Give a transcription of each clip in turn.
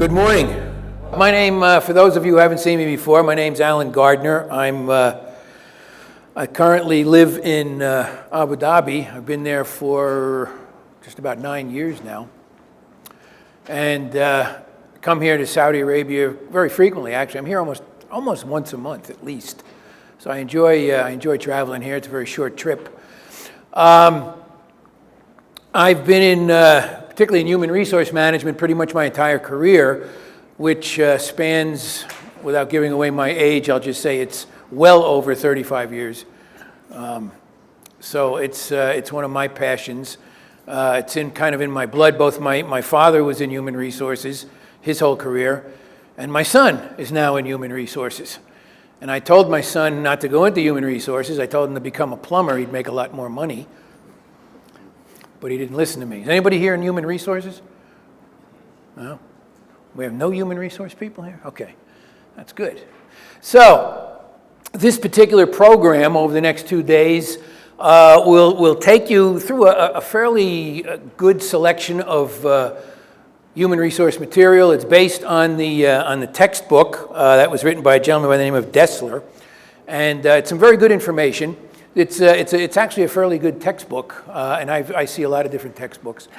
Good morning. My name, for those of you who haven't seen me before, my name's Alan Gardner. I currently live in Abu Dhabi. I've been there for just about 9 years now. And come here to Saudi Arabia very frequently, actually. I'm here almost once a month at least. So I enjoy traveling here. It's a very short trip. I've been in, particularly in human resource management, pretty much my entire career, which spans, without giving away my age, I'll just say it's well over 35 years. So it's one of my passions. It's kind of in my blood. Both my father was in human resources his whole career, and my son is now in human resources. And I told my son not to go into human resources. I told him to become a plumber. He'd make a lot more money. But he didn't listen to me. Is anybody here in human resources? No? We have no human resource people here? Okay, that's good. So this particular program over the next 2 days will take you through a fairly good selection of human resource material. It's based on the textbook that was written by a gentleman by the name of Dessler, and it's some very good information. It's actually a fairly good textbook, and I see a lot of different textbooks.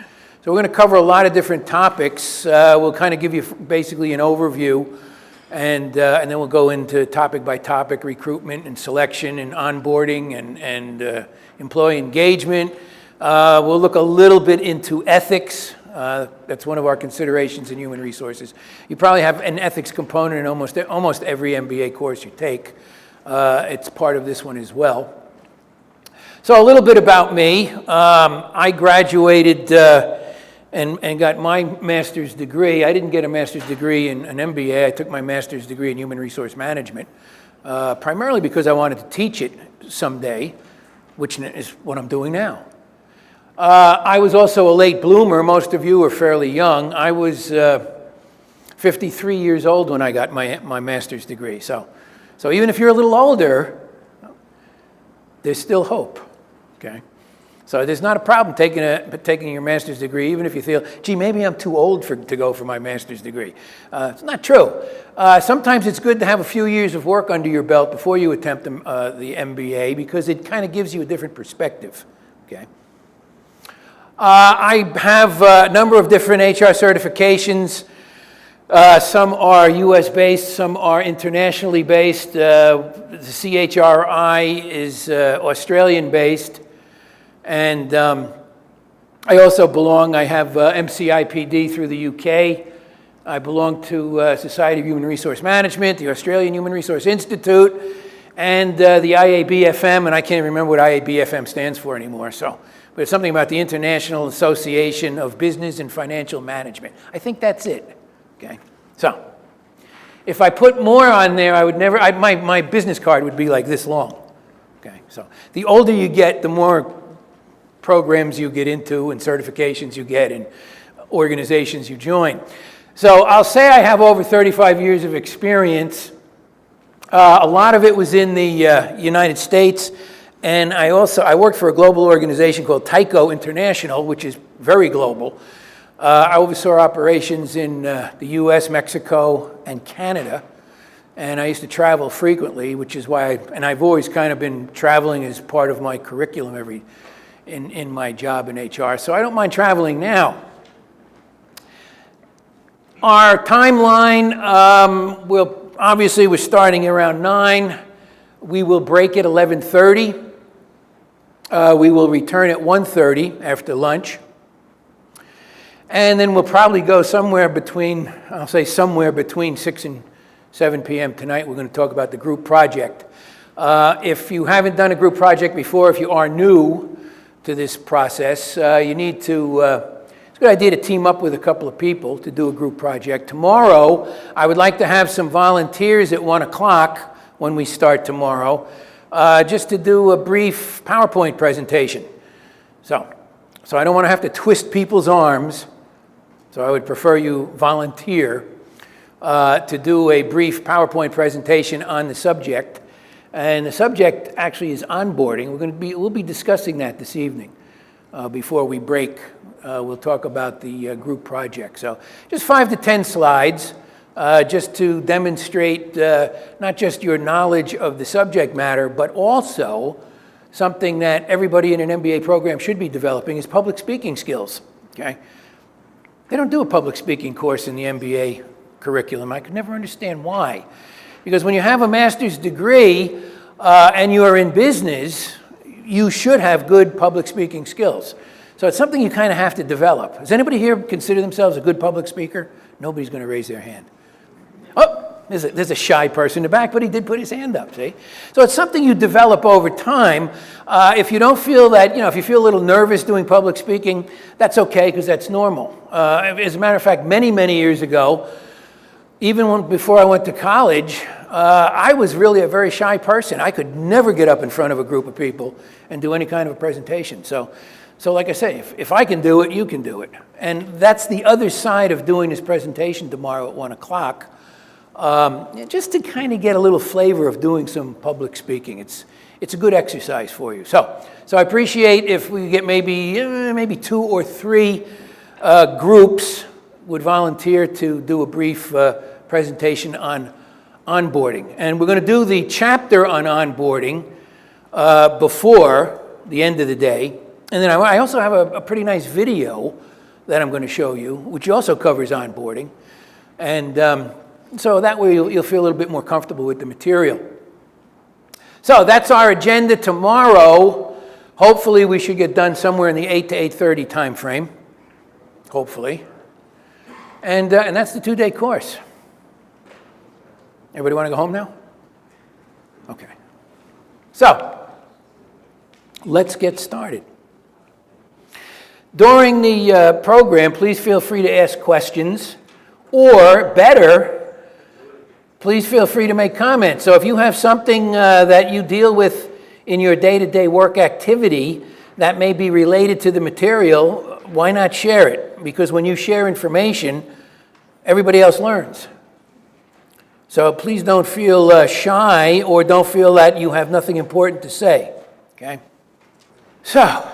So we're going to cover a lot of different topics. We'll kind of give you basically an overview, and then we'll go into topic by topic, recruitment and selection and onboarding and employee engagement. We'll look a little bit into ethics. That's one of our considerations in human resources. You probably have an ethics component in almost every MBA course you take. It's part of this one as well. So a little bit about me. I graduated and got my master's degree. I didn't get a master's degree in an MBA. I took my master's degree in human resource management, primarily because I wanted to teach it someday, which is what I'm doing now. I was also a late bloomer. Most of you are fairly young. I was 53 years old when I got my master's degree. So even if you're a little older, there's still hope. Okay, so there's not a problem taking your master's degree, even if you feel, gee, maybe I'm too old to go for my master's degree. It's not true. Sometimes it's good to have a few years of work under your belt before you attempt the MBA, because it kind of gives you a different perspective. Okay. I have a number of different HR certifications. Some are U.S.-based, some are internationally based. The CHRI is Australian-based. And I also I have MCIPD through the UK. I belong to Society of Human Resource Management, the Australian Human Resource Institute, and the IABFM, and I can't remember what IABFM stands for anymore, but it's something about the International Association of Business and Financial Management. I think that's it. Okay, so if I put more on there, I would never. My business card would be like this long. Okay, so the older you get, the more programs you get into and certifications you get and organizations you join. So I'll say I have over 35 years of experience. A lot of it was in the United States, and I worked for a global organization called Tyco International, which is very global. I oversaw operations in the U.S., Mexico, and Canada, and I used to travel frequently, which is why I've always kind of been traveling as part of my curriculum in my job in HR, so I don't mind traveling now. Our timeline, we're starting around 9. We will break at 11:30. We will return at 1:30 after lunch. And then we'll probably go somewhere between 6 and 7 p.m. tonight. We're going to talk about the group project. If you haven't done a group project before, if you are new to this process, you need to, it's a good idea to team up with a couple of people to do a group project. Tomorrow, I would like to have some volunteers at 1 o'clock when we start tomorrow, just to do a brief PowerPoint presentation. So I don't want to have to twist people's arms. So I would prefer you volunteer to do a brief PowerPoint presentation on the subject. And the subject actually is onboarding. We'll be discussing that this evening. before we break. We'll talk about the group project. So just 5 to 10 slides, just to demonstrate not just your knowledge of the subject matter, but also something that everybody in an MBA program should be developing is public speaking skills, okay? They don't do a public speaking course in the MBA curriculum. I could never understand why. Because when you have a master's degree and you are in business, you should have good public speaking skills. So it's something you kind of have to develop. Does anybody here consider themselves a good public speaker? Nobody's going to raise their hand. Oh, there's a shy person in the back, but he did put his hand up, see? So it's something you develop over time. If you don't feel that, if you feel a little nervous doing public speaking, that's okay, because that's normal. As a matter of fact, many, many years ago, even before I went to college, I was really a very shy person. I could never get up in front of a group of people and do any kind of a presentation. So like I say, if I can do it, you can do it. And that's the other side of doing this presentation tomorrow at 1 o'clock. Just to kind of get a little flavor of doing some public speaking. It's a good exercise for you. So I appreciate if we get maybe 2 or 3 groups would volunteer to do a brief presentation on onboarding. And we're going to do the chapter on onboarding before the end of the day. And then I also have a pretty nice video that I'm going to show you, which also covers onboarding. And so that way you'll feel a little bit more comfortable with the material. So that's our agenda tomorrow. Hopefully we should get done somewhere in the 8 to 8:30 time frame. Hopefully. And that's the 2-day course. Everybody want to go home now? Okay. So let's get started. During the program, please feel free to ask questions, or better, please feel free to make comments. So if you have something that you deal with in your day-to-day work activity that may be related to the material, why not share it? Because when you share information, everybody else learns. So please don't feel shy, or don't feel that you have nothing important to say, okay? So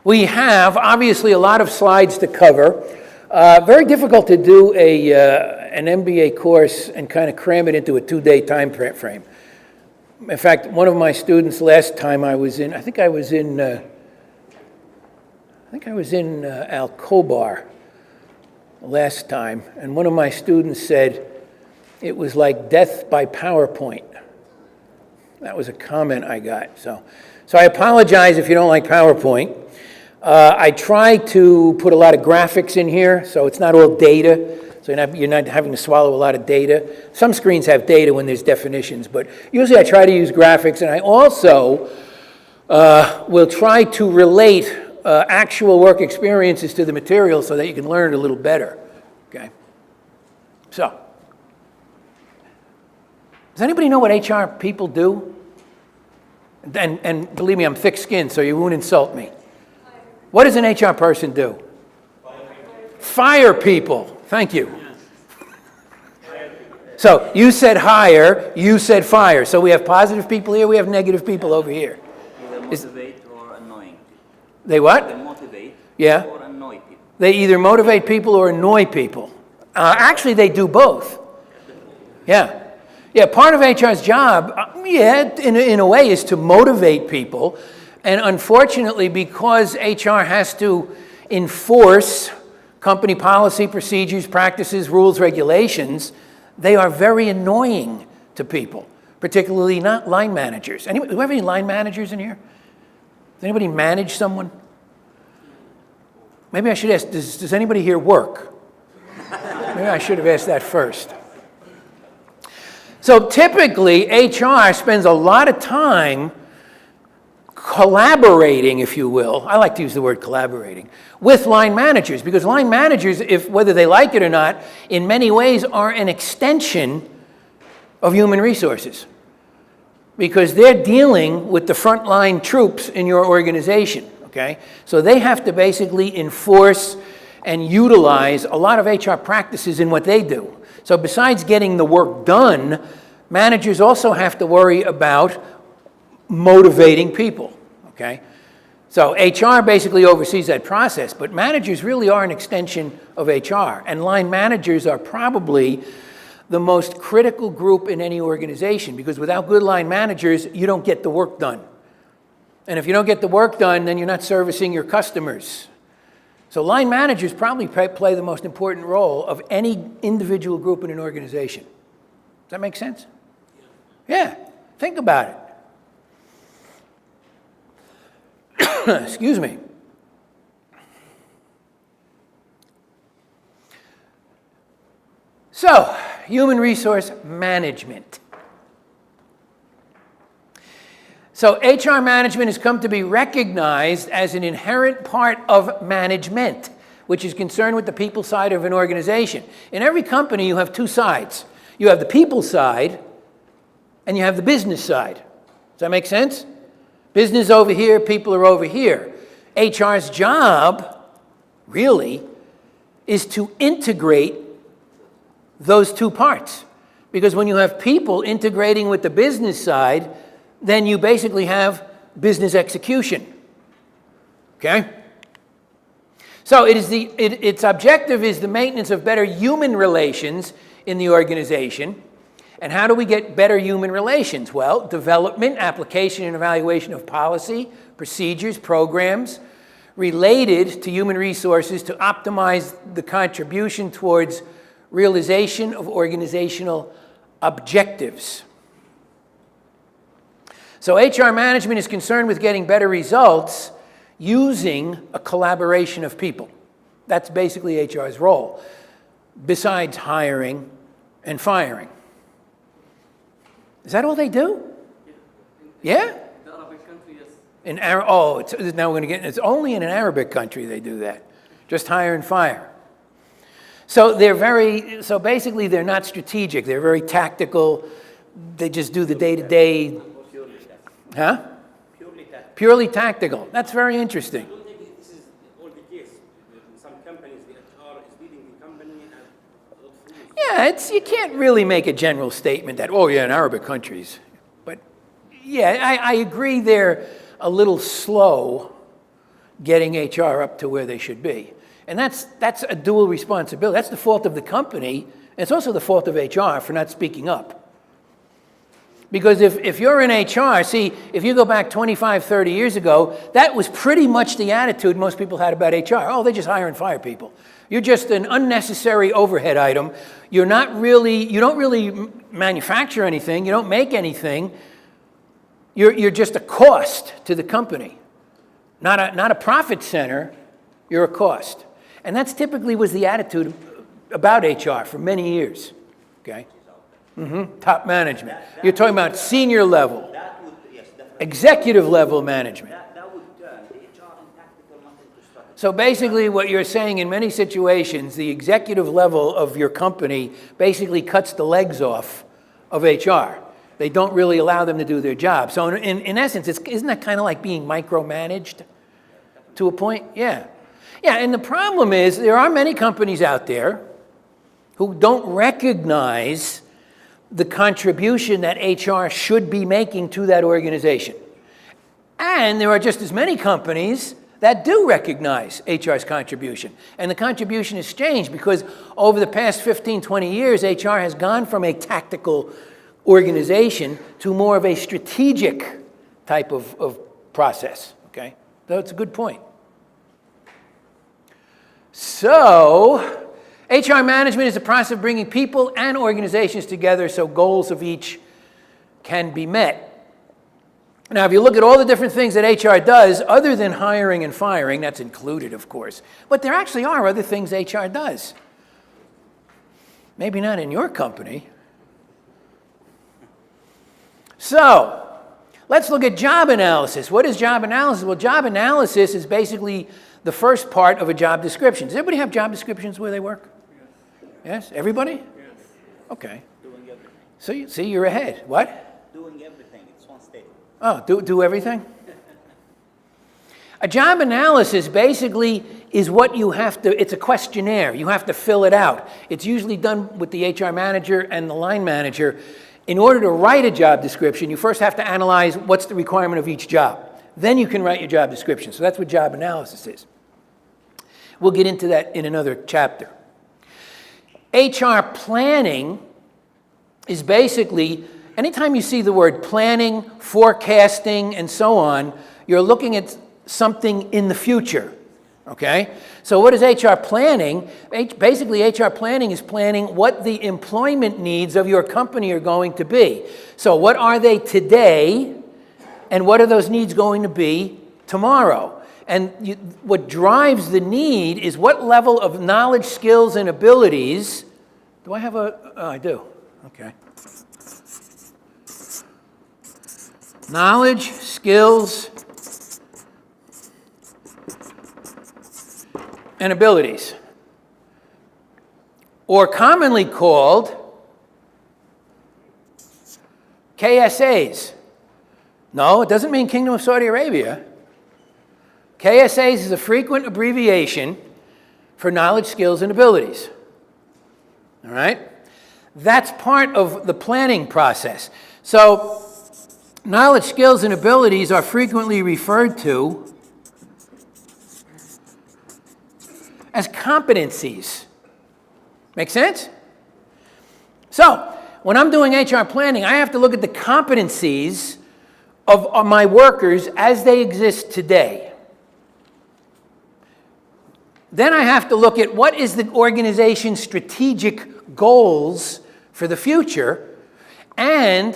we have obviously a lot of slides to cover. Very difficult to do an MBA course and kind of cram it into a 2-day time frame. In fact, one of my students last time I think I was in Al-Khobar last time, and one of my students said it was like death by PowerPoint. That was a comment I got. So I apologize if you don't like PowerPoint. I try to put a lot of graphics in here, so it's not all data, so you're not having to swallow a lot of data. Some screens have data when there's definitions, but usually I try to use graphics, and I also will try to relate actual work experiences to the material so that you can learn it a little better, okay? So, does anybody know what HR people do? And believe me, I'm thick-skinned, so you won't insult me. What does an HR person do? Fire people. Thank you. So you said hire, you said fire. So we have positive people here, we have negative people over here. Either motivate or annoying. They what? They motivate or annoy people. They either motivate people or annoy people. Actually, they do both. Yeah. Yeah, part of HR's job, in a way, is to motivate people. And unfortunately, because HR has to enforce company policy, procedures, practices, rules, regulations, they are very annoying to people, particularly not line managers. Do we have any line managers in here? Does anybody manage someone? Maybe I should ask, does anybody here work? Maybe I should have asked that first. So typically, HR spends a lot of time collaborating, if you will, I like to use the word collaborating, with line managers, because line managers, whether they like it or not, in many ways are an extension of human resources, because they're dealing with the frontline troops in your organization, okay? So they have to basically enforce and utilize a lot of HR practices in what they do. So besides getting the work done, managers also have to worry about motivating people, okay? So HR basically oversees that process, but managers really are an extension of HR. And line managers are probably the most critical group in any organization, because without good line managers, you don't get the work done. And if you don't get the work done, then you're not servicing your customers. So line managers probably play the most important role of any individual group in an organization. Does that make sense? Yeah, think about it. Excuse me. So, human resource management. So, HR management has come to be recognized as an inherent part of management, which is concerned with the people side of an organization. In every company, you have two sides. You have the people side, and you have the business side. Does that make sense? Business over here, people are over here. HR's job, really, is to integrate those two parts. Because when you have people integrating with the business side, then you basically have business execution. Okay? So its objective is the maintenance of better human relations in the organization. And how do we get better human relations? Well, development, application, and evaluation of policy, procedures, programs related to human resources to optimize the contribution towards realization of organizational objectives. So HR management is concerned with getting better results using a collaboration of people. That's basically HR's role, besides hiring and firing. Is that all they do? Yeah? The Arabic country, yes. Now we're going to get, it's only in an Arabic country they do that. Just hire and fire. So basically they're not strategic. They're very tactical. They just do the day-to-day. Purely tactical. Huh? Purely tactical. Purely tactical. That's very interesting. I don't think this is all the case. In some companies, the HR is leading the company and a lot of rules. Yeah, you can't really make a general statement that, oh yeah, in Arabic countries. But yeah, I agree they're a little slow getting HR up to where they should be. And that's a dual responsibility. That's the fault of the company, and it's also the fault of HR for not speaking up. Because if you're in HR, see, if you go back 25, 30 years ago, that was pretty much the attitude most people had about HR. Oh, they just hire and fire people. You're just an unnecessary overhead item. You don't really manufacture anything. You don't make anything. You're just a cost to the company. Not a profit center, you're a cost. And that's typically was the attitude about HR for many years. Okay? Top management. You're talking about senior level, That would, yes, definitely. executive level management. That would turn the HR and tactical not into strategy. So basically what you're saying in many situations, the executive level of your company basically cuts the legs off of HR. They don't really allow them to do their job. So in essence, isn't that kind of like being micromanaged to a point? Yeah. Yeah, and the problem is there are many companies out there who don't recognize the contribution that HR should be making to that organization. And there are just as many companies that do recognize HR's contribution. And the contribution has changed because over the past 15, 20 years, HR has gone from a tactical organization to more of a strategic type of process, okay? So it's a good point. So, HR management is the process of bringing people and organizations together so goals of each can be met. Now, if you look at all the different things that HR does, other than hiring and firing, that's included, of course, but there actually are other things HR does. Maybe not in your company. So, let's look at job analysis. What is job analysis? Well, job analysis is basically the first part of a job description. Does everybody have job descriptions where they work? Yes? Everybody? Yes. Okay. Doing everything. So see, you're ahead. What? Doing everything. It's one statement. Oh, do everything? A job analysis basically is what you have to, it's a questionnaire. You have to fill it out. It's usually done with the HR manager and the line manager. In order to write a job description, you first have to analyze what's the requirement of each job. Then you can write your job description. So that's what job analysis is. We'll get into that in another chapter. HR planning is basically, anytime you see the word planning, forecasting, and so on, you're looking at something in the future, okay? So what is HR planning? Basically, HR planning is planning what the employment needs of your company are going to be. So what are they today, and what are those needs going to be tomorrow? And what drives the need is what level of knowledge, skills, and abilities. Do I have a, oh, I do, okay. Knowledge, skills, and abilities, or commonly called KSAs. No, it doesn't mean Kingdom of Saudi Arabia. KSAs is a frequent abbreviation for knowledge, skills, and abilities. All right? That's part of the planning process. So, knowledge, skills, and abilities are frequently referred to as competencies. Make sense? So, when I'm doing HR planning, I have to look at the competencies of my workers as they exist today. Then I have to look at what is the organization's strategic goals for the future, and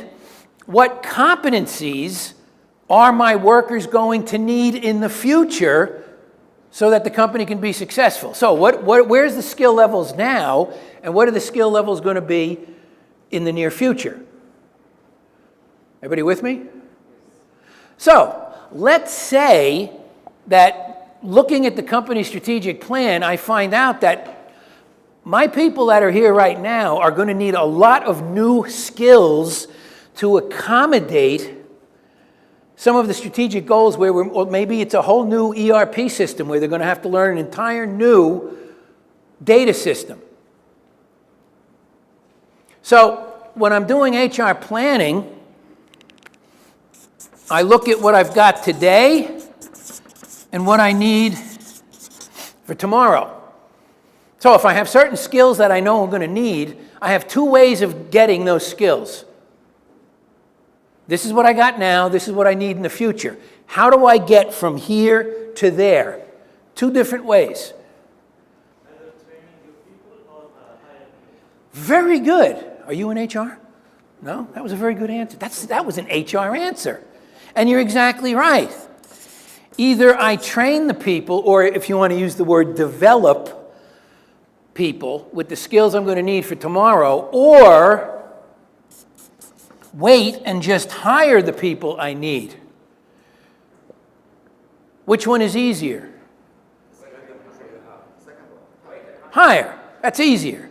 what competencies are my workers going to need in the future so that the company can be successful. So where's the skill levels now, and what are the skill levels going to be in the near future? Everybody with me? So let's say that looking at the company's strategic plan, I find out that my people that are here right now are going to need a lot of new skills to accommodate some of the strategic goals where or maybe it's a whole new ERP system where they're going to have to learn an entire new data system. So when I'm doing HR planning, I look at what I've got today and what I need for tomorrow. So if I have certain skills that I know I'm going to need, I have two ways of getting those skills. This is what I got now, this is what I need in the future. How do I get from here to there? Two different ways. Very good. Are you in HR? No? That was a very good answer. That was an HR answer. And you're exactly right. Either I train the people, or if you want to use the word develop people with the skills I'm going to need for tomorrow, or wait and just hire the people I need. Which one is easier? Hire. That's easier.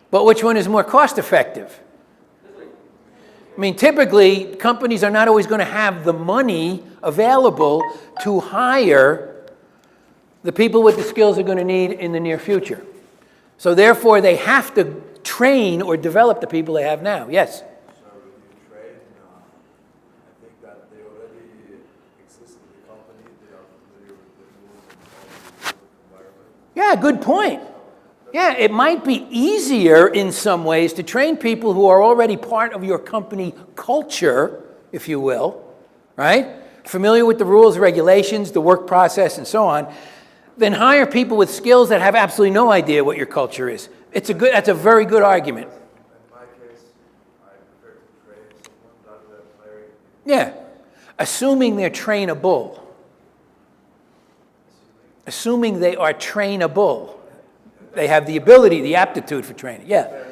But which one is more cost effective? I mean, typically, companies are not always going to have the money available to hire the people with the skills they're going to need in the near future. So therefore, they have to train or develop the people they have now. Yes? So with you train, I think that they already exist in the company. They are familiar with the rules and the environment. Yeah, good point. Yeah, it might be easier in some ways to train people who are already part of your company culture, if you will, right? Familiar with the rules, regulations, the work process, and so on, than hire people with skills that have absolutely no idea what your culture is. That's a very good argument. In my case, I prefer to train someone rather than hiring. Yeah, assuming they're trainable. Assuming they are trainable. They have the ability, the aptitude for training. Yeah.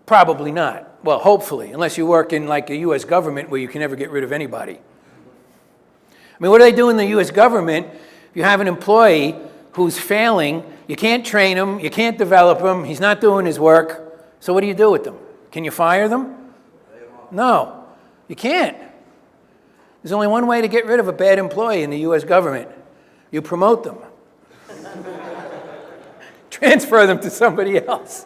Probably not. Well, hopefully, unless you work in like the U.S. government where you can never get rid of anybody. I mean, what do they do in the U.S. government? If you have an employee who's failing, you can't train him, you can't develop him, he's not doing his work. So what do you do with them? Can you fire them? No, you can't. There's only one way to get rid of a bad employee in the U.S. government. You promote them. Transfer them to somebody else.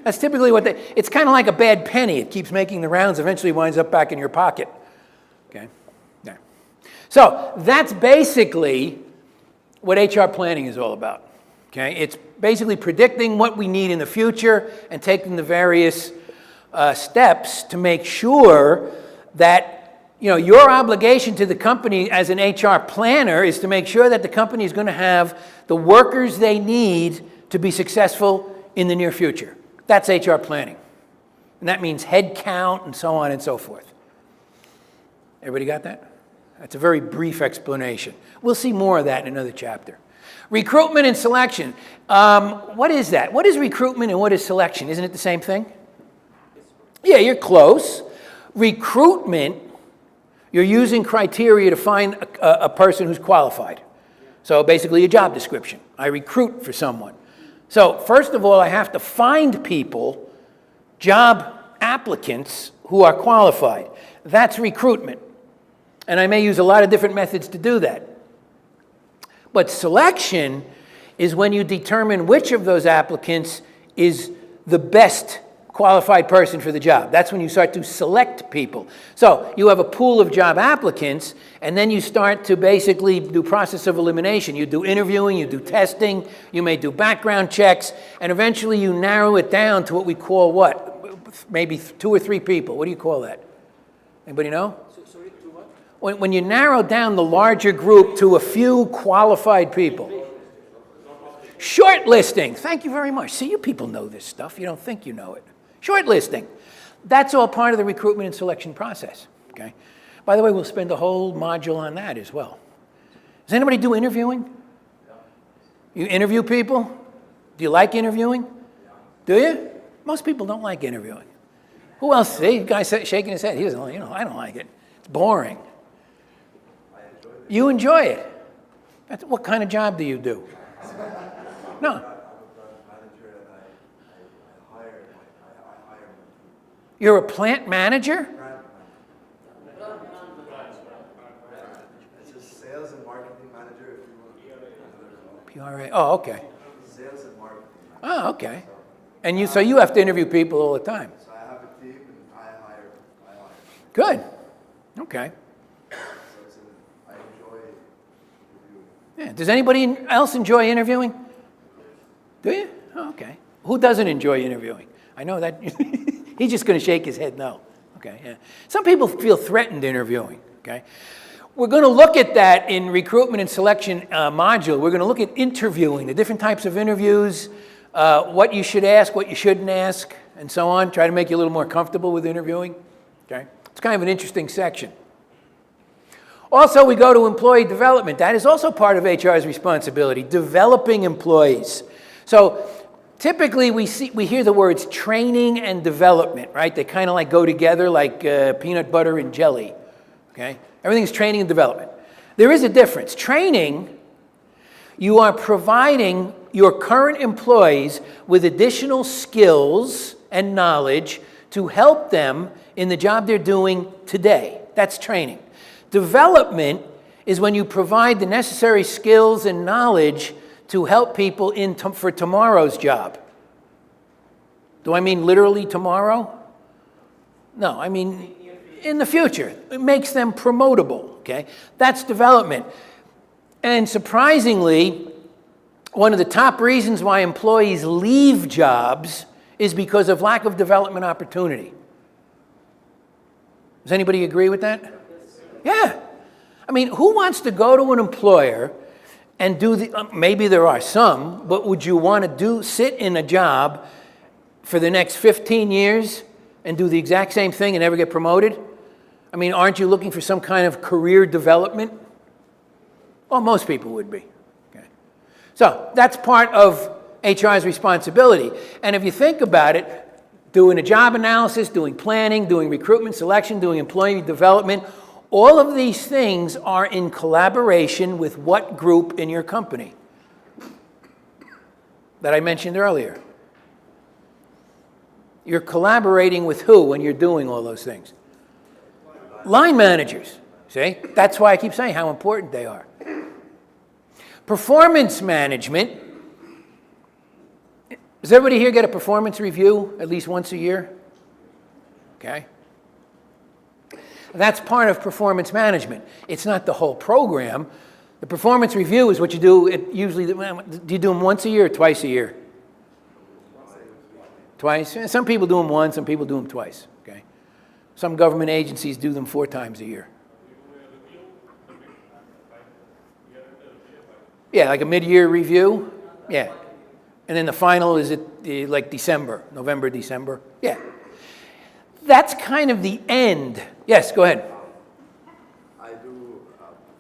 That's typically what it's kind of like a bad penny. It keeps making the rounds, eventually winds up back in your pocket. So that's basically what HR planning is all about. Okay, it's basically predicting what we need in the future and taking the various steps to make sure that your obligation to the company as an HR planner is to make sure that the company is going to have the workers they need to be successful in the near future. That's HR planning. And that means head count and so on and so forth. Everybody got that? That's a very brief explanation. We'll see more of that in another chapter. Recruitment and selection. What is that? What is recruitment and what is selection? Isn't it the same thing? Yeah, you're close. Recruitment, you're using criteria to find a person who's qualified. So basically a job description. I recruit for someone. So first of all, I have to find people, job applicants who are qualified. That's recruitment. And I may use a lot of different methods to do that. But selection is when you determine which of those applicants is the best qualified person for the job. That's when you start to select people. So you have a pool of job applicants, and then you start to basically do process of elimination. You do interviewing, you do testing, you may do background checks, and eventually you narrow it down to what we call what? Maybe 2 or 3 people. What do you call that? Anybody know? Sorry, to what? When you narrow down the larger group to a few qualified people. Shortlisting. Thank you very much. See, you people know this stuff. You don't think you know it. Shortlisting. That's all part of the recruitment and selection process. Okay. By the way, we'll spend a whole module on that as well. Does anybody do interviewing? You interview people? Do you like interviewing? Do you? Most people don't like interviewing. Who else? See, the guy shaking his head. He doesn't. I don't like it. It's boring. You enjoy it. What kind of job do you do? No. I'm a plant manager and I hire them. You're a plant manager? It's a sales and marketing manager if you want. PRA. Oh, okay. Sales and marketing manager. Oh, okay. And so you have to interview people all the time. So I have a team and I hire. Good. Okay. I enjoy reviewing. Yeah. Does anybody else enjoy interviewing? Do you? Oh, okay. Who doesn't enjoy interviewing? I know that. He's just going to shake his head no. Okay. Yeah. Some people feel threatened interviewing. Okay. We're going to look at that in recruitment and selection module. We're going to look at interviewing, the different types of interviews, what you should ask, what you shouldn't ask, and so on. Try to make you a little more comfortable with interviewing. Okay. It's kind of an interesting section. Also, we go to employee development. That is also part of HR's responsibility, developing employees. So typically we hear the words training and development, right? They kind of like go together like peanut butter and jelly, okay? Everything's training and development. There is a difference. Training, you are providing your current employees with additional skills and knowledge to help them in the job they're doing today. That's training. Development is when you provide the necessary skills and knowledge to help people for tomorrow's job. Do I mean literally tomorrow? No, I mean in the future. It makes them promotable, okay? That's development. And surprisingly, one of the top reasons why employees leave jobs is because of lack of development opportunity. Does anybody agree with that? Yeah. I mean, who wants to go to an employer and do maybe there are some, but would you want to sit in a job for the next 15 years and do the exact same thing and never get promoted? I mean, aren't you looking for some kind of career development? Well, most people would be. Okay. So that's part of HR's responsibility. And if you think about it, doing a job analysis, doing planning, doing recruitment, selection, doing employee development, all of these things are in collaboration with what group in your company that I mentioned earlier. You're collaborating with who when you're doing all those things? Line managers. See? That's why I keep saying how important they are. Performance management. Does everybody here get a performance review at least once a year? Okay. That's part of performance management. It's not the whole program. The performance review is what you do. Do you do them once a year or twice a year? Twice. Some people do them once, some people do them twice. Okay. Some government agencies do them 4 times a year. Yeah, like a mid-year review. Yeah. And then the final is like December, November, December. Yeah. That's kind of the end. Yes, go ahead. I do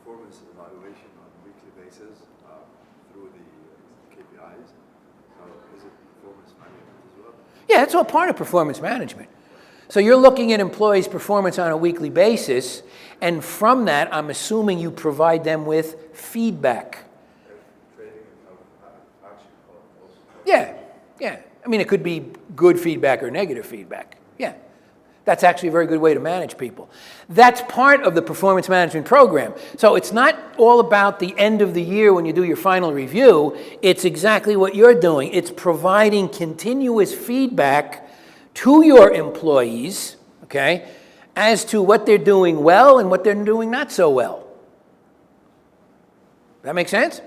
performance evaluation on a weekly basis through the KPIs. So is it performance management as well? Yeah, it's all part of performance management. So you're looking at employees' performance on a weekly basis, and from that, I'm assuming you provide them with feedback. Training of action also. Yeah, yeah. I mean, it could be good feedback or negative feedback. Yeah. That's actually a very good way to manage people. That's part of the performance management program. So it's not all about the end of the year when you do your final review. It's exactly what you're doing. It's providing continuous feedback to your employees, okay, as to what they're doing well and what they're doing not so well. That make sense?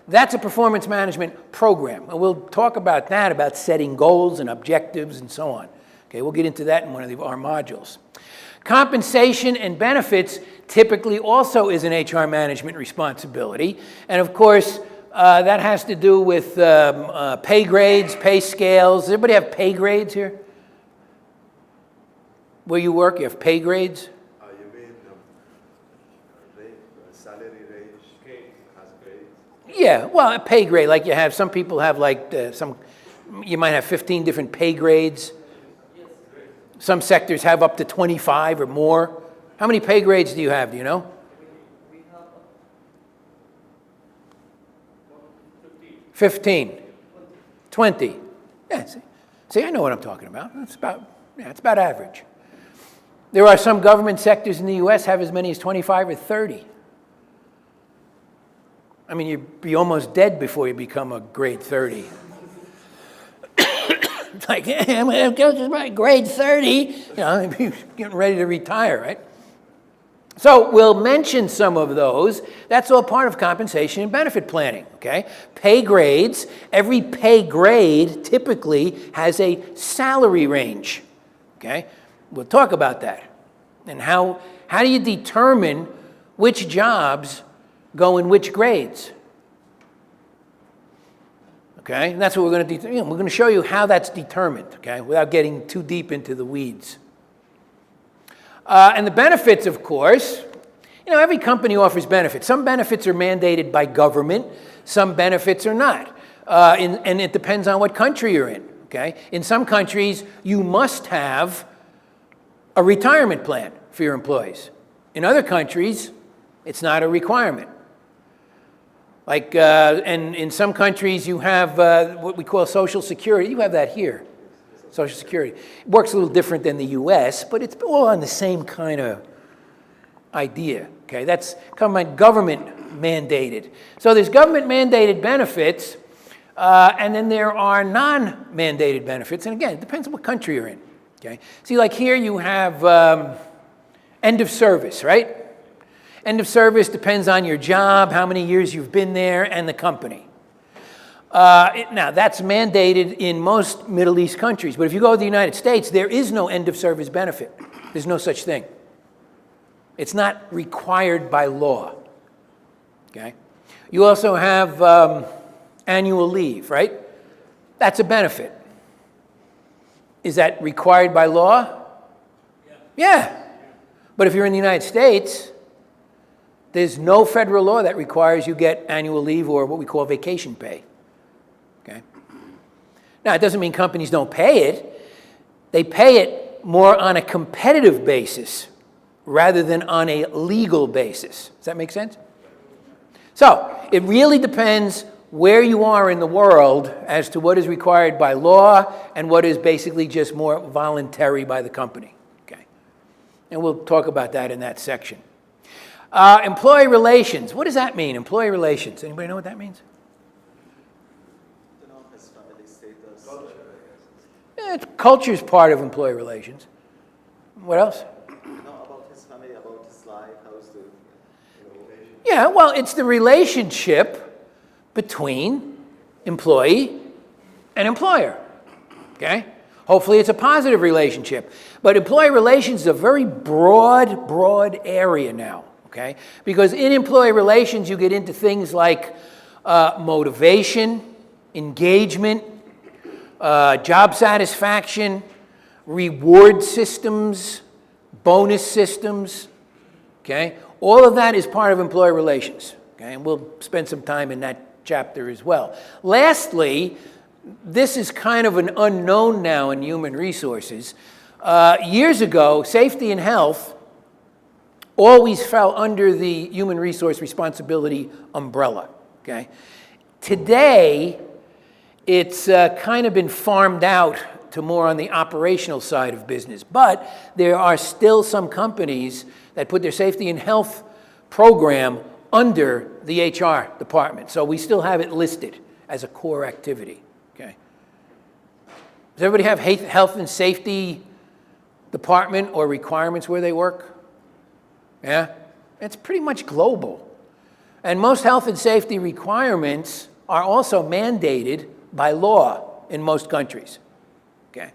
That's a performance management program. And we'll talk about that, about setting goals and objectives and so on. Okay, we'll get into that in one of our modules. Compensation and benefits typically also is an HR management responsibility. And of course, that has to do with pay grades, pay scales. Does everybody have pay grades here? Where you work, you have pay grades? You mean salary range has grades? Yeah, well, a pay grade, like you have, some people have like you might have 15 different pay grades. Some sectors have up to 25 or more. How many pay grades do you have, do you know? We have 15. 20. Yeah, see, I know what I'm talking about. It's about average. There are some government sectors in the U.S. have as many as 25 or 30. I mean, you'd be almost dead before you become a grade 30. It's like, hey, I'm going to go to my grade 30. You know, getting ready to retire, right? So we'll mention some of those. That's all part of compensation and benefit planning, okay? Pay grades. Every pay grade typically has a salary range, okay? We'll talk about that. And how do you determine which jobs go in which grades? Okay, and that's what we're going to do. We're going to show you how that's determined, okay, without getting too deep into the weeds. And the benefits, of course, every company offers benefits. Some benefits are mandated by government. Some benefits are not. And it depends on what country you're in, okay? In some countries, you must have a retirement plan for your employees. In other countries, it's not a requirement. Like, and in some countries you have what we call Social Security. You have that here, Social Security. It works a little different than the U.S., but it's all on the same kind of idea, okay? That's government mandated. So there's government mandated benefits, and then there are non-mandated benefits. And again, it depends on what country you're in, okay? See, like here you have end of service, right? End of service depends on your job, how many years you've been there, and the company. Now, that's mandated in most Middle East countries, but if you go to the United States, there is no end of service benefit. There's no such thing. It's not required by law, okay? You also have annual leave, right? That's a benefit. Is that required by law? Yeah. But if you're in the United States, there's no federal law that requires you get annual leave or what we call vacation pay, okay? Now, it doesn't mean companies don't pay it. They pay it more on a competitive basis rather than on a legal basis. Does that make sense? So, it really depends where you are in the world as to what is required by law and what is basically just more voluntary by the company, okay? And we'll talk about that in that section. Employee relations. What does that mean, employee relations? Anybody know what that means? His family status. Culture is part of employee relations. What else? About his family his life? How's the, Yeah, well, it's the relationship between employee and employer, okay? Hopefully it's a positive relationship. But employee relations is a very broad area now, okay? Because in employee relations, you get into things like motivation, engagement, job satisfaction, reward systems, bonus systems, okay? All of that is part of employee relations, okay? And we'll spend some time in that chapter as well. Lastly, this is kind of an unknown now in human resources. Years ago, safety and health always fell under the human resource responsibility umbrella, okay? Today, it's kind of been farmed out to more on the operational side of business. But there are still some companies that put their safety and health program under the HR department. So we still have it listed as a core activity. Okay. Does everybody have health and safety department or requirements where they work? Yeah? It's pretty much global. And most health and safety requirements are also mandated by law in most countries. Okay.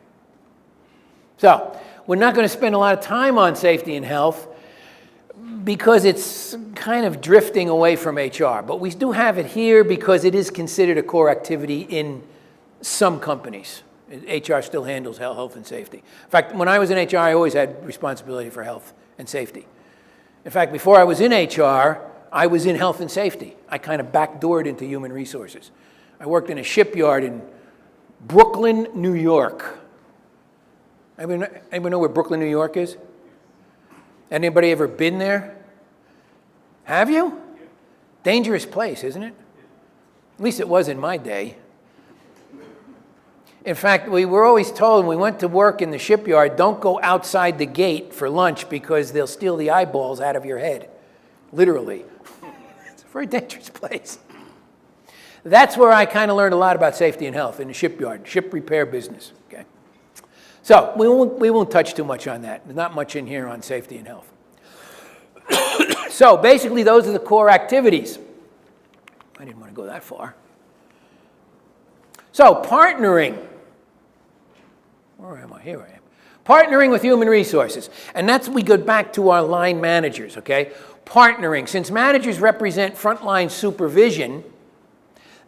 So, we're not going to spend a lot of time on safety and health because it's kind of drifting away from HR. But we do have it here because it is considered a core activity in some companies. HR still handles health and safety. In fact, when I was in HR, I always had responsibility for health and safety. In fact, before I was in HR, I was in health and safety. I kind of backdoored into human resources. I worked in a shipyard in Brooklyn, New York. Anybody know where Brooklyn, New York is? Anybody ever been there? Have you? Dangerous place, isn't it? At least it was in my day. In fact, we were always told when we went to work in the shipyard, don't go outside the gate for lunch because they'll steal the eyeballs out of your head. Literally. It's a very dangerous place. That's where I kind of learned a lot about safety and health, in the shipyard, ship repair business. Okay. So we won't touch too much on that. There's not much in here on safety and health. So basically, those are the core activities. I didn't want to go that far. So partnering. Where am I? Here I am. Partnering with human resources. And that's, we go back to our line managers, okay? Partnering. Since managers represent frontline supervision,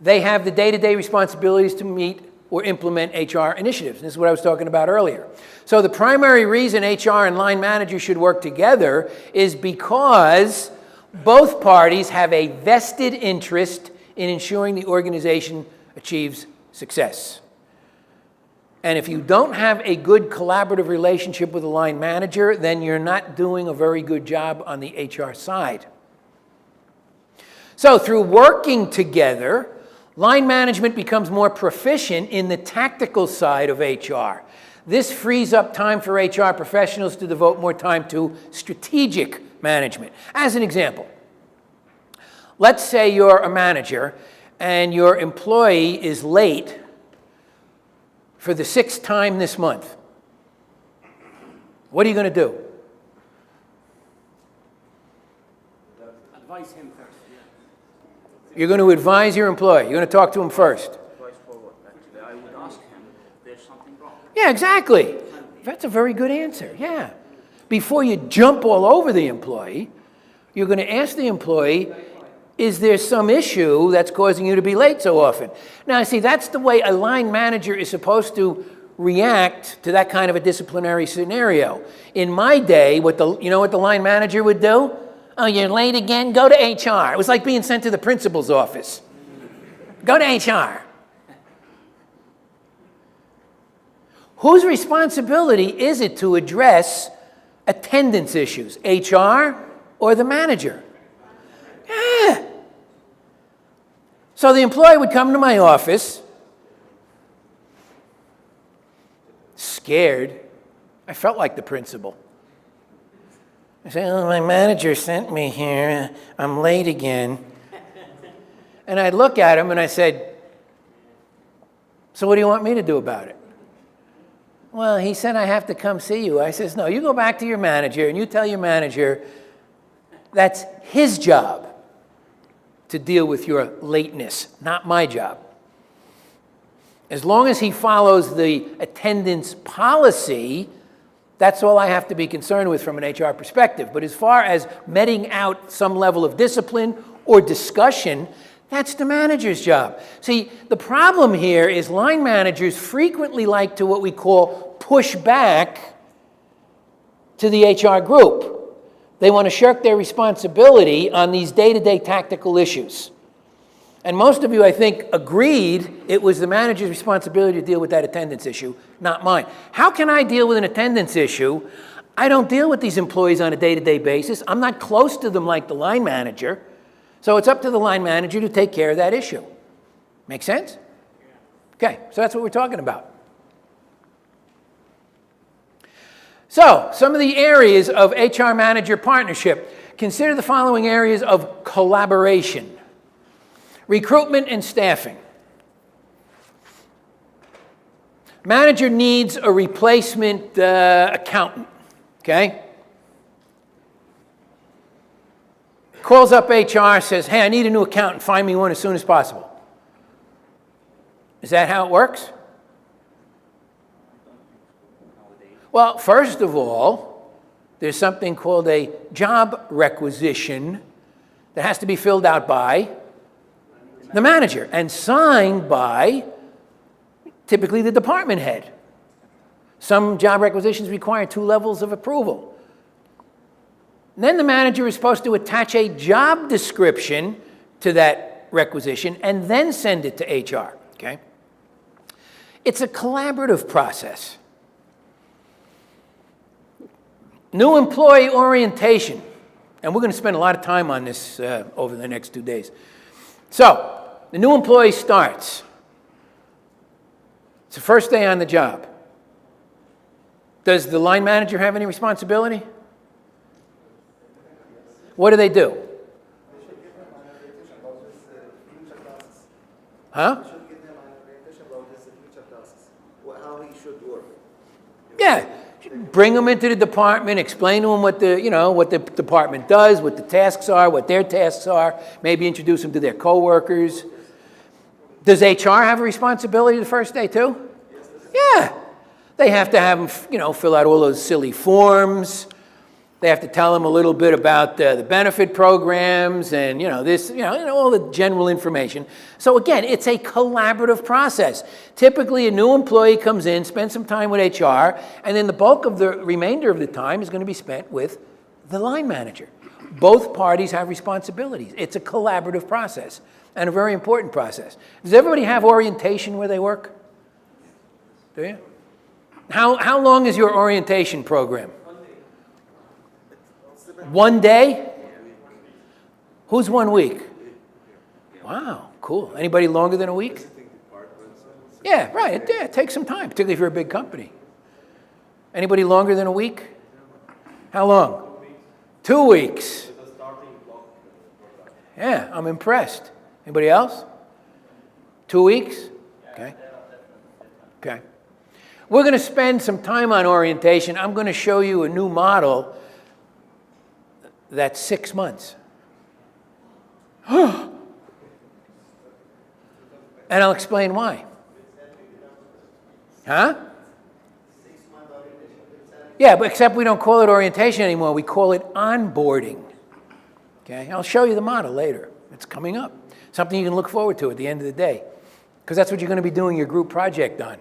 they have the day-to-day responsibilities to meet or implement HR initiatives. This is what I was talking about earlier. So the primary reason HR and line managers should work together is because both parties have a vested interest in ensuring the organization achieves success. And if you don't have a good collaborative relationship with a line manager, then you're not doing a very good job on the HR side. So through working together, line management becomes more proficient in the tactical side of HR. This frees up time for HR professionals to devote more time to strategic management. As an example, let's say you're a manager and your employee is late for the 6th time this month. What are you going to do? Advise him first. Yeah. You're going to advise your employee. You're going to talk to him first. Advice forward, actually. I would ask him if there's something wrong. Yeah, exactly. That's a very good answer. Yeah. Before you jump all over the employee, you're going to ask the employee, is there some issue that's causing you to be late so often? Now, see, that's the way a line manager is supposed to react to that kind of a disciplinary scenario. In my day, you know what the line manager would do? Oh, you're late again? Go to HR. It was like being sent to the principal's office. Go to HR. Whose responsibility is it to address attendance issues? HR or the manager? Yeah. So the employee would come to my office, scared. I felt like the principal. I said, oh, my manager sent me here. I'm late again. And I'd look at him and I said, so what do you want me to do about it? Well, he said I have to come see you. I says, no, you go back to your manager and you tell your manager That's his job to deal with your lateness, not my job. As long as he follows the attendance policy, that's all I have to be concerned with from an HR perspective. But as far as meting out some level of discipline or discussion, that's the manager's job. See, the problem here is line managers frequently like to what we call push back to the HR group. They want to shirk their responsibility on these day-to-day tactical issues. And most of you, I think, agreed it was the manager's responsibility to deal with that attendance issue, not mine. How can I deal with an attendance issue? I don't deal with these employees on a day-to-day basis. I'm not close to them like the line manager. So it's up to the line manager to take care of that issue. Make sense? Okay, so that's what we're talking about. So, some of the areas of HR manager partnership. Consider the following areas of collaboration. Recruitment and staffing. Manager needs a replacement accountant, okay? Calls up HR, says, hey, I need a new accountant, find me one as soon as possible. Is that how it works? Well, first of all, there's something called a job requisition that has to be filled out by the manager and signed by typically the department head. Some job requisitions require 2 levels of approval. And then the manager is supposed to attach a job description to that requisition and then send it to HR, okay? It's a collaborative process. New employee orientation. And we're going to spend a lot of time on this over the next 2 days. So, the new employee starts. It's the first day on the job. Does the line manager have any responsibility? What do they do? Huh? How he should work. Yeah. Bring them into the department, explain to them what the department does, what the tasks are, what their tasks are, maybe introduce them to their coworkers. Does HR have a responsibility the first day too? Yeah. They have to have them, fill out all those silly forms. They have to tell them a little bit about the benefit programs and, all the general information. So again, it's a collaborative process. Typically, a new employee comes in, spends some time with HR, and then the bulk of the remainder of the time is going to be spent with the line manager. Both parties have responsibilities. It's a collaborative process and a very important process. Does everybody have orientation where they work? Do you? How long is your orientation program? 1 day? Who's 1 week? Wow, cool. Anybody longer than a week? Yeah, right. It takes some time, particularly if you're a big company. Anybody longer than a week? How long? 2 weeks. Yeah, I'm impressed. Anybody else? 2 weeks? Okay. Okay. We're going to spend some time on orientation. I'm going to show you a new model that's 6 months. And I'll explain why. Huh? Yeah, but except we don't call it orientation anymore. We call it onboarding. Okay? I'll show you the model later. It's coming up. Something you can look forward to at the end of the day. Because that's what you're going to be doing your group project on.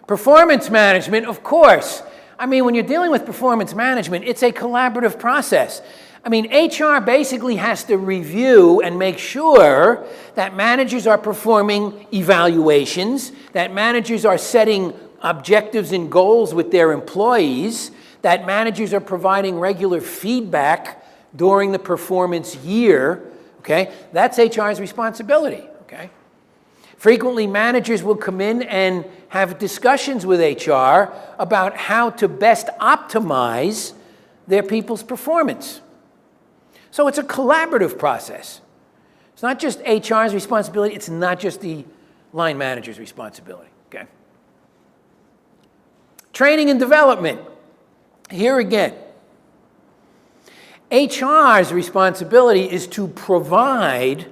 Performance management, of course. I mean, when you're dealing with performance management, it's a collaborative process. I mean, HR basically has to review and make sure that managers are performing evaluations, that managers are setting objectives and goals with their employees, that managers are providing regular feedback during the performance year, okay? That's HR's responsibility, okay? Frequently, managers will come in and have discussions with HR about how to best optimize their people's performance. So it's a collaborative process. It's not just HR's responsibility. It's not just the line manager's responsibility, okay? Training and development. Here again, HR's responsibility is to provide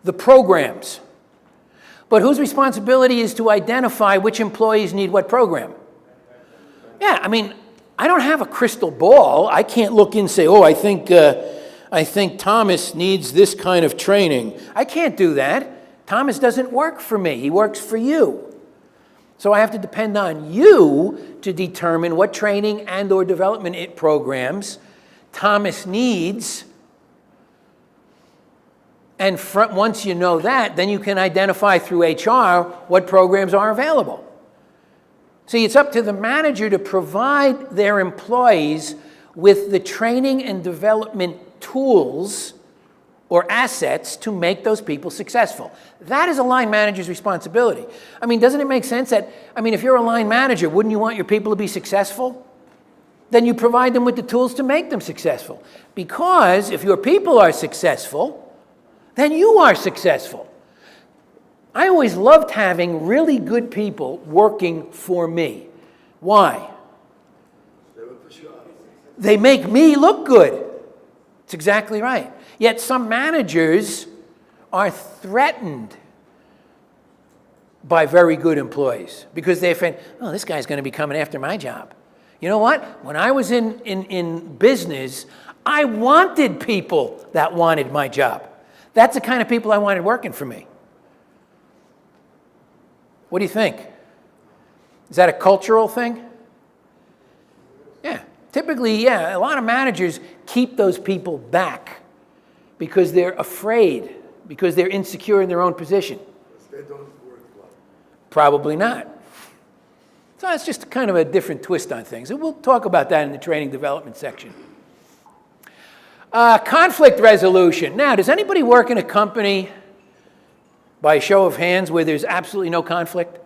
the programs. But whose responsibility is to identify which employees need what program? Yeah, I mean, I don't have a crystal ball. I can't look in and say, oh, I think Thomas needs this kind of training. I can't do that. Thomas doesn't work for me. He works for you. So I have to depend on you to determine what training and or development programs Thomas needs. And once you know that, then you can identify through HR what programs are available. See, it's up to the manager to provide their employees with the training and development tools or assets to make those people successful. That is a line manager's responsibility. I mean, doesn't it make sense that, if you're a line manager, wouldn't you want your people to be successful? Then you provide them with the tools to make them successful. Because if your people are successful, then you are successful. I always loved having really good people working for me. Why? They make me look good. It's exactly right. Yet some managers are threatened by very good employees because they think, oh, this guy's going to be coming after my job. You know what? When I was in business, I wanted people that wanted my job. That's the kind of people I wanted working for me. What do you think? Is that a cultural thing? Yeah. Typically, yeah, a lot of managers keep those people back because they're afraid, because they're insecure in their own position. They don't work well. Probably not. So it's just kind of a different twist on things. And we'll talk about that in the training development section. Conflict resolution. Now, does anybody work in a company, by a show of hands, where there's absolutely no conflict?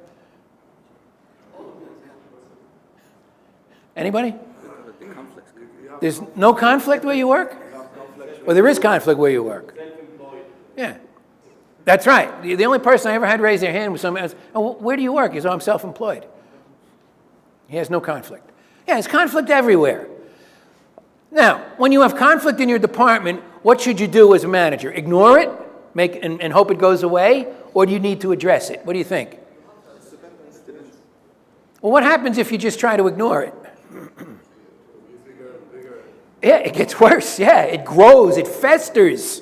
Anybody? There's no conflict where you work? Well, there is conflict where you work. Yeah. That's right. The only person I ever had raise their hand was somebody else. Oh, where do you work? He says, oh, I'm self-employed. He has no conflict. Yeah, there's conflict everywhere. Now, when you have conflict in your department, what should you do as a manager? Ignore it, and hope it goes away, or do you need to address it? What do you think? Well, what happens if you just try to ignore it? Yeah, it gets worse. Yeah, it grows, it festers.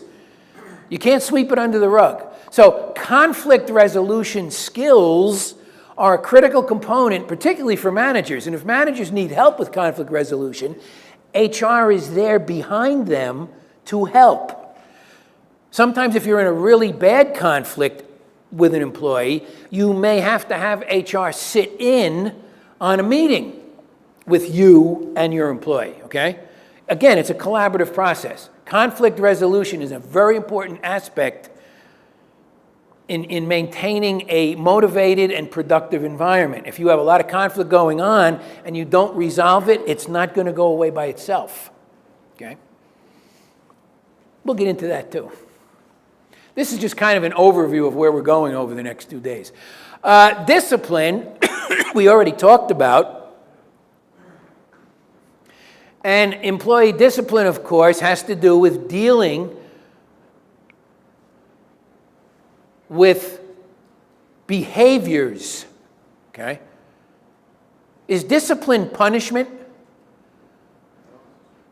You can't sweep it under the rug. So conflict resolution skills are a critical component, particularly for managers. And if managers need help with conflict resolution, HR is there behind them to help. Sometimes if you're in a really bad conflict with an employee, you may have to have HR sit in on a meeting with you and your employee, okay? Again, it's a collaborative process. Conflict resolution is a very important aspect in maintaining a motivated and productive environment. If you have a lot of conflict going on and you don't resolve it, it's not going to go away by itself, okay? We'll get into that too. This is just kind of an overview of where we're going over the next 2 days. Discipline, we already talked about. And employee discipline, of course, has to do with dealing with behaviors, okay? Is discipline punishment?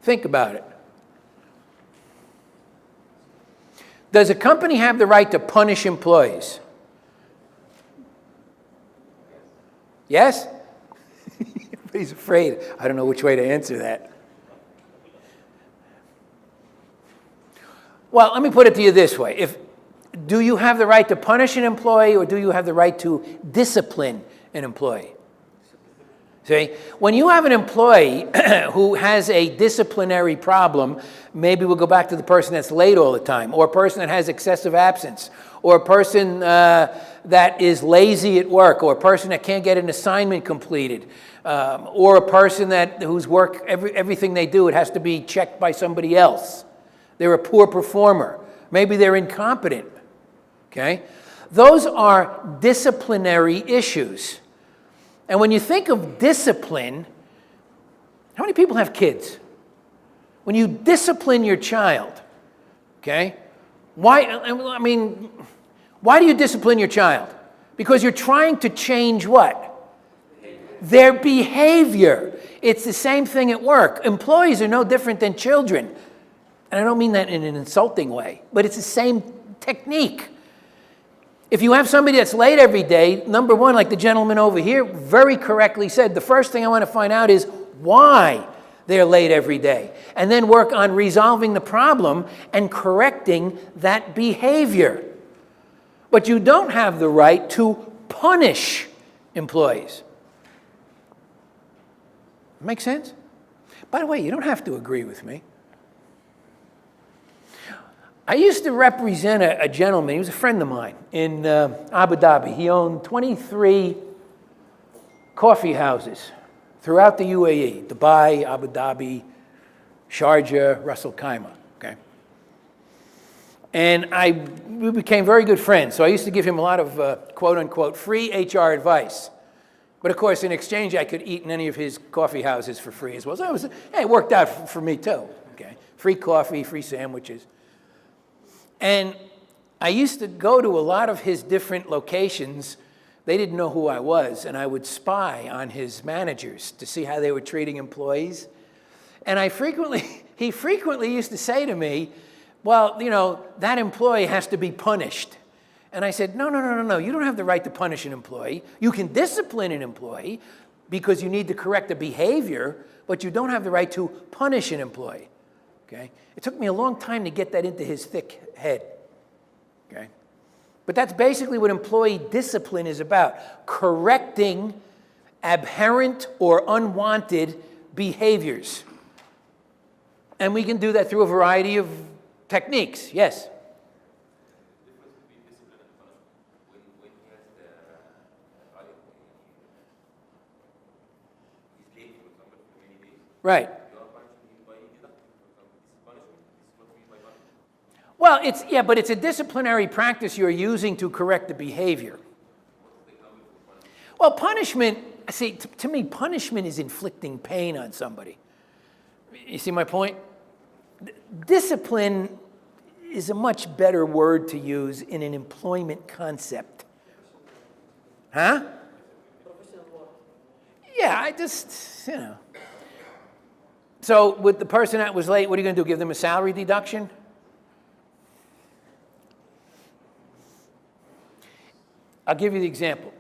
Think about it. Does a company have the right to punish employees? Yes? Everybody's afraid. I don't know which way to answer that. Well, let me put it to you this way. Do you have the right to punish an employee, or do you have the right to discipline an employee? See, when you have an employee who has a disciplinary problem, maybe we'll go back to the person that's late all the time, or a person that has excessive absence, or a person that is lazy at work, or a person that can't get an assignment completed, or a person whose work, everything they do, it has to be checked by somebody else. They're a poor performer. Maybe they're incompetent, okay? Those are disciplinary issues. And when you think of discipline, how many people have kids? When you discipline your child, okay, why do you discipline your child? Because you're trying to change what? Their behavior. It's the same thing at work. Employees are no different than children. And I don't mean that in an insulting way, but it's the same technique. If you have somebody that's late every day, number one, like the gentleman over here very correctly said, the first thing I want to find out is why they're late every day. And then work on resolving the problem and correcting that behavior. But you don't have the right to punish employees. Make sense? By the way, you don't have to agree with me. I used to represent a gentleman, he was a friend of mine, in Abu Dhabi. He owned 23 coffee houses throughout the UAE, Dubai, Abu Dhabi, Sharjah, Ras Al Khaimah, okay? And we became very good friends, so I used to give him a lot of quote-unquote free HR advice. But of course, in exchange, I could eat in any of his coffee houses for free as well. So it worked out for me too, okay? Free coffee, free sandwiches. And I used to go to a lot of his different locations. They didn't know who I was, and I would spy on his managers to see how they were treating employees. And he frequently used to say to me, well, you know, that employee has to be punished. And I said, no, you don't have the right to punish an employee. You can discipline an employee because you need to correct a behavior, but you don't have the right to punish an employee. Okay? It took me a long time to get that into his thick head. Okay? But that's basically what employee discipline is about, correcting aberrant or unwanted behaviors. And we can do that through a variety of techniques. Yes? Right. Well, but it's a disciplinary practice you're using to correct the behavior. Well, punishment, see, to me, punishment is inflicting pain on somebody. You see my point? Discipline is a much better word to use in an employment concept. Huh? Yeah, I just, you know. So with the person that was late, what are you going to do? Give them a salary deduction? I'll give you the example.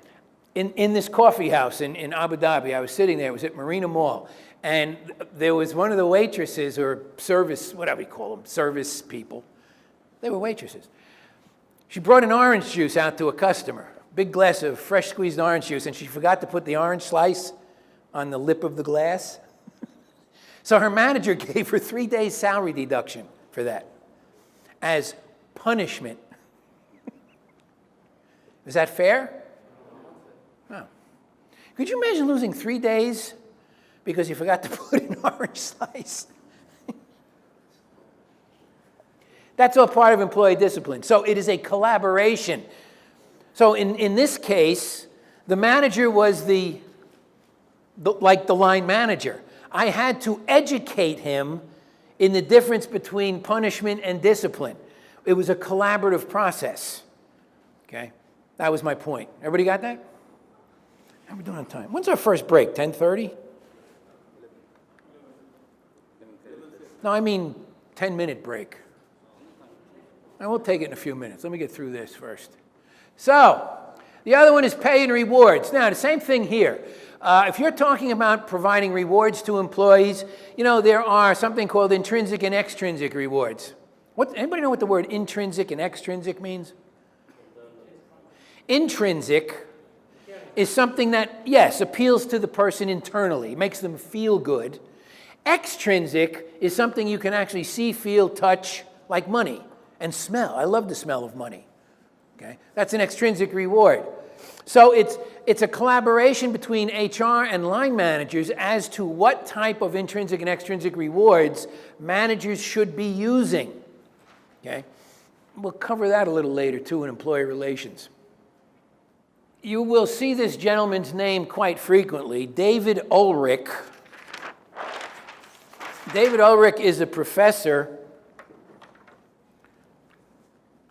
In this coffee house in Abu Dhabi, I was sitting there, it was at Marina Mall, and there was one of the waitresses, or service, whatever you call them, service people. They were waitresses. She brought an orange juice out to a customer, big glass of fresh squeezed orange juice, and she forgot to put the orange slice on the lip of the glass. So her manager gave her 3 days salary deduction for that as punishment. Is that fair? No. Could you imagine losing 3 days because you forgot to put an orange slice? That's all part of employee discipline. So it is a collaboration. So in this case, the manager was like the line manager. I had to educate him in the difference between punishment and discipline. It was a collaborative process. Okay? That was my point. Everybody got that? How are we doing on time? When's our first break? 10:30? No, I mean 10-minute break. And we'll take it in a few minutes. Let me get through this first. So, the other one is pay and rewards. Now, the same thing here. If you're talking about providing rewards to employees, you know, there are something called intrinsic and extrinsic rewards. Anybody know what the word intrinsic and extrinsic means? Intrinsic is something that, yes, appeals to the person internally, makes them feel good. Extrinsic is something you can actually see, feel, touch, like money, and smell. I love the smell of money. Okay? That's an extrinsic reward. So it's a collaboration between HR and line managers as to what type of intrinsic and extrinsic rewards managers should be using. Okay? We'll cover that a little later, too, in employee relations. You will see this gentleman's name quite frequently, David Ulrich. David Ulrich is a professor.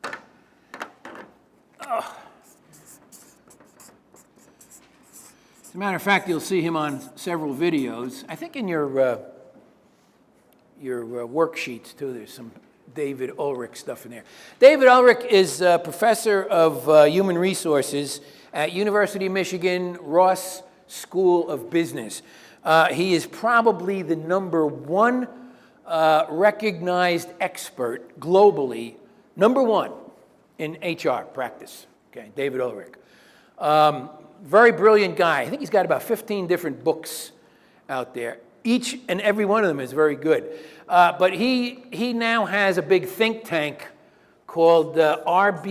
As a matter of fact, you'll see him on several videos. I think in your worksheets, too, there's some David Ulrich stuff in there. David Ulrich is a professor of human resources at University of Michigan Ross School of Business. He is probably the #1 recognized expert globally, #1 in HR practice, okay, David Ulrich. Very brilliant guy. I think he's got about 15 different books out there. Each and every one of them is very good. But he now has a big think tank called RBL.net,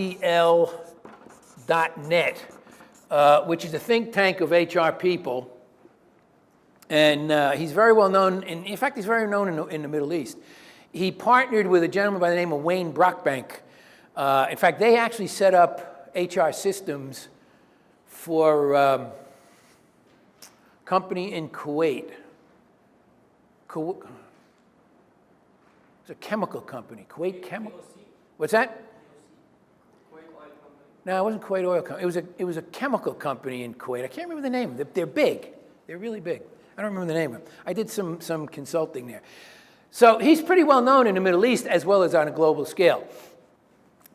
which is a think tank of HR people. And he's very well known, in fact, he's very known in the Middle East. He partnered with a gentleman by the name of Wayne Brockbank. In fact, they actually set up HR systems for a company in Kuwait. It's a chemical company, Kuwait Chemical. What's that? No, it wasn't Kuwait Oil Company. It was a chemical company in Kuwait. I can't remember the name. They're big. They're really big. I don't remember the name of them. I did some consulting there. So he's pretty well known in the Middle East as well as on a global scale.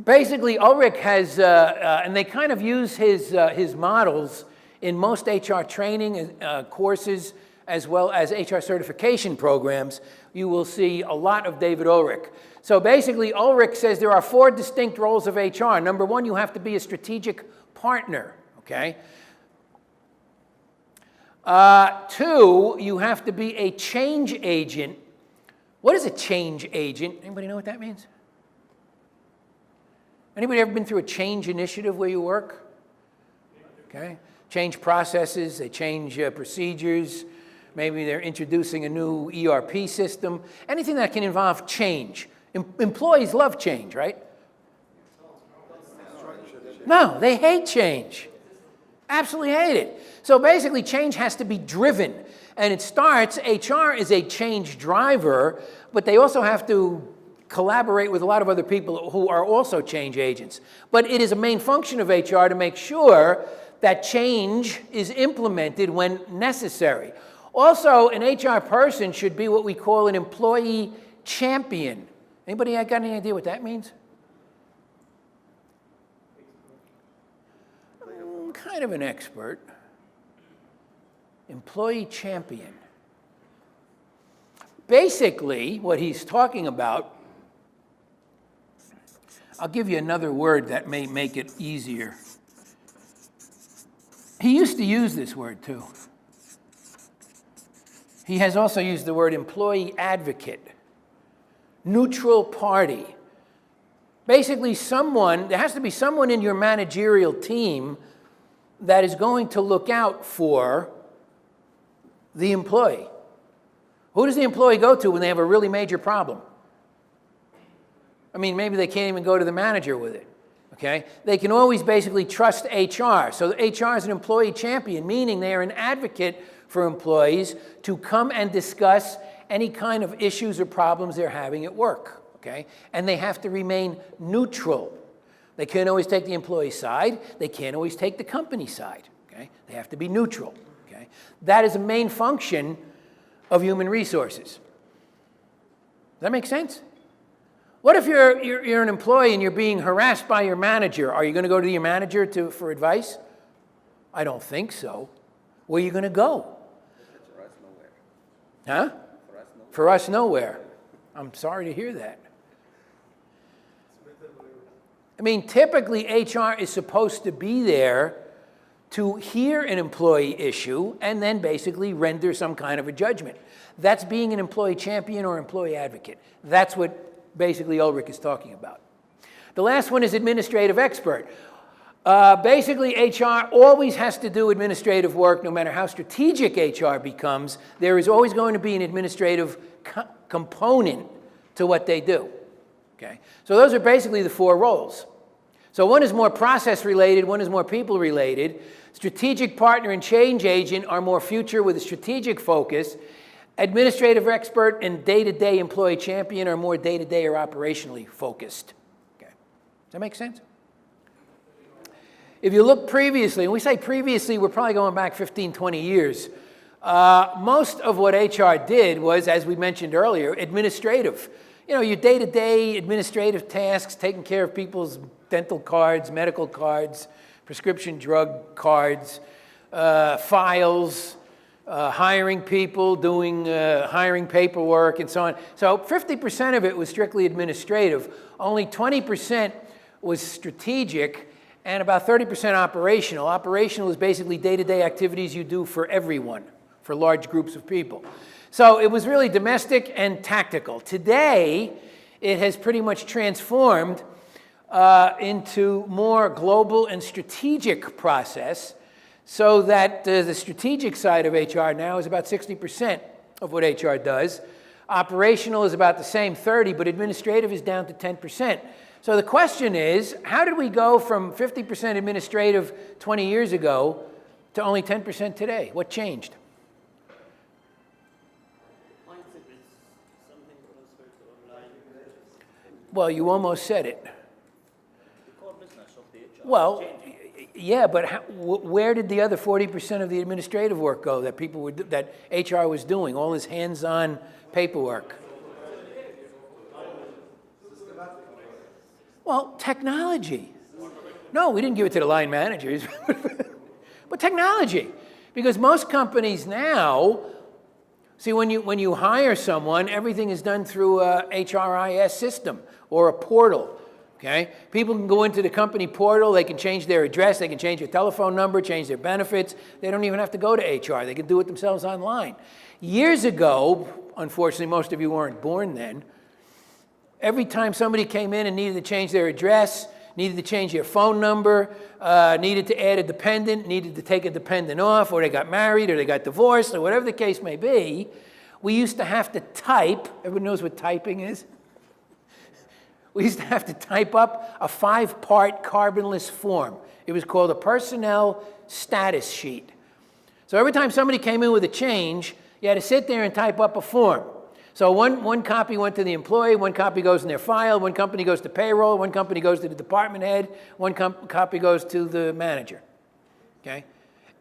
Basically, Ulrich has, and they kind of use his models in most HR training courses as well as HR certification programs. You will see a lot of David Ulrich. So basically, Ulrich says there are 4 distinct roles of HR. #1, you have to be a strategic partner, okay? 2, you have to be a change agent. What is a change agent? Anybody know what that means? Anybody ever been through a change initiative where you work? Okay. Change processes, they change procedures. Maybe they're introducing a new ERP system. Anything that can involve change. Employees love change, right? No, they hate change. Absolutely hate it. So basically, change has to be driven. And it starts, HR is a change driver, but they also have to collaborate with a lot of other people who are also change agents. But it is a main function of HR to make sure that change is implemented when necessary. Also, an HR person should be what we call an employee champion. Anybody got any idea what that means? Kind of an expert. Employee champion. Basically, what he's talking about, I'll give you another word that may make it easier. He used to use this word too. He has also used the word employee advocate, neutral party. Basically, there has to be someone in your managerial team that is going to look out for the employee. Who does the employee go to when they have a really major problem? I mean, maybe they can't even go to the manager with it, okay? They can always basically trust HR. So HR is an employee champion, meaning they are an advocate for employees to come and discuss any kind of issues or problems they're having at work, okay? And they have to remain neutral. They can't always take the employee side. They can't always take the company side, okay? They have to be neutral, okay? That is a main function of human resources. Does that make sense? What if you're an employee and you're being harassed by your manager? Are you going to go to your manager for advice? I don't think so. Where are you going to go? For us, nowhere. Huh? For us, nowhere. I'm sorry to hear that. I mean, typically HR is supposed to be there to hear an employee issue and then basically render some kind of a judgment. That's being an employee champion or employee advocate. That's what basically Ulrich is talking about. The last one is administrative expert. Basically, HR always has to do administrative work, no matter how strategic HR becomes. There is always going to be an administrative component to what they do. Okay? So those are basically the 4 roles. So one is more process-related, one is more people-related. Strategic partner and change agent are more future with a strategic focus. Administrative expert and day-to-day employee champion are more day-to-day or operationally focused. Okay. Does that make sense? If you look previously, and we say previously, we're probably going back 15, 20 years. Most of what HR did was, as we mentioned earlier, administrative. You know, your day-to-day administrative tasks, taking care of people's dental cards, medical cards, prescription drug cards, files, hiring people, doing hiring paperwork, and so on. So 50% of it was strictly administrative. Only 20% was strategic, and about 30% operational. Operational is basically day-to-day activities you do for everyone, for large groups of people. So it was really domestic and tactical. Today, it has pretty much transformed into more global and strategic process, so that the strategic side of HR now is about 60% of what HR does. Operational is about the same, 30, but administrative is down to 10%. So the question is, how did we go from 50% administrative 20 years ago to only 10% today? What changed? Mindset is something transferred to online. Well, you almost said it. The core business of the HR. Well, yeah, but where did the other 40% of the administrative work go that people were that HR was doing? All this hands-on paperwork. Well, technology. No, we didn't give it to the line managers, but technology, because most companies now. See, when you hire someone, everything is done through a HRIS system or a portal. Okay? People can go into the company portal, they can change their address, they can change their telephone number, change their benefits. They don't even have to go to HR. They can do it themselves online. Years ago, unfortunately, most of you weren't born then, every time somebody came in and needed to change their address, needed to change their phone number, needed to add a dependent, needed to take a dependent off, or they got married, or they got divorced, or whatever the case may be, we used to have to type. Everyone knows what typing is? We used to have to type up a 5-part carbonless form. It was called a personnel status sheet. So every time somebody came in with a change, you had to sit there and type up a form. So one copy went to the employee, one copy goes in their file, one company goes to payroll, one company goes to the department head, one copy goes to the manager. Okay?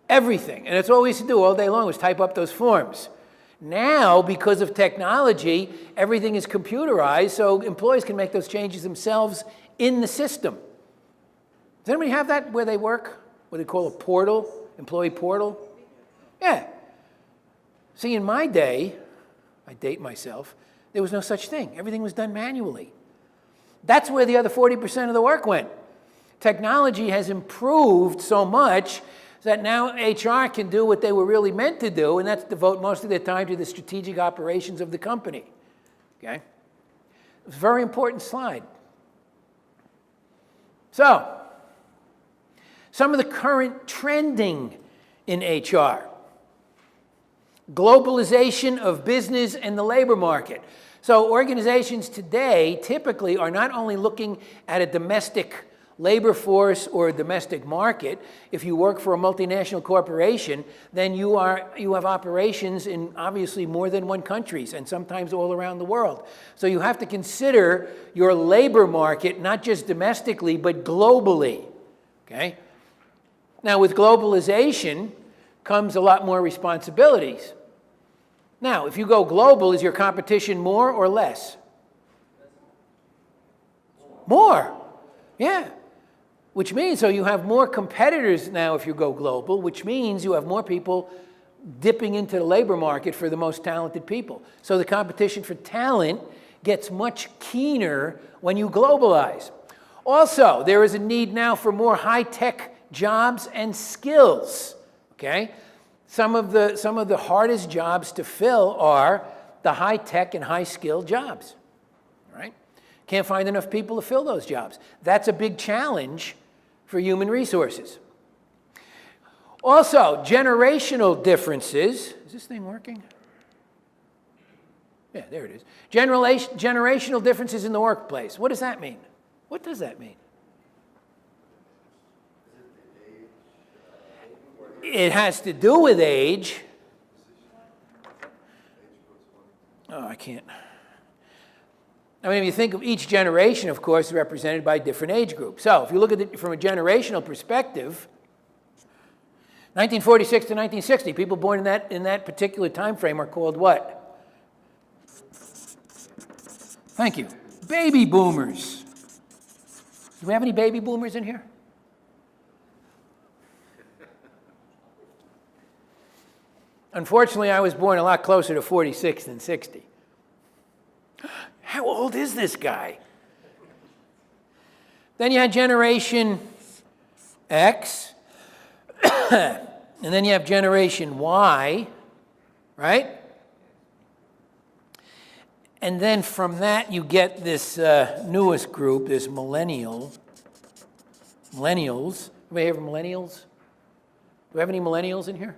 Everything. And that's all we used to do all day long was type up those forms. Now, because of technology, everything is computerized, so employees can make those changes themselves in the system. Does anybody have that where they work? What they call a portal, employee portal? Yeah. See, in my day, I date myself, there was no such thing. Everything was done manually. That's where the other 40% of the work went. Technology has improved so much that now HR can do what they were really meant to do, and that's devote most of their time to the strategic operations of the company. Okay? It's a very important slide. So, some of the current trending in HR. Globalization of business and the labor market. So organizations today typically are not only looking at a domestic labor force or a domestic market. If you work for a multinational corporation, then you have operations in obviously more than one countries and sometimes all around the world. So you have to consider your labor market not just domestically but globally. Okay? Now with globalization comes a lot more responsibilities. Now, if you go global, is your competition more or less? More. Yeah. Which means, so you have more competitors now if you go global, which means you have more people dipping into the labor market for the most talented people. So the competition for talent gets much keener when you globalize. Also, there is a need now for more high-tech jobs and skills. Okay? Some of the hardest jobs to fill are the high-tech and high-skilled jobs. Right? Can't find enough people to fill those jobs. That's a big challenge for human resources. Also, generational differences. Is this thing working? Yeah, there it is. Generational differences in the workplace. What does that mean? What does that mean? It has to do with age. Oh, I can't. I mean, if you think of each generation, of course, is represented by different age groups. So if you look at it from a generational perspective, 1946 to 1960, people born in that particular time frame are called what? Thank you. Baby boomers. Do we have any baby boomers in here? Unfortunately, I was born a lot closer to 46 than 60. How old is this guy? Then you had Generation X, and then you have Generation Y, right? And then from that you get this newest group, this millennials. Anybody hear of millennials? Do we have any millennials in here?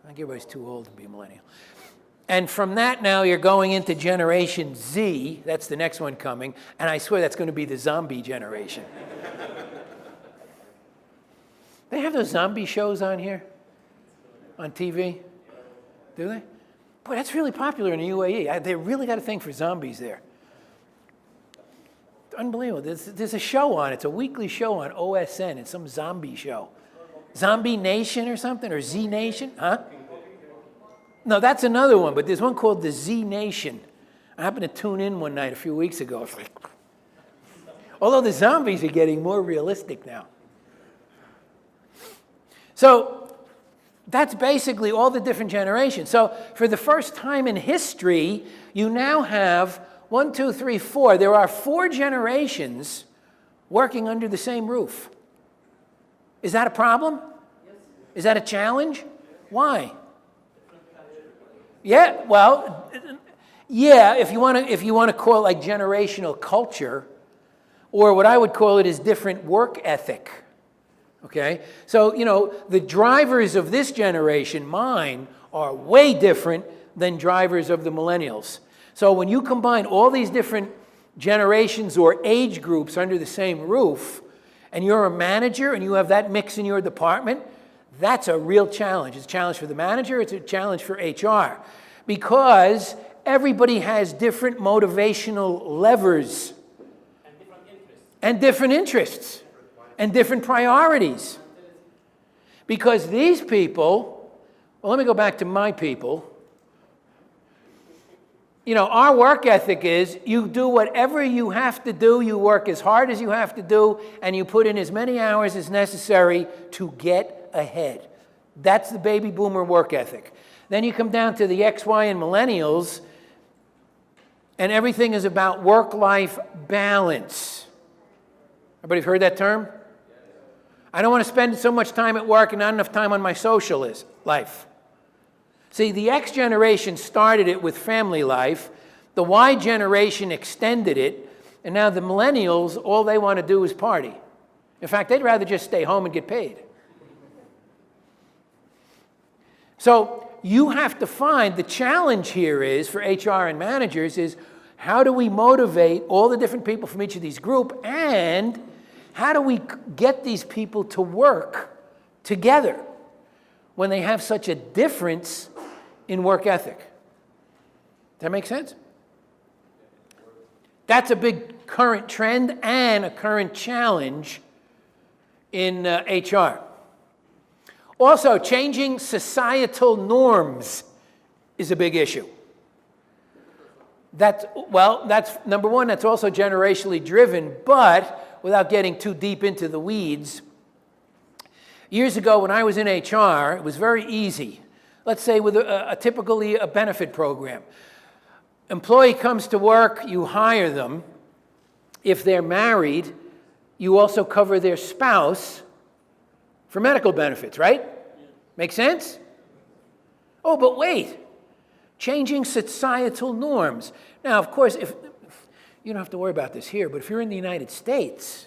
I think everybody's too old to be a millennial. And from that now you're going into Generation Z. That's the next one coming. And I swear that's going to be the zombie generation. They have those zombie shows on here? On TV? Do they? Boy, that's really popular in the UAE. They really got a thing for zombies there. It's unbelievable. There's a show on. It's a weekly show on OSN. It's some zombie show. Zombie Nation or something? Or Z Nation? Huh? No, that's another one, but there's one called the Z Nation. I happened to tune in one night a few weeks ago. It's like, although the zombies are getting more realistic now. So that's basically all the different generations. So for the first time in history, you now have 1, 2, 3, 4. There are 4 generations working under the same roof. Is that a problem? Is that a challenge? Why? Yeah, well, yeah, if you want to call it like generational culture, or what I would call it is different work ethic. Okay? So, the drivers of this generation, mine, are way different than drivers of the millennials. So when you combine all these different generations or age groups under the same roof, and you're a manager and you have that mix in your department, that's a real challenge. It's a challenge for the manager, it's a challenge for HR, because everybody has different motivational levers and different interests and different priorities. Because these people, well, let me go back to my people. Our work ethic is you do whatever you have to do, you work as hard as you have to do, and you put in as many hours as necessary to get ahead. That's the baby boomer work ethic. Then you come down to the X, Y, and millennials, and everything is about work-life balance. Everybody heard that term? I don't want to spend so much time at work and not enough time on my social life. See, the X generation started it with family life. The Y generation extended it. And now the millennials, all they want to do is party. In fact, they'd rather just stay home and get paid. So you have to find, the challenge here is, for HR and managers, is how do we motivate all the different people from each of these groups, and how do we get these people to work together when they have such a difference in work ethic? Does that make sense? That's a big current trend and a current challenge in HR. Also, changing societal norms is a big issue. That's number one, that's also generationally driven, but without getting too deep into the weeds, years ago when I was in HR, it was very easy. Let's say with typically a benefit program. Employee comes to work, you hire them. If they're married, you also cover their spouse for medical benefits, right? Make sense? Oh, but wait. Changing societal norms. Now, of course, if you don't have to worry about this here, but if you're in the United States,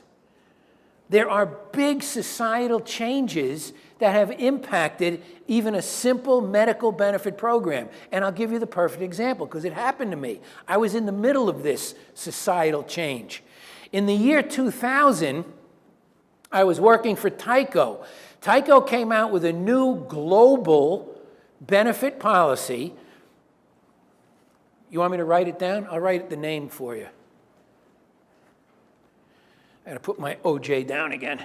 there are big societal changes that have impacted even a simple medical benefit program. And I'll give you the perfect example, because it happened to me. I was in the middle of this societal change. In the year 2000, I was working for Tyco. Tyco came out with a new global benefit policy You want me to write it down? I'll write the name for you. I got to put my OJ down again.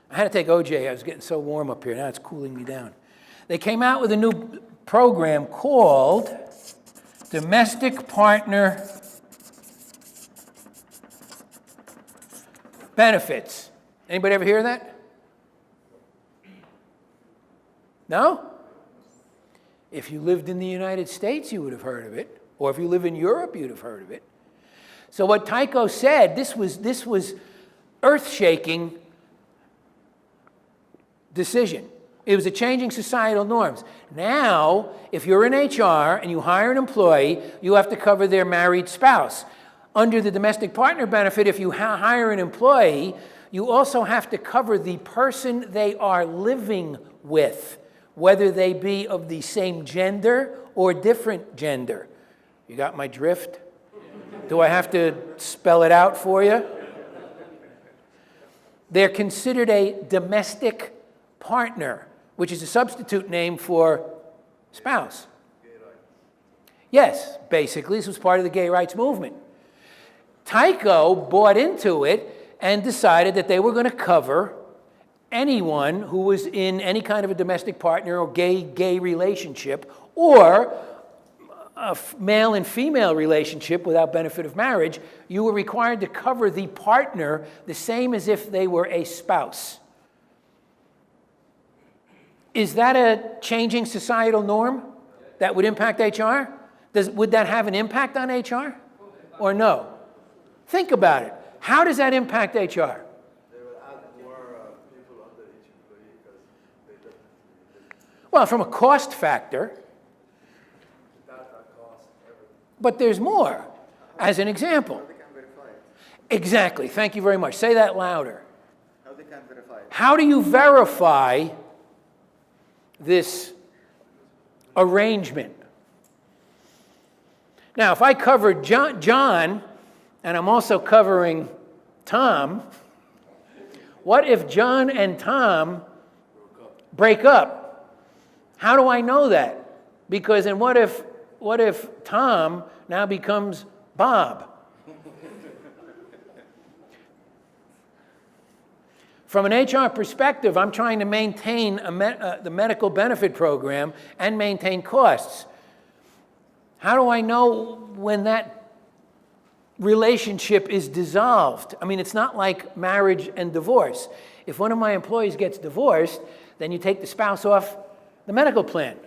I had to take OJ. I was getting so warm up here. Now it's cooling me down. They came out with a new program called Domestic Partner Benefits. Anybody ever hear of that? No? If you lived in the United States, you would have heard of it. Or if you live in Europe, you'd have heard of it. So what Tycho said, this was earth-shaking decision. It was a changing societal norms. Now, if you're in HR and you hire an employee, you have to cover their married spouse. Under the domestic partner benefit, if you hire an employee, you also have to cover the person they are living with, whether they be of the same gender or different gender. You got my drift? Do I have to spell it out for you? They're considered a domestic partner, which is a substitute name for spouse. Yes, basically, this was part of the gay rights movement. Tycho bought into it and decided that they were going to cover anyone who was in any kind of a domestic partner or gay relationship, or a male and female relationship without benefit of marriage. You were required to cover the partner the same as if they were a spouse. Is that a changing societal norm that would impact HR? Would that have an impact on HR or no? Think about it. How does that impact HR? They will add more people under each employee because they definitely. Well, from a cost factor, That costs everything. but there's more. As an example. How they can verify it? Exactly. Thank you very much. Say that louder. How they can verify it? How do you verify this arrangement? Now, if I cover John, and I'm also covering Tom, what if John and Tom break up? How do I know that? Because then what if Tom now becomes Bob? From an HR perspective, I'm trying to maintain the medical benefit program and maintain costs. How do I know when that relationship is dissolved? I mean, it's not like marriage and divorce. If one of my employees gets divorced, then you take the spouse off the medical plan.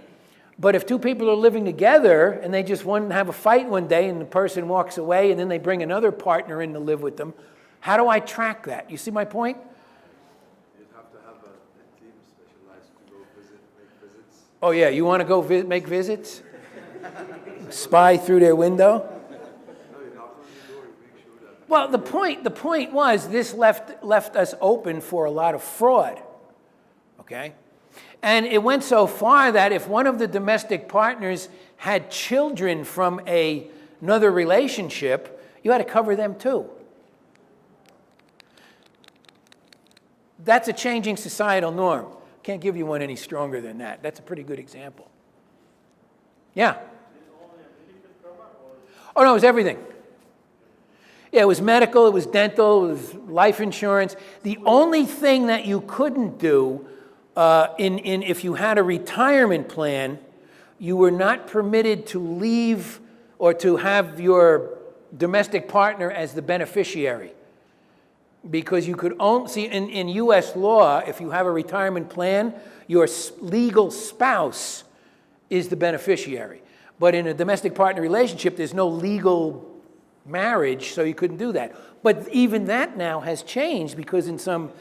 But if two people are living together and they just have a fight one day and the person walks away and then they bring another partner in to live with them, how do I track that? You see my point? You'd have to have a team specialized to go make visits. Oh yeah, you want to go make visits? Spy through their window? No, you knock on the door, you make sure that. Well, the point was this left us open for a lot of fraud, okay? And it went so far that if one of the domestic partners had children from another relationship, you had to cover them too. That's a changing societal norm. Can't give you one any stronger than that. That's a pretty good example. Yeah? Oh, no, it was everything. Yeah, it was medical, it was dental, it was life insurance. The only thing that you couldn't do if you had a retirement plan, you were not permitted to leave or to have your domestic partner as the beneficiary. Because you could only, see, in U.S. law, if you have a retirement plan, your legal spouse is the beneficiary. But in a domestic partner relationship, there's no legal marriage, so you couldn't do that. But even that now has changed because in some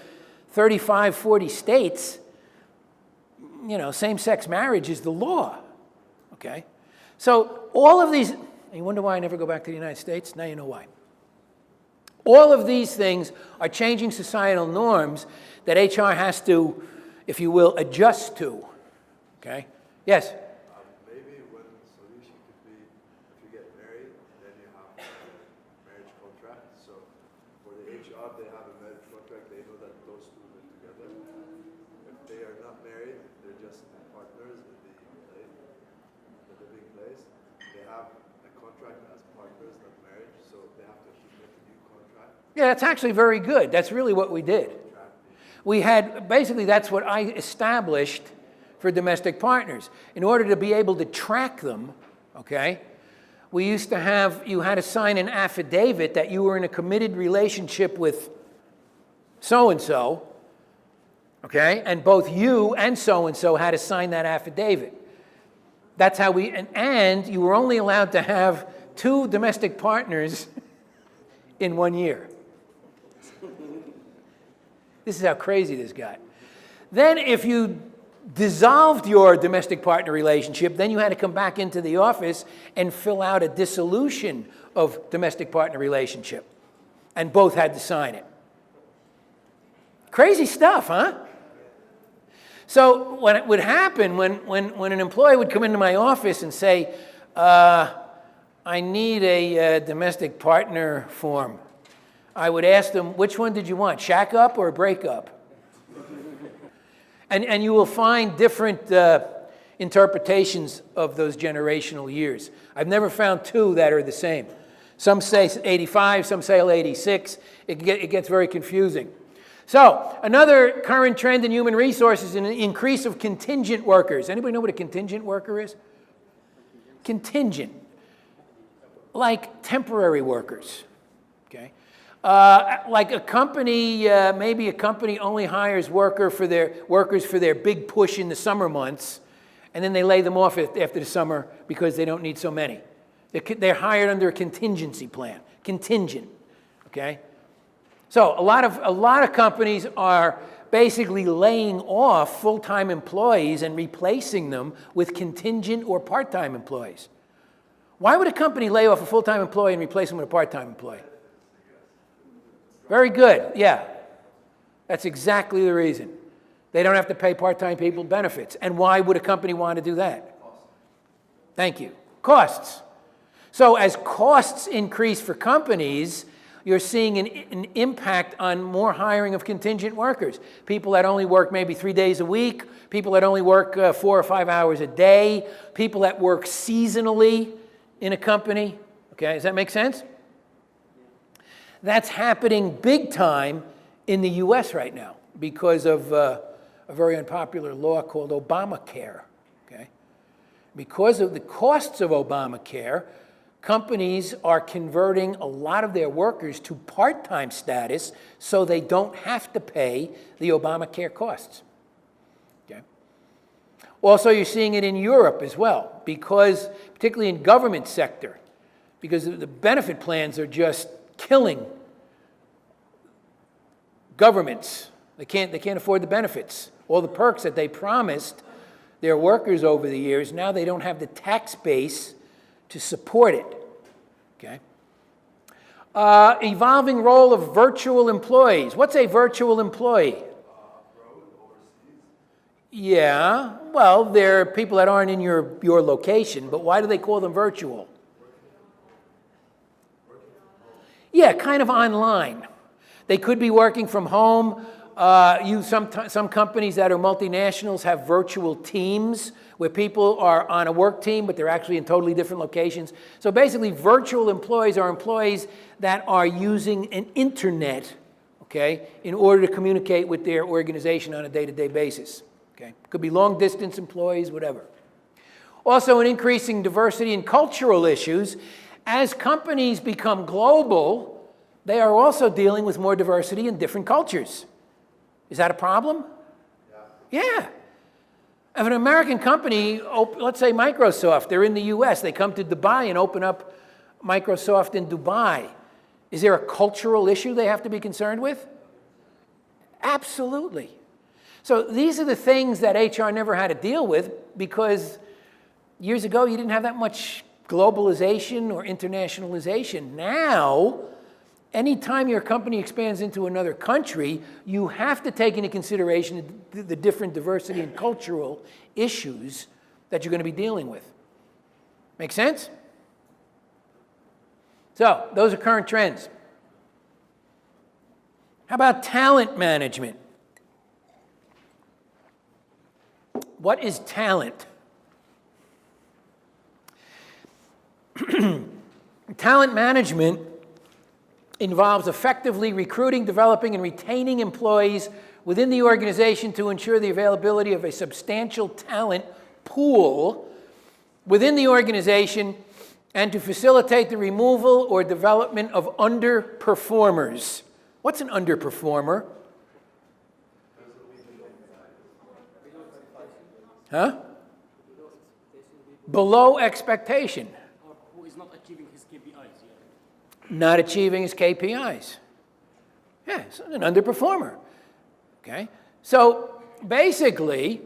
35, 40 states, same-sex marriage is the law, okay? So all of these, you wonder why I never go back to the United States? Now you know why. All of these things are changing societal norms that HR has to, if you will, adjust to, okay? Yes? Maybe one solution could be if you get married, then you have a marriage contract. So for the HR, they have a marriage contract. They know that those two live together. If they are not married, they're just partners in the living place. They have a contract contract as partners, not marriage, so they have to submit a new contract. Yeah, that's actually very good. That's really what we did. We had, basically that's what I established for domestic partners. In order to be able to track them, okay, we used to have, you had to sign an affidavit that you were in a committed relationship with so-and-so, okay, and both you and so-and-so had to sign that affidavit. That's how we, and you were only allowed to have 2 domestic partners in 1 year. This is how crazy this got. Then if you dissolved your domestic partner relationship, then you had to come back into the office and fill out a dissolution of domestic partner relationship. And both had to sign it. Crazy stuff, huh? So what would happen when an employee would come into my office and say, I need a domestic partner form, I would ask them, which one did you want, shack up or break up? And you will find different interpretations of those generational years. I've never found 2 that are the same. Some say 85, some say 86. It gets very confusing. So another current trend in human resources is an increase of contingent workers. Anybody know what a contingent worker is? Contingent, like temporary workers, okay? Like a company, maybe a company only hires workers for their big push in the summer months, and then they lay them off after the summer because they don't need so many. They're hired under a contingency plan, contingent, okay? So a lot of companies are basically laying off full-time employees and replacing them with contingent or part-time employees. Why would a company lay off a full-time employee and replace them with a part-time employee? Very good, yeah. That's exactly the reason. They don't have to pay part-time people benefits. And why would a company want to do that? Thank you. Costs. So as costs increase for companies, you're seeing an impact on more hiring of contingent workers. People that only work maybe 3 days a week, people that only work 4 or 5 hours a day, people that work seasonally in a company. Okay, does that make sense? That's happening big time in the US right now because of a very unpopular law called Obamacare. Okay? Because of the costs of Obamacare, companies are converting a lot of their workers to part-time status so they don't have to pay the Obamacare costs. Okay? Also, you're seeing it in Europe as well, because particularly in government sector, because the benefit plans are just killing governments. They can't afford the benefits. All the perks that they promised their workers over the years, now they don't have the tax base to support it. Okay. Evolving role of virtual employees. What's a virtual employee? Yeah, well, they're people that aren't in your location, but why do they call them virtual? Yeah, kind of online. They could be working from home. Some companies that are multinationals have virtual teams where people are on a work team, but they're actually in totally different locations. So basically, virtual employees are employees that are using an internet, okay, in order to communicate with their organization on a day-to-day basis. Okay, could be long-distance employees, whatever. Also, an increasing diversity in cultural issues. As companies become global, they are also dealing with more diversity in different cultures. Is that a problem? Yeah. If an American company, let's say Microsoft, they're in the US, they come to Dubai and open up Microsoft in Dubai. Is there a cultural issue they have to be concerned with? Absolutely. So these are the things that HR never had to deal with because years ago you didn't have that much globalization or internationalization. Now, anytime your company expands into another country, you have to take into consideration the different diversity and cultural issues that you're going to be dealing with. Make sense? So, those are current trends. How about talent management? What is talent? Talent management involves effectively recruiting, developing, and retaining employees within the organization to ensure the availability of a substantial talent pool within the organization and to facilitate the removal or development of underperformers. What's an underperformer? Huh? Below expectation. Or who is not achieving his KPIs? Yeah. Not achieving his KPIs. Yeah, it's an underperformer. Okay? So basically,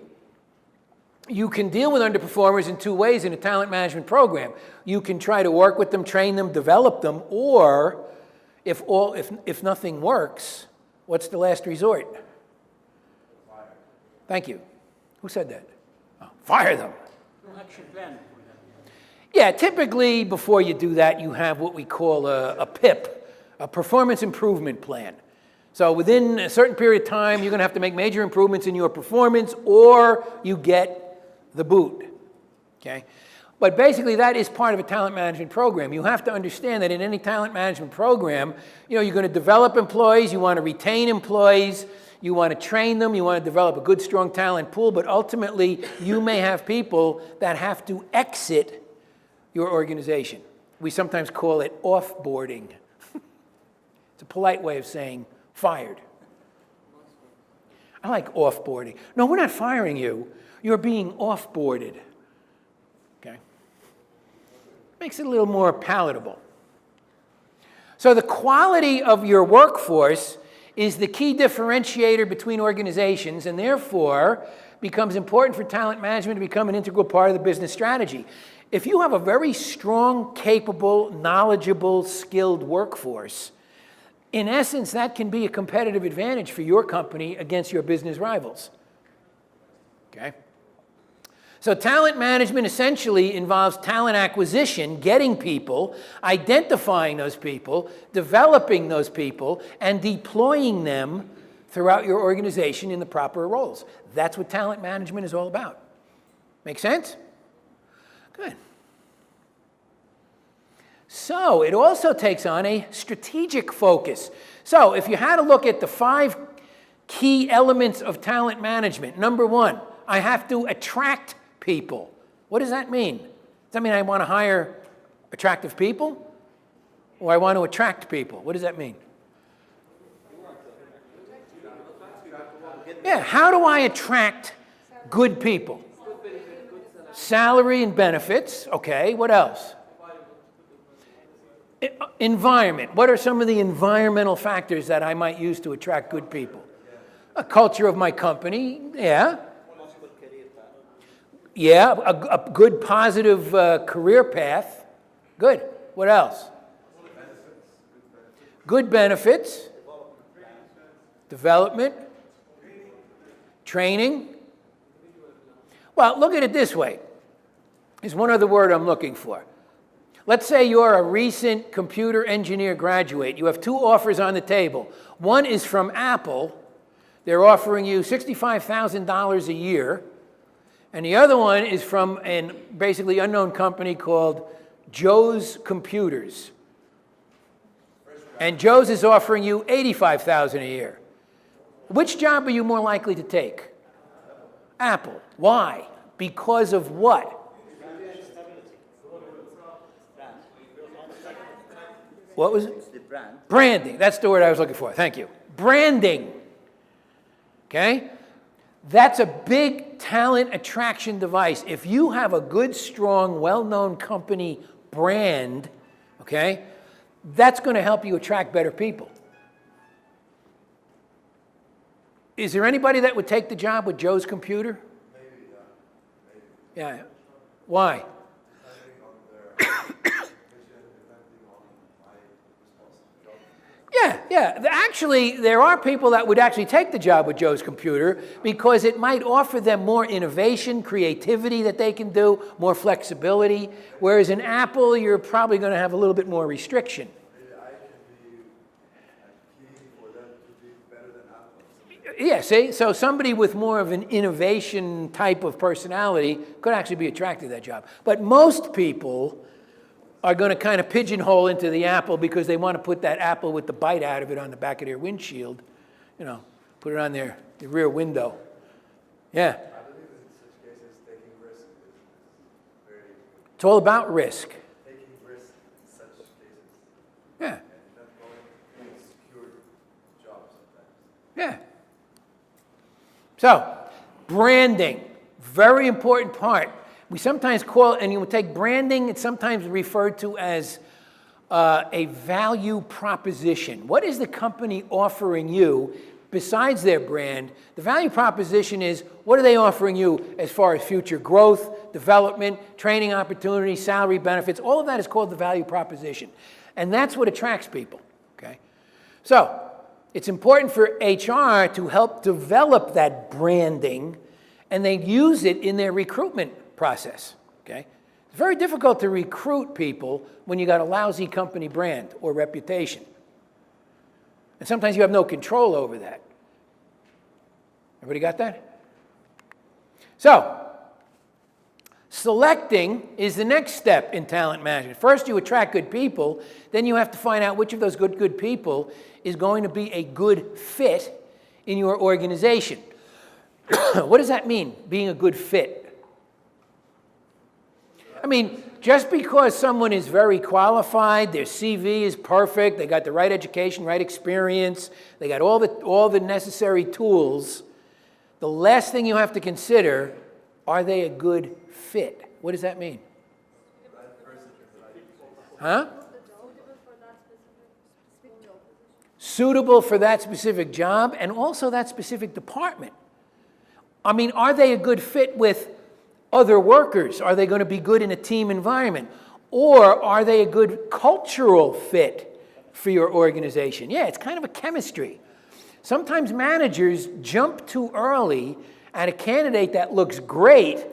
you can deal with underperformers in two ways in a talent management program. You can try to work with them, train them, develop them, or if nothing works, what's the last resort? Fire. Thank you. Who said that? Oh, fire them. No action plan for that. Yeah, typically before you do that, you have what we call a PIP, a performance improvement plan. So within a certain period of time, you're going to have to make major improvements in your performance or you get the boot, okay? But basically that is part of a talent management program. You have to understand that in any talent management program, you're going to develop employees, you want to retain employees, you want to train them, you want to develop a good, strong talent pool, but ultimately you may have people that have to exit your organization. We sometimes call it offboarding. It's a polite way of saying fired. I like offboarding. No, we're not firing you. You're being offboarded. Okay? Makes it a little more palatable. So the quality of your workforce is the key differentiator between organizations and therefore becomes important for talent management to become an integral part of the business strategy. If you have a very strong, capable, knowledgeable, skilled workforce, in essence, that can be a competitive advantage for your company against your business rivals. Okay? So talent management essentially involves talent acquisition, getting people, identifying those people, developing those people, and deploying them throughout your organization in the proper roles. That's what talent management is all about. Make sense? Good. So it also takes on a strategic focus. So if you had to look at the 5 key elements of talent management, number 1, I have to attract people. What does that mean? Does that mean I want to hire attractive people? Or I want to attract people? What does that mean? Yeah, how do I attract good people? Salary and benefits. Okay, what else? Environment. What are some of the environmental factors that I might use to attract good people? A culture of my company, yeah. Yeah, a good positive career path. Good. What else? Good benefits. Development. Training. Well, look at it this way. There's one other word I'm looking for. Let's say you're a recent computer engineer graduate. You have 2 offers on the table. One is from Apple. They're offering you $65,000 a year. And the other one is from a basically unknown company called Joe's Computers. And Joe's is offering you $85,000 a year. Which job are you more likely to take? Apple. Why? Because of what? What was it? The brand. Branding. That's the word I was looking for. Thank you. Branding. Okay? That's a big talent attraction device. If you have a good, strong, well-known company brand, okay, that's going to help you attract better people. Is there anybody that would take the job with Joe's Computer? Maybe, yeah. Maybe. Yeah. Why? Depending on their vision, depending on my responsibility. Yeah. Actually, there are people that would actually take the job with Joe's Computer because it might offer them more innovation, creativity that they can do, more flexibility. Whereas in Apple, you're probably going to have a little bit more restriction. Maybe I can be a key for them to be better than Apple. Yeah, see? So somebody with more of an innovation type of personality could actually be attracted to that job. But most people are going to kind of pigeonhole into the Apple because they want to put that Apple with the bite out of it on the back of their windshield, you know, put it on their rear window. Yeah. I believe in such cases, taking risks is very It's all about risk. taking risks in such cases Yeah. and not going in secure jobs sometimes. Yeah. So, branding, very important part. We sometimes call it, and you would take branding, it's sometimes referred to as a value proposition. What is the company offering you besides their brand? The value proposition is, what are they offering you as far as future growth, development, training opportunities, salary benefits? All of that is called the value proposition. And that's what attracts people, okay? So, it's important for HR to help develop that branding, and they use it in their recruitment process, okay? It's very difficult to recruit people when you got a lousy company brand or reputation. And sometimes you have no control over that. Everybody got that? So, selecting is the next step in talent management. First, you attract good people. Then you have to find out which of those good people is going to be a good fit in your organization. What does that mean, being a good fit? I mean, just because someone is very qualified, their CV is perfect, they got the right education, right experience, they got all the necessary tools, the last thing you have to consider, are they a good fit? What does that mean? Huh? Suitable for that specific job and also that specific department. I mean, are they a good fit with other workers? Are they going to be good in a team environment? Or are they a good cultural fit for your organization? Yeah, it's kind of a chemistry. Sometimes managers jump too early at a candidate that looks great,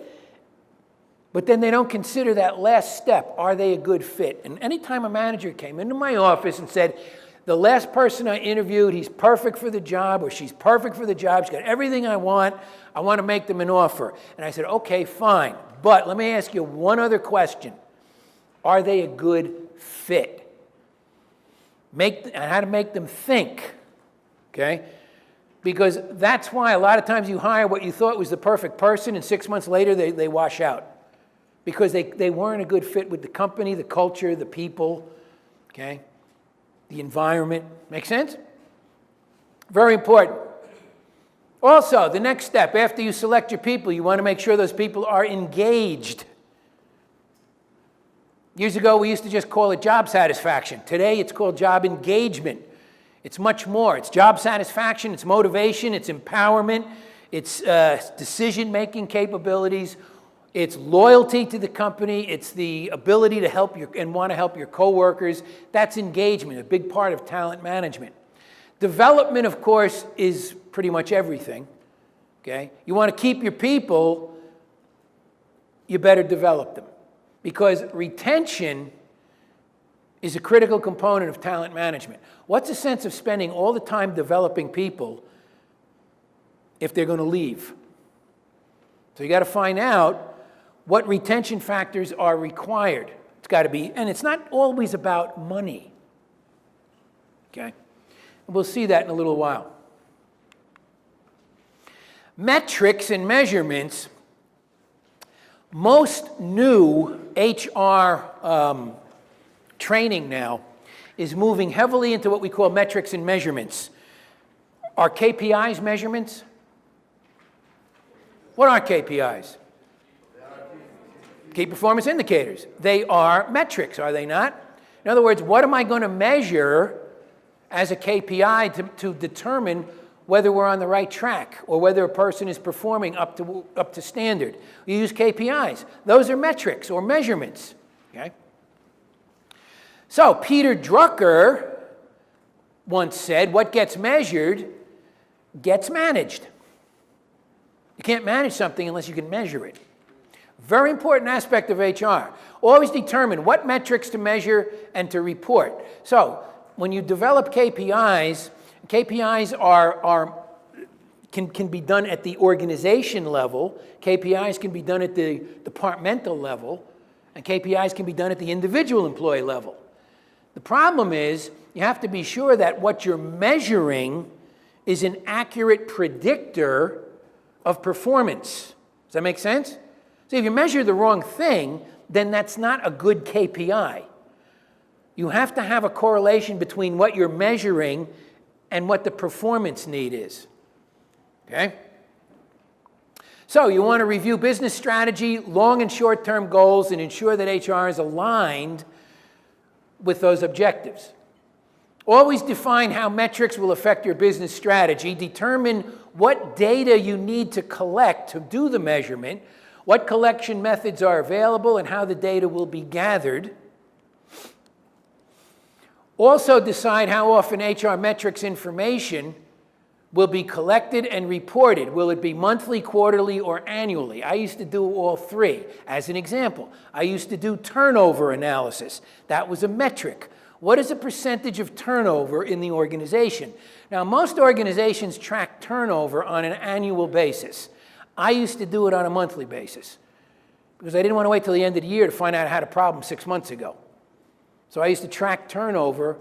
but then they don't consider that last step. Are they a good fit? And anytime a manager came into my office and said, the last person I interviewed, he's perfect for the job, or she's perfect for the job, she's got everything I want to make them an offer. And I said, okay, fine, but let me ask you one other question. Are they a good fit? And how to make them think, okay? Because that's why a lot of times you hire what you thought was the perfect person, and 6 months later they wash out. Because they weren't a good fit with the company, the culture, the people, okay? The environment. Make sense? Very important. Also, the next step, after you select your people, you want to make sure those people are engaged. Years ago, we used to just call it job satisfaction. Today, it's called job engagement. It's much more. It's job satisfaction, it's motivation, it's empowerment, it's decision-making capabilities, it's loyalty to the company, it's the ability to help and want to help your coworkers. That's engagement, a big part of talent management. Development, of course, is pretty much everything, okay? You want to keep your people, you better develop them. Because retention is a critical component of talent management. What's the sense of spending all the time developing people if they're going to leave? So you got to find out what retention factors are required. It's got to be, and it's not always about money. Okay? And we'll see that in a little while. Metrics and measurements. Most new HR training now is moving heavily into what we call metrics and measurements. Are KPIs measurements? What are KPIs? Key performance indicators. They are metrics, are they not? In other words, what am I going to measure as a KPI to determine whether we're on the right track or whether a person is performing up to standard? You use KPIs. Those are metrics or measurements. Okay? So Peter Drucker once said, what gets measured gets managed. You can't manage something unless you can measure it. Very important aspect of HR. Always determine what metrics to measure and to report. So when you develop KPIs, KPIs can be done at the organization level. KPIs can be done at the departmental level. And KPIs can be done at the individual employee level. The problem is you have to be sure that what you're measuring is an accurate predictor of performance. Does that make sense? So if you measure the wrong thing, then that's not a good KPI. You have to have a correlation between what you're measuring and what the performance need is. Okay? So you want to review business strategy, long and short-term goals, and ensure that HR is aligned with those objectives. Always define how metrics will affect your business strategy. Determine what data you need to collect to do the measurement, what collection methods are available, and how the data will be gathered. Also decide how often HR metrics information will be collected and reported. Will it be monthly, quarterly, or annually? I used to do all three. As an example, I used to do turnover analysis. That was a metric. What is the percentage of turnover in the organization? Now, most organizations track turnover on an annual basis. I used to do it on a monthly basis because I didn't want to wait till the end of the year to find out I had a problem 6 months ago. So I used to track turnover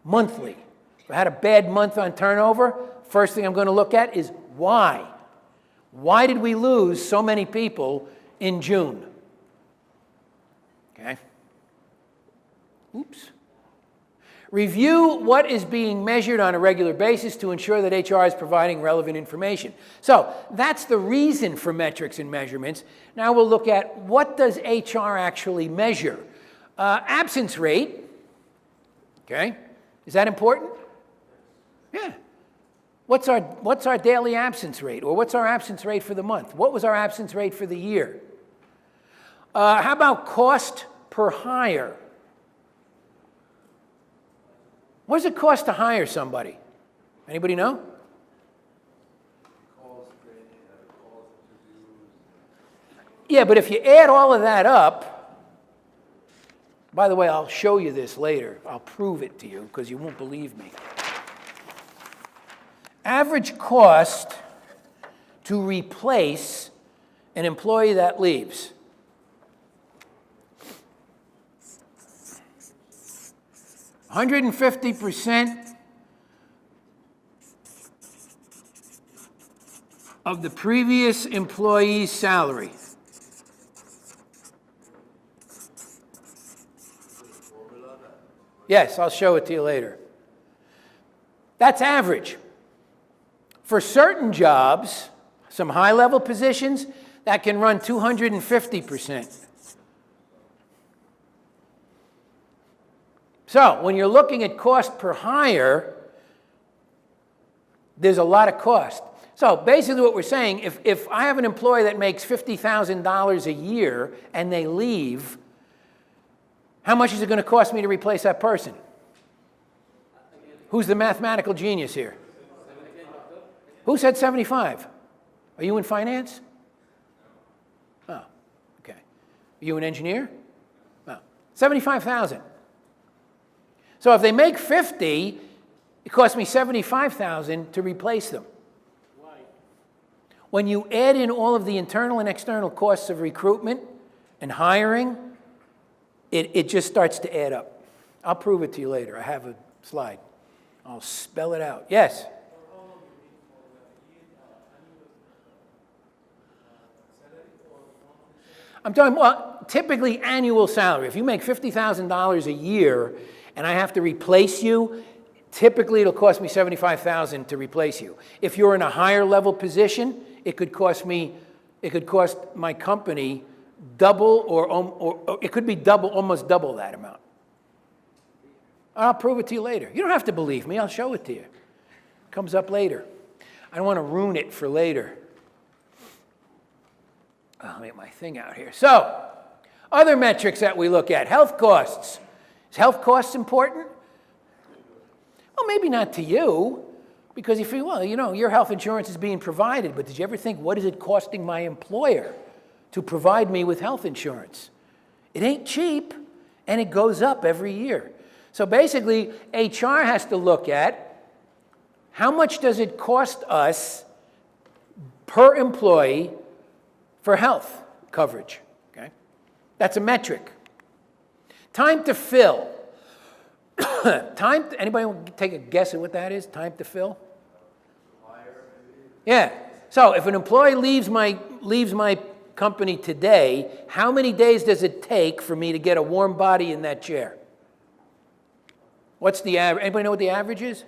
monthly. If I had a bad month on turnover, first thing I'm going to look at is why. Why did we lose so many people in June? Okay. Oops. Review what is being measured on a regular basis to ensure that HR is providing relevant information. So that's the reason for metrics and measurements. Now we'll look at what does HR actually measure. Absence rate. Okay. Is that important? Yeah. What's our daily absence rate? Or what's our absence rate for the month? What was our absence rate for the year? How about cost per hire? What does it cost to hire somebody? Anybody know? Yeah, but if you add all of that up, by the way, I'll show you this later. I'll prove it to you because you won't believe me. Average cost to replace an employee that leaves. $150% of the previous employee's salary. Yes, I'll show it to you later. That's average. For certain jobs, some high-level positions, that can run 250%. So when you're looking at cost per hire, there's a lot of cost. So basically what we're saying, if I have an employee that makes $50,000 a year and they leave, how much is it going to cost me to replace that person? Who's the mathematical genius here? Who said 75? Are you in finance? Oh, okay. Are you an engineer? Oh, 75,000. So if they make 50, it costs me 75,000 to replace them. Why? When you add in all of the internal and external costs of recruitment and hiring, it just starts to add up. I'll prove it to you later. I have a slide. I'll spell it out. Yes? I'm talking about typically annual salary. If you make $50,000 a year and I have to replace you, typically it'll cost me $75,000 to replace you. If you're in a higher level position, it could cost my company double or it could be double, almost double that amount. I'll prove it to you later. You don't have to believe me. I'll show it to you. It comes up later. I don't want to ruin it for later. I'll get my thing out here. So, other metrics that we look at. Health costs. Is health costs important? Well, maybe not to you, because you feel, well, your health insurance is being provided, but did you ever think, what is it costing my employer to provide me with health insurance? It ain't cheap, and it goes up every year. So basically, HR has to look at how much does it cost us per employee for health coverage, okay? That's a metric. Time to fill. Anybody want to take a guess at what that is? Time to fill? Yeah. So if an employee leaves my company today, how many days does it take for me to get a warm body in that chair? What's the average? Anybody know what the average is?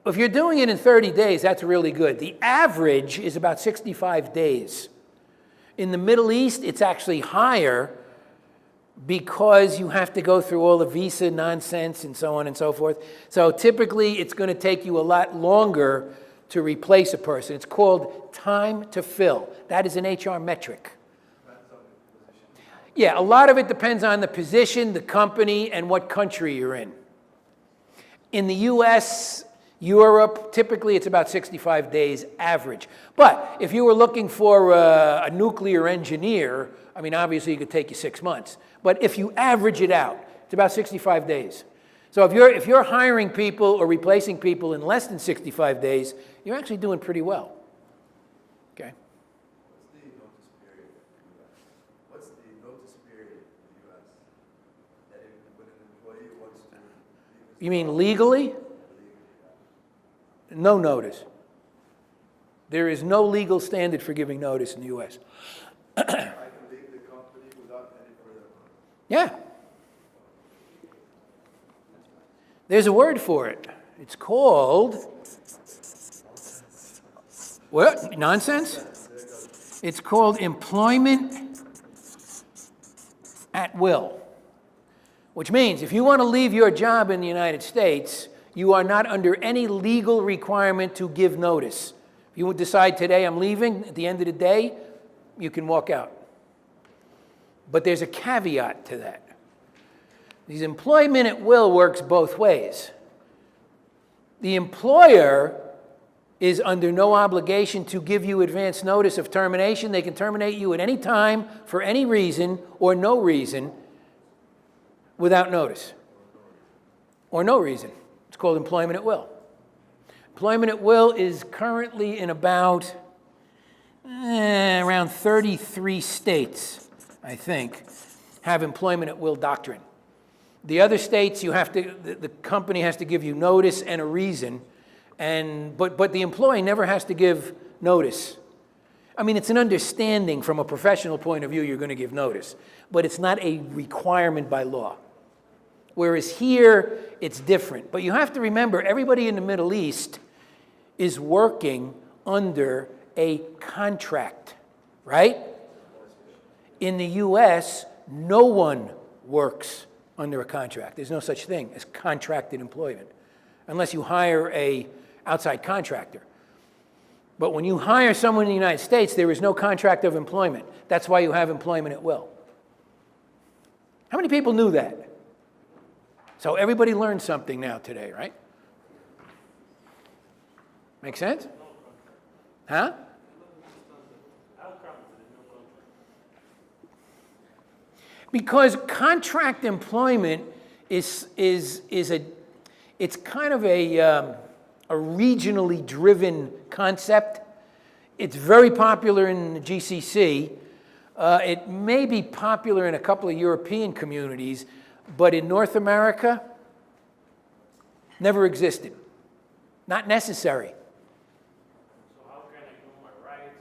If you're doing it in 30 days, that's really good. The average is about 65 days. In the Middle East, it's actually higher because you have to go through all the visa nonsense and so on and so forth. So typically, it's going to take you a lot longer to replace a person. It's called time to fill. That is an HR metric. Yeah, a lot of it depends on the position, the company, and what country you're in. In the US, Europe, typically it's about 65 days average. But if you were looking for a nuclear engineer, I mean, obviously it could take you 6 months. But if you average it out, it's about 65 days. So if you're hiring people or replacing people in less than 65 days, you're actually doing pretty well. Okay? What's the notice period in the US? That when an employee wants to leave his You mean legally? No notice. There is no legal standard for giving notice in the U.S. I can leave the company without any further notice. Yeah. There's a word for it. It's called... What? Nonsense? It's called employment at will. Which means if you want to leave your job in the United States, you are not under any legal requirement to give notice. If you would decide today I'm leaving, at the end of the day, you can walk out. But there's a caveat to that. These employment at will works both ways. The employer is under no obligation to give you advance notice of termination. They can terminate you at any time for any reason or no reason without notice. Or no reason. It's called employment at will. Employment at will is currently in about around 33 states, I think, have employment at will doctrine. The other states, the company has to give you notice and a reason, but the employee never has to give notice. I mean, it's an understanding from a professional point of view you're going to give notice, but it's not a requirement by law. Whereas here, it's different. But you have to remember, everybody in the Middle East is working under a contract, right? In the U.S., no one works under a contract. There's no such thing as contracted employment, unless you hire an outside contractor. But when you hire someone in the United States, there is no contract of employment. That's why you have employment at will. How many people knew that? So everybody learned something now today, right? Make sense? Huh? Because contract employment it's kind of a regionally driven concept. It's very popular in the GCC. It may be popular in a couple of European communities, but in North America, never existed. Not necessary. So how can I know my rights?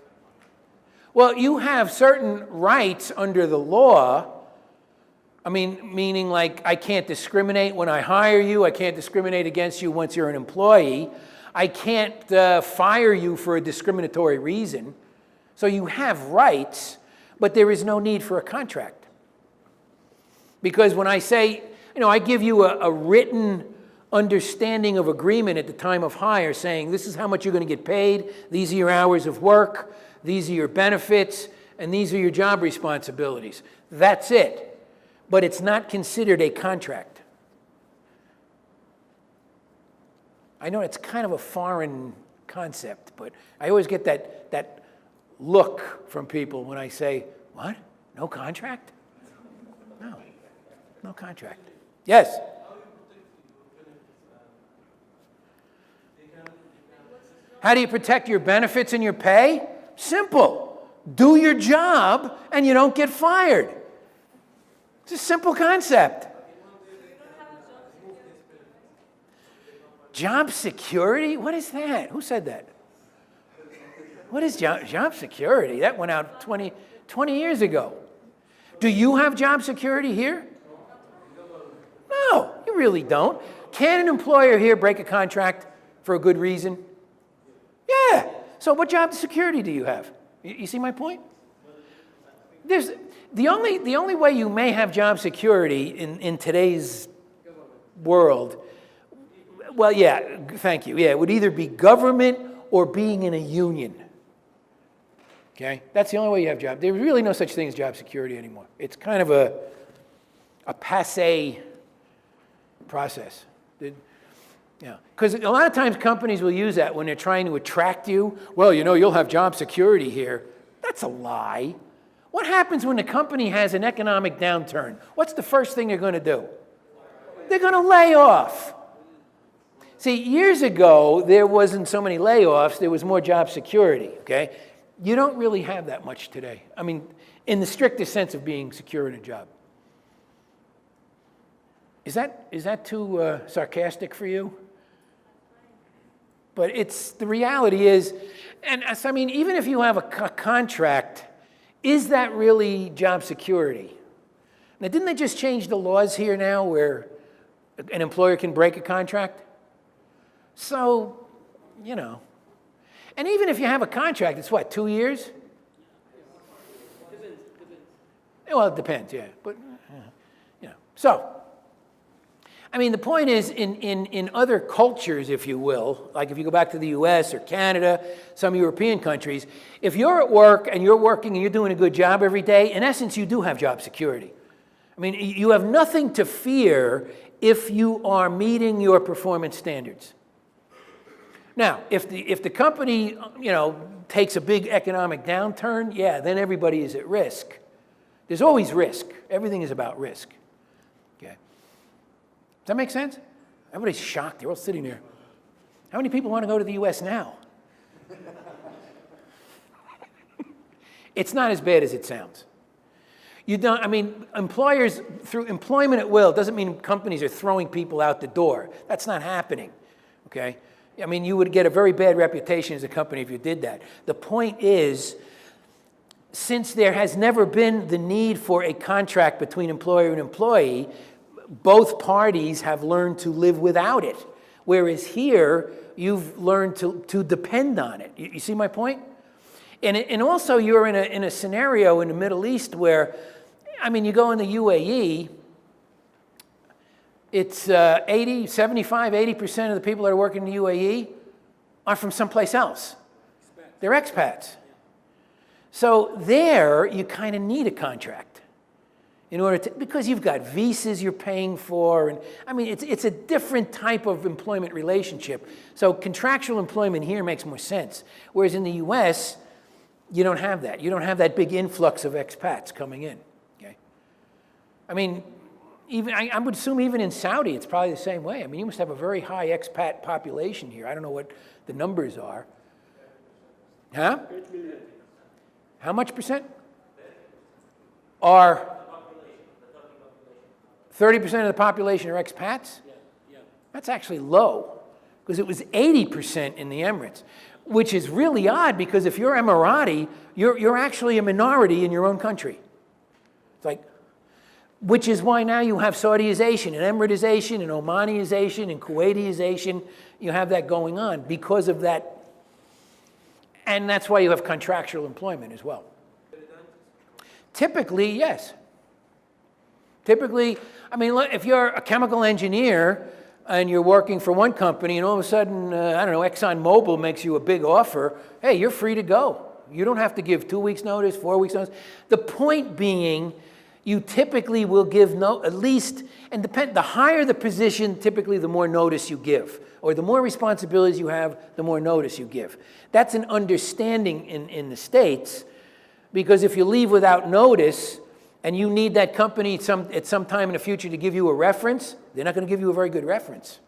Well, you have certain rights under the law. I mean, meaning like I can't discriminate when I hire you. I can't discriminate against you once you're an employee. I can't fire you for a discriminatory reason. So you have rights, but there is no need for a contract. Because when I say, I give you a written understanding of agreement at the time of hire saying this is how much you're going to get paid, these are your hours of work, these are your benefits, and these are your job responsibilities. That's it. But it's not considered a contract. I know it's kind of a foreign concept, but I always get that look from people when I say, what? No contract? No. No contract. Yes? How do you protect your benefits and your pay? Simple. do your job and you don't get fired. It's a simple concept. Job security? What is that? Who said that? What is job security? That went out 20 years ago. Do you have job security here? No, you really don't. Can an employer here break a contract for a good reason? Yeah. So what job security do you have? You see my point? There's the only way you may have job security in today's world. Well, yeah, thank you. Yeah, it would either be government or being in a union. Okay? That's the only way you have job. There's really no such thing as job security anymore. It's kind of a passé process. Yeah, because a lot of times companies will use that when they're trying to attract you. Well, you know, you'll have job security here. That's a lie. What happens when the company has an economic downturn? What's the first thing they're going to do? They're going to lay off. See, years ago, there wasn't so many layoffs. There was more job security, okay? You don't really have that much today. I mean, in the strictest sense of being secure in a job. Is that too sarcastic for you? But the reality is, and I mean, even if you have a contract, is that really job security? Now, didn't they just change the laws here now where an employer can break a contract? So, you know. And even if you have a contract, it's what, 2 years? Well, it depends, yeah. But, you know. So, I mean, the point is, in other cultures, if you will, like if you go back to the US or Canada, some European countries, if you're at work and you're working and you're doing a good job every day, in essence, you do have job security. I mean, you have nothing to fear if you are meeting your performance standards. Now, if the company, you know, takes a big economic downturn, yeah, then everybody is at risk. There's always risk. Everything is about risk. Okay. Does that make sense? Everybody's shocked. They're all sitting there. How many people want to go to the U.S. now? It's not as bad as it sounds. You don't, I mean, employers, through employment at will, doesn't mean companies are throwing people out the door. That's not happening, okay? I mean, you would get a very bad reputation as a company if you did that. The point is, since there has never been the need for a contract between employer and employee, both parties have learned to live without it. Whereas here, you've learned to depend on it. You see my point? And also, you're in a scenario in the Middle East where, I mean, you go in the UAE, it's 75, 80% of the people that are working in the UAE are from someplace else. They're expats. So there, you kind of need a contract in order to, because you've got visas you're paying for, and I mean, it's a different type of employment relationship. So contractual employment here makes more sense. Whereas in the US, you don't have that. You don't have that big influx of expats coming in, okay? I mean, even I would assume even in Saudi, it's probably the same way. I mean, you must have a very high expat population here. I don't know what the numbers are. Huh? 8 million. How much percent? Are 30% of the population are expats? Yeah. That's actually low, because it was 80% in the Emirates, which is really odd, because if you're Emirati, you're actually a minority in your own country. It's like, which is why now you have Saudiization and Emiratization and Omanization and Kuwaitization. You have that going on because of that. And that's why you have contractual employment as well. Typically, yes. Typically, I mean, look, if you're a chemical engineer and you're working for one company and all of a sudden, I don't know, ExxonMobil makes you a big offer, hey, you're free to go. You don't have to give 2 weeks notice, 4 weeks notice. The point being, you typically will give at least, and the higher the position, typically the more notice you give, or the more responsibilities you have, the more notice you give. That's an understanding in the States, because if you leave without notice and you need that company at some time in the future to give you a reference, they're not going to give you a very good reference.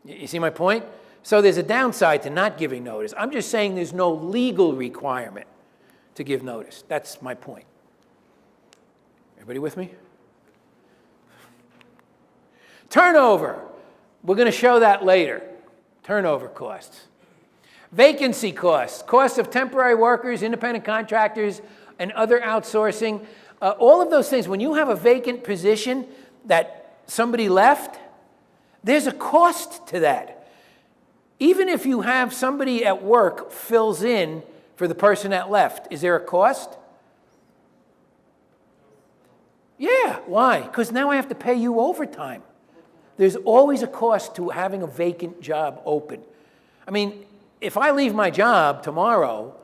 You see my point? So there's a downside to not giving notice. I'm just saying there's no legal requirement to give notice. That's my point. Everybody with me? Turnover. We're going to show that later. Turnover costs. Vacancy costs. Costs of temporary workers, independent contractors, and other outsourcing. All of those things. When you have a vacant position that somebody left, there's a cost to that. Even if you have somebody at work fills in for the person that left, is there a cost? Yeah, why? Because now I have to pay you overtime. There's always a cost to having a vacant job open. I mean, if I leave my job tomorrow,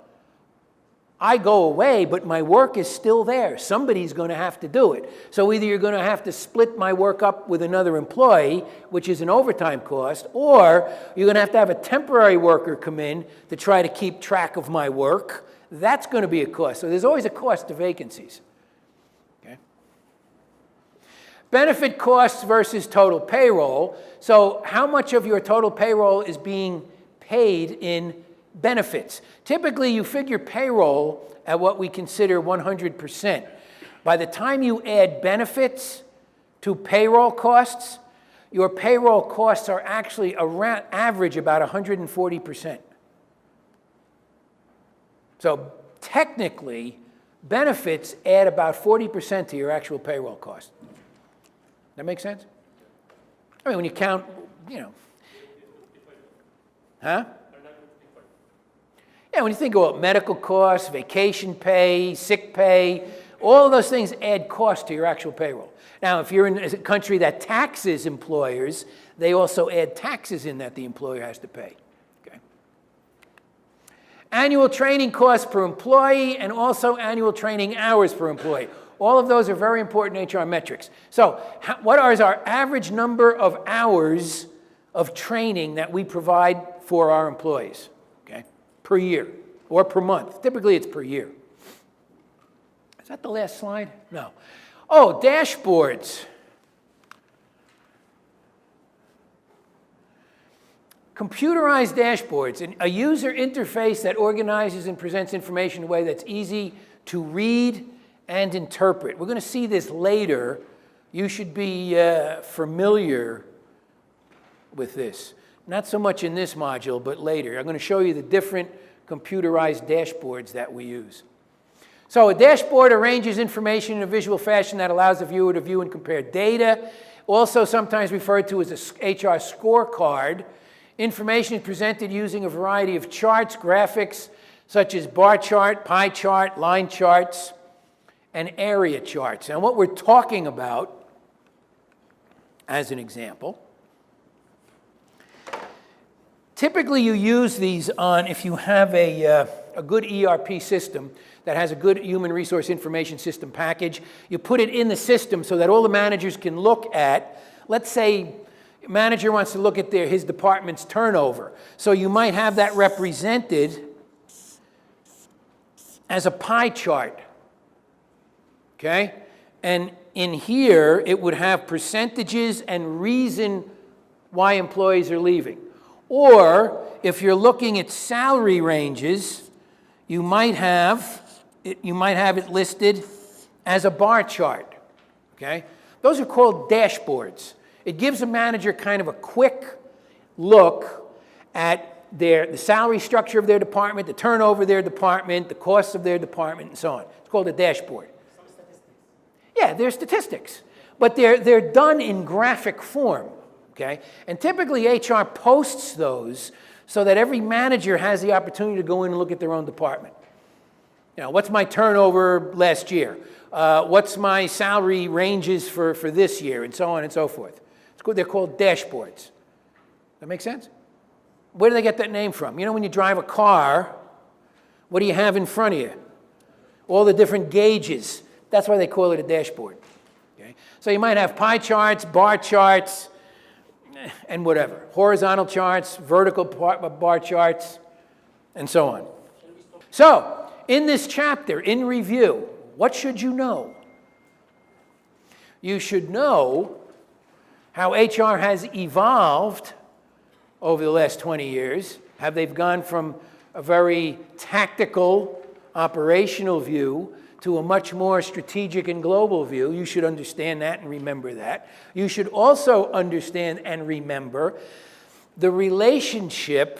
I go away, but my work is still there. Somebody's going to have to do it. So either you're going to have to split my work up with another employee, which is an overtime cost, or you're going to have a temporary worker come in to try to keep track of my work. That's going to be a cost. So there's always a cost to vacancies. Okay? Benefit costs versus total payroll. So how much of your total payroll is being paid in benefits? Typically, you figure payroll at what we consider 100%. By the time you add benefits to payroll costs, your payroll costs are actually around average about 140%. So technically, benefits add about 40% to your actual payroll cost. That make sense? I mean, when you count, you know. Huh? Yeah, when you think about medical costs, vacation pay, sick pay, all of those things add cost to your actual payroll. Now, if you're in a country that taxes employers, they also add taxes in that the employer has to pay. Okay. Annual training costs per employee and also annual training hours per employee. All of those are very important HR metrics. So what is our average number of hours of training that we provide for our employees? Per year or per month. Typically, it's per year. Is that the last slide? No. Oh, dashboards. Computerized dashboards, a user interface that organizes and presents information in a way that's easy to read and interpret. We're going to see this later. You should be familiar with this. Not so much in this module, but later. I'm going to show you the different computerized dashboards that we use. So a dashboard arranges information in a visual fashion that allows the viewer to view and compare data. Also sometimes referred to as a HR scorecard. Information is presented using a variety of charts, graphics, such as bar chart, pie chart, line charts, and area charts. And what we're talking about, as an example, typically you use these on if you have a good ERP system that has a good human resource information system package. You put it in the system so that all the managers can look at, let's say a manager wants to look at his department's turnover. So you might have that represented as a pie chart, okay? And in here, it would have percentages and reason why employees are leaving. Or if you're looking at salary ranges, you might have it listed as a bar chart, okay? Those are called dashboards. It gives a manager kind of a quick look at the salary structure of their department, the turnover of their department, the costs of their department, and so on. It's called a dashboard. Some statistics. Yeah, they're statistics, but they're done in graphic form, okay? And typically HR posts those so that every manager has the opportunity to go in and look at their own department. You know, what's my turnover last year? What's my salary ranges for this year, and so on and so forth. They're called dashboards. That make sense? Where do they get that name from? You know, when you drive a car, what do you have in front of you? All the different gauges. That's why they call it a dashboard. Okay? So you might have pie charts, bar charts, and whatever. Horizontal charts, vertical bar charts, and so on. So, in this chapter, in review, what should you know? You should know how HR has evolved over the last 20 years. Have they gone from a very tactical operational view to a much more strategic and global view. You should understand that and remember that. You should also understand and remember the relationship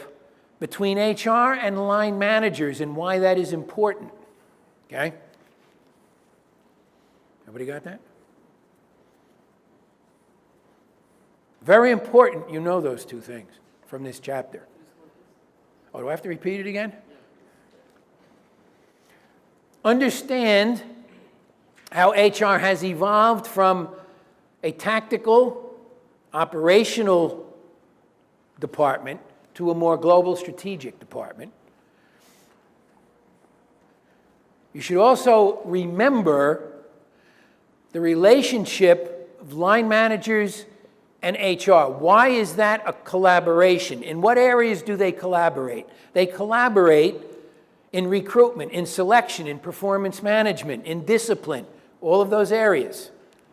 between HR and line managers and why that is important. Okay? Everybody got that? Very important you know those two things from this chapter. Oh, do I have to repeat it again? Understand how HR has evolved from a tactical, operational department to a more global strategic department. You should also remember the relationship of line managers and HR. Why is that a collaboration? In what areas do they collaborate? They collaborate in recruitment, in selection, in performance management, in discipline, all of those areas.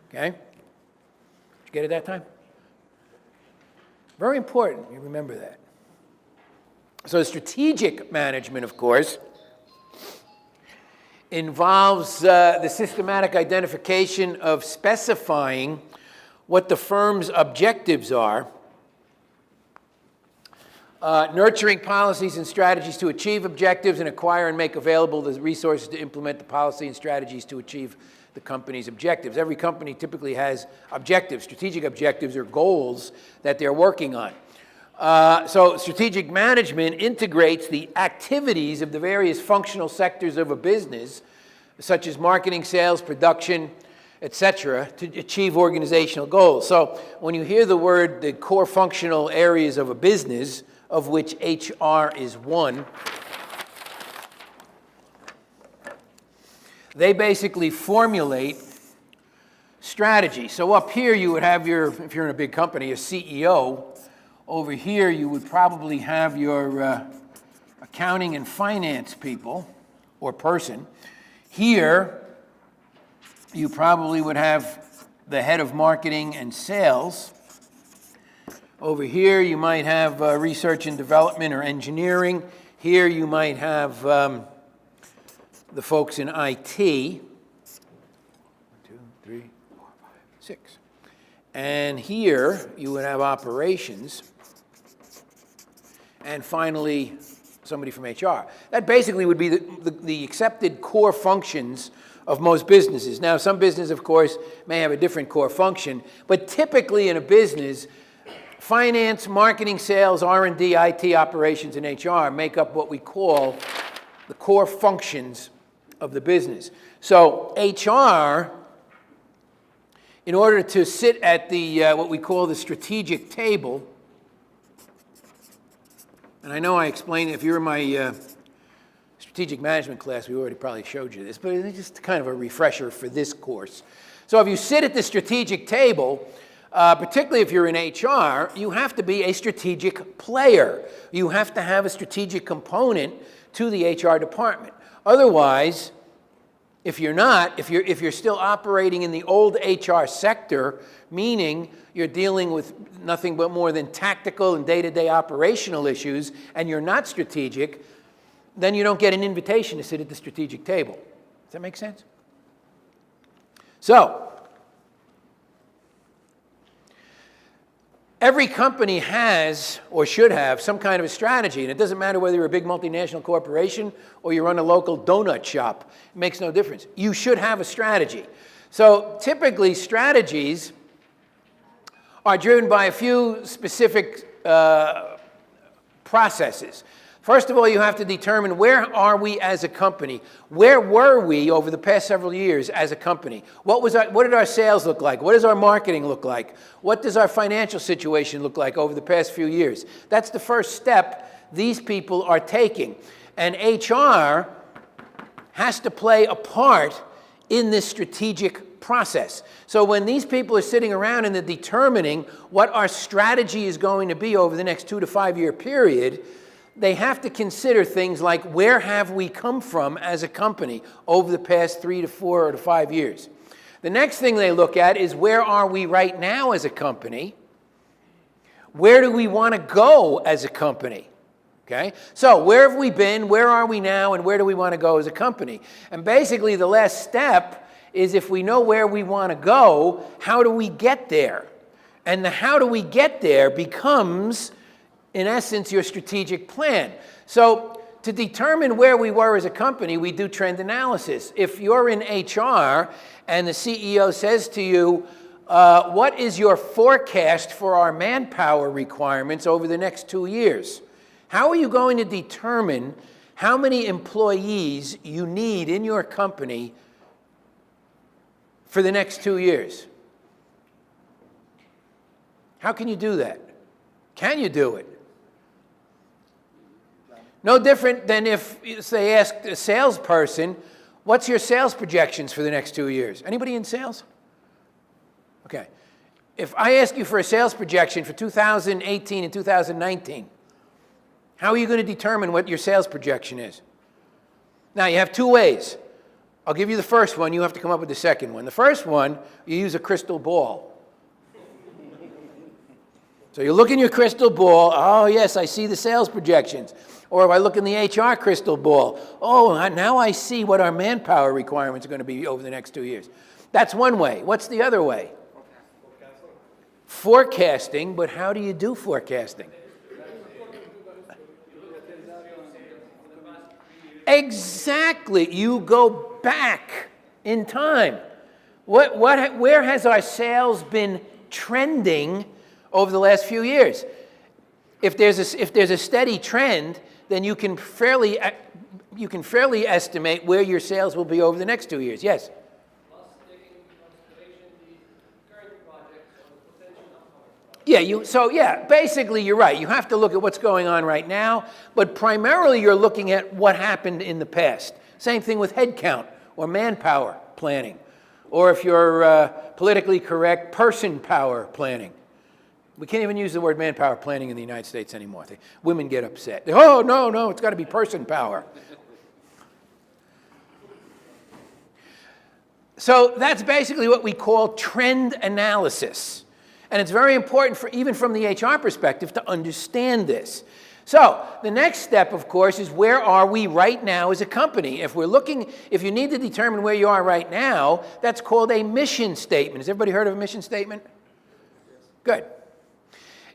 Okay? Did you get it that time? Very important, you remember that. So strategic management, of course, involves the systematic identification of specifying what the firm's objectives are, nurturing policies and strategies to achieve objectives, and acquire and make available the resources to implement the policy and strategies to achieve the company's objectives. Every company typically has objectives, strategic objectives or goals that they're working on. So strategic management integrates the activities of the various functional sectors of a business, such as marketing, sales, production, etc., to achieve organizational goals. So when you hear the word, the core functional areas of a business, of which HR is one, they basically formulate strategy. So up here you would have your, if you're in a big company, a CEO. Over here you would probably have your accounting and finance people or person. Here you probably would have the head of marketing and sales. Over here you might have research and development or engineering. Here you might have the folks in IT. 1, 2, 3, 4, 5, 6. And here you would have operations. And finally, somebody from HR. That basically would be the accepted core functions of most businesses. Now, some businesses, of course, may have a different core function, but typically in a business, finance, marketing, sales, R&D, IT, operations, and HR make up what we call the core functions of the business. So HR, in order to sit at the what we call the strategic table, and I know I explained, if you're in my strategic management class, we already probably showed you this, but it's just kind of a refresher for this course. So if you sit at the strategic table, particularly if you're in HR, you have to be a strategic player. You have to have a strategic component to the HR department. Otherwise, if you're not, if you're still operating in the old HR sector, meaning you're dealing with nothing but more than tactical and day-to-day operational issues, and you're not strategic, then you don't get an invitation to sit at the strategic table. Does that make sense? So, every company has, or should have, some kind of a strategy, and it doesn't matter whether you're a big multinational corporation or you run a local donut shop. It makes no difference. You should have a strategy. So typically, strategies are driven by a few specific processes. First of all, you have to determine, where are we as a company? Where were we over the past several years as a company? What did our sales look like? What does our marketing look like? What does our financial situation look like over the past few years? That's the first step these people are taking. And HR has to play a part in this strategic process. So when these people are sitting around and they're determining what our strategy is going to be over the next 2 to 5 year period, they have to consider things like, where have we come from as a company over the past 3 to 4 or to 5 years? The next thing they look at is, where are we right now as a company? Where do we want to go as a company? Okay? So where have we been, where are we now, and where do we want to go as a company? And basically the last step is if we know where we want to go, how do we get there? And the how do we get there becomes, in essence, your strategic plan. So to determine where we were as a company, we do trend analysis. If you're in HR and the CEO says to you, what is your forecast for our manpower requirements over the next 2 years? How are you going to determine how many employees you need in your company for the next 2 years? How can you do that? Can you do it? No different than if they asked a salesperson, what's your sales projections for the next 2 years? Anybody in sales? Okay. If I ask you for a sales projection for 2018 and 2019, how are you going to determine what your sales projection is? Now, you have two ways. I'll give you the first one. You have to come up with the second one. The first one, you use a crystal ball. So you look in your crystal ball, oh yes, I see the sales projections. Or if I look in the HR crystal ball, oh, now I see what our manpower requirements are going to be over the next 2 years. That's one way. What's the other way? Forecasting, but how do you do forecasting? Exactly. You go back in time. Where has our sales been trending over the last few years? If there's a steady trend, then you can fairly estimate where your sales will be over the next 2 years. Yes? Yeah, basically you're right. You have to look at what's going on right now, but primarily you're looking at what happened in the past. Same thing with headcount or manpower planning, or if you're politically correct, person power planning. We can't even use the word manpower planning in the United States anymore. Women get upset. Oh, no, it's got to be person power. So that's basically what we call trend analysis. And it's very important, even from the HR perspective, to understand this. So the next step, of course, is where are we right now as a company? If you need to determine where you are right now, that's called a mission statement. Has everybody heard of a mission statement? Good.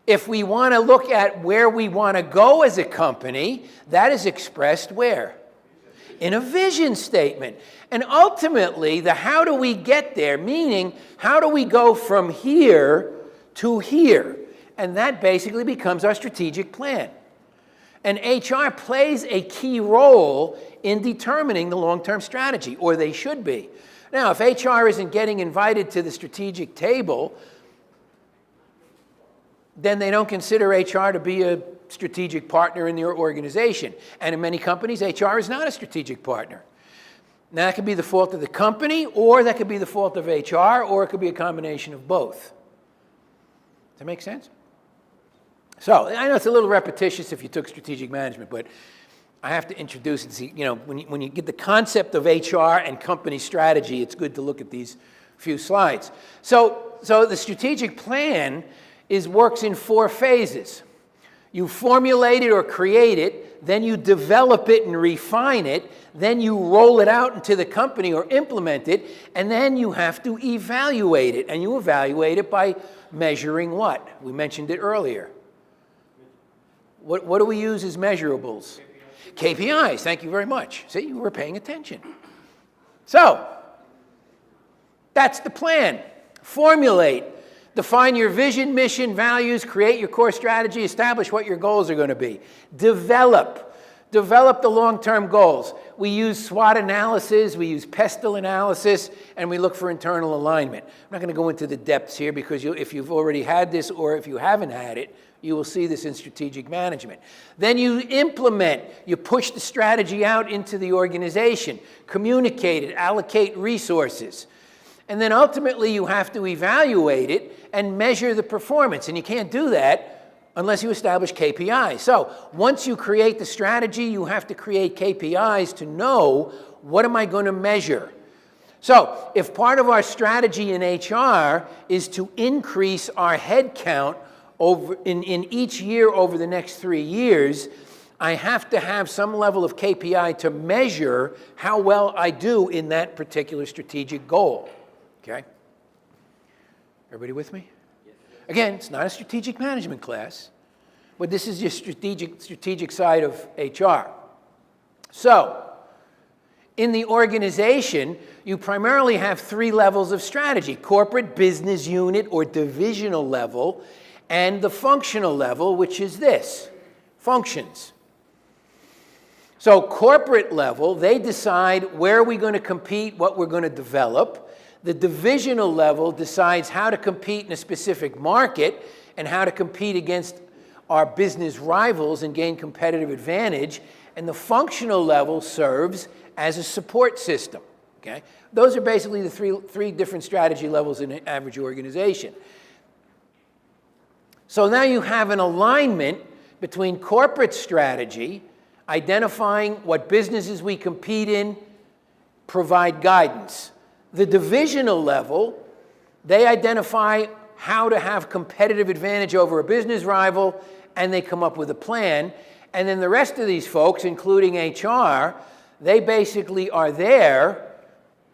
If we want to look at where we want to go as a company, that is expressed where? In a vision statement. And ultimately, the how do we get there, meaning how do we go from here to here? And that basically becomes our strategic plan. And HR plays a key role in determining the long-term strategy, or they should be. Now, if HR isn't getting invited to the strategic table, then they don't consider HR to be a strategic partner in their organization. And in many companies, HR is not a strategic partner. Now, that could be the fault of the company, or that could be the fault of HR, or it could be a combination of both. Does that make sense? So, I know it's a little repetitious if you took strategic management, but I have to introduce it. See, when you get the concept of HR and company strategy, it's good to look at these few slides. So the strategic plan works in 4 phases. You formulate it or create it, then you develop it and refine it, then you roll it out into the company or implement it, and then you have to evaluate it. And you evaluate it by measuring what? We mentioned it earlier. What do we use as measurables? KPIs, thank you very much. See, you were paying attention. So, that's the plan. Formulate. Define your vision, mission, values, create your core strategy, establish what your goals are going to be. Develop the long-term goals. We use SWOT analysis, we use PESTEL analysis, and we look for internal alignment. I'm not going to go into the depths here because if you've already had this or if you haven't had it, you will see this in strategic management. Then you implement, you push the strategy out into the organization, communicate it, allocate resources. And then ultimately you have to evaluate it and measure the performance. And you can't do that unless you establish KPIs. So once you create the strategy, you have to create KPIs to know, what am I going to measure? So if part of our strategy in HR is to increase our head count in each year over the next 3 years, I have to have some level of KPI to measure how well I do in that particular strategic goal. Okay? Everybody with me? Again, it's not a strategic management class, but this is your strategic side of HR. So, in the organization, you primarily have 3 levels of strategy: corporate, business unit, or divisional level, and the functional level, which is this, functions. So corporate level, they decide where we're going to compete, what we're going to develop. The divisional level decides how to compete in a specific market and how to compete against our business rivals and gain competitive advantage. And the functional level serves as a support system. Okay? Those are basically the three different strategy levels in an average organization. So now you have an alignment between corporate strategy, identifying what businesses we compete in, provide guidance. The divisional level, they identify how to have competitive advantage over a business rival, and they come up with a plan. And then the rest of these folks, including HR, they basically are there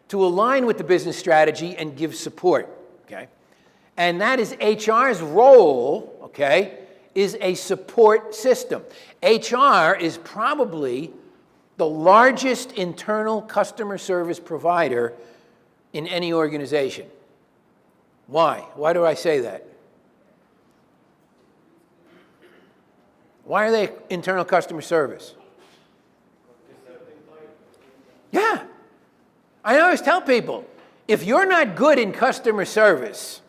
to align with the business strategy and give support, okay? And that is HR's role, okay, is a support system. HR is probably the largest internal customer service provider in any organization. Why? Why do I say that? Why are they internal customer service? Yeah. I always tell people, if you're not good in customer service,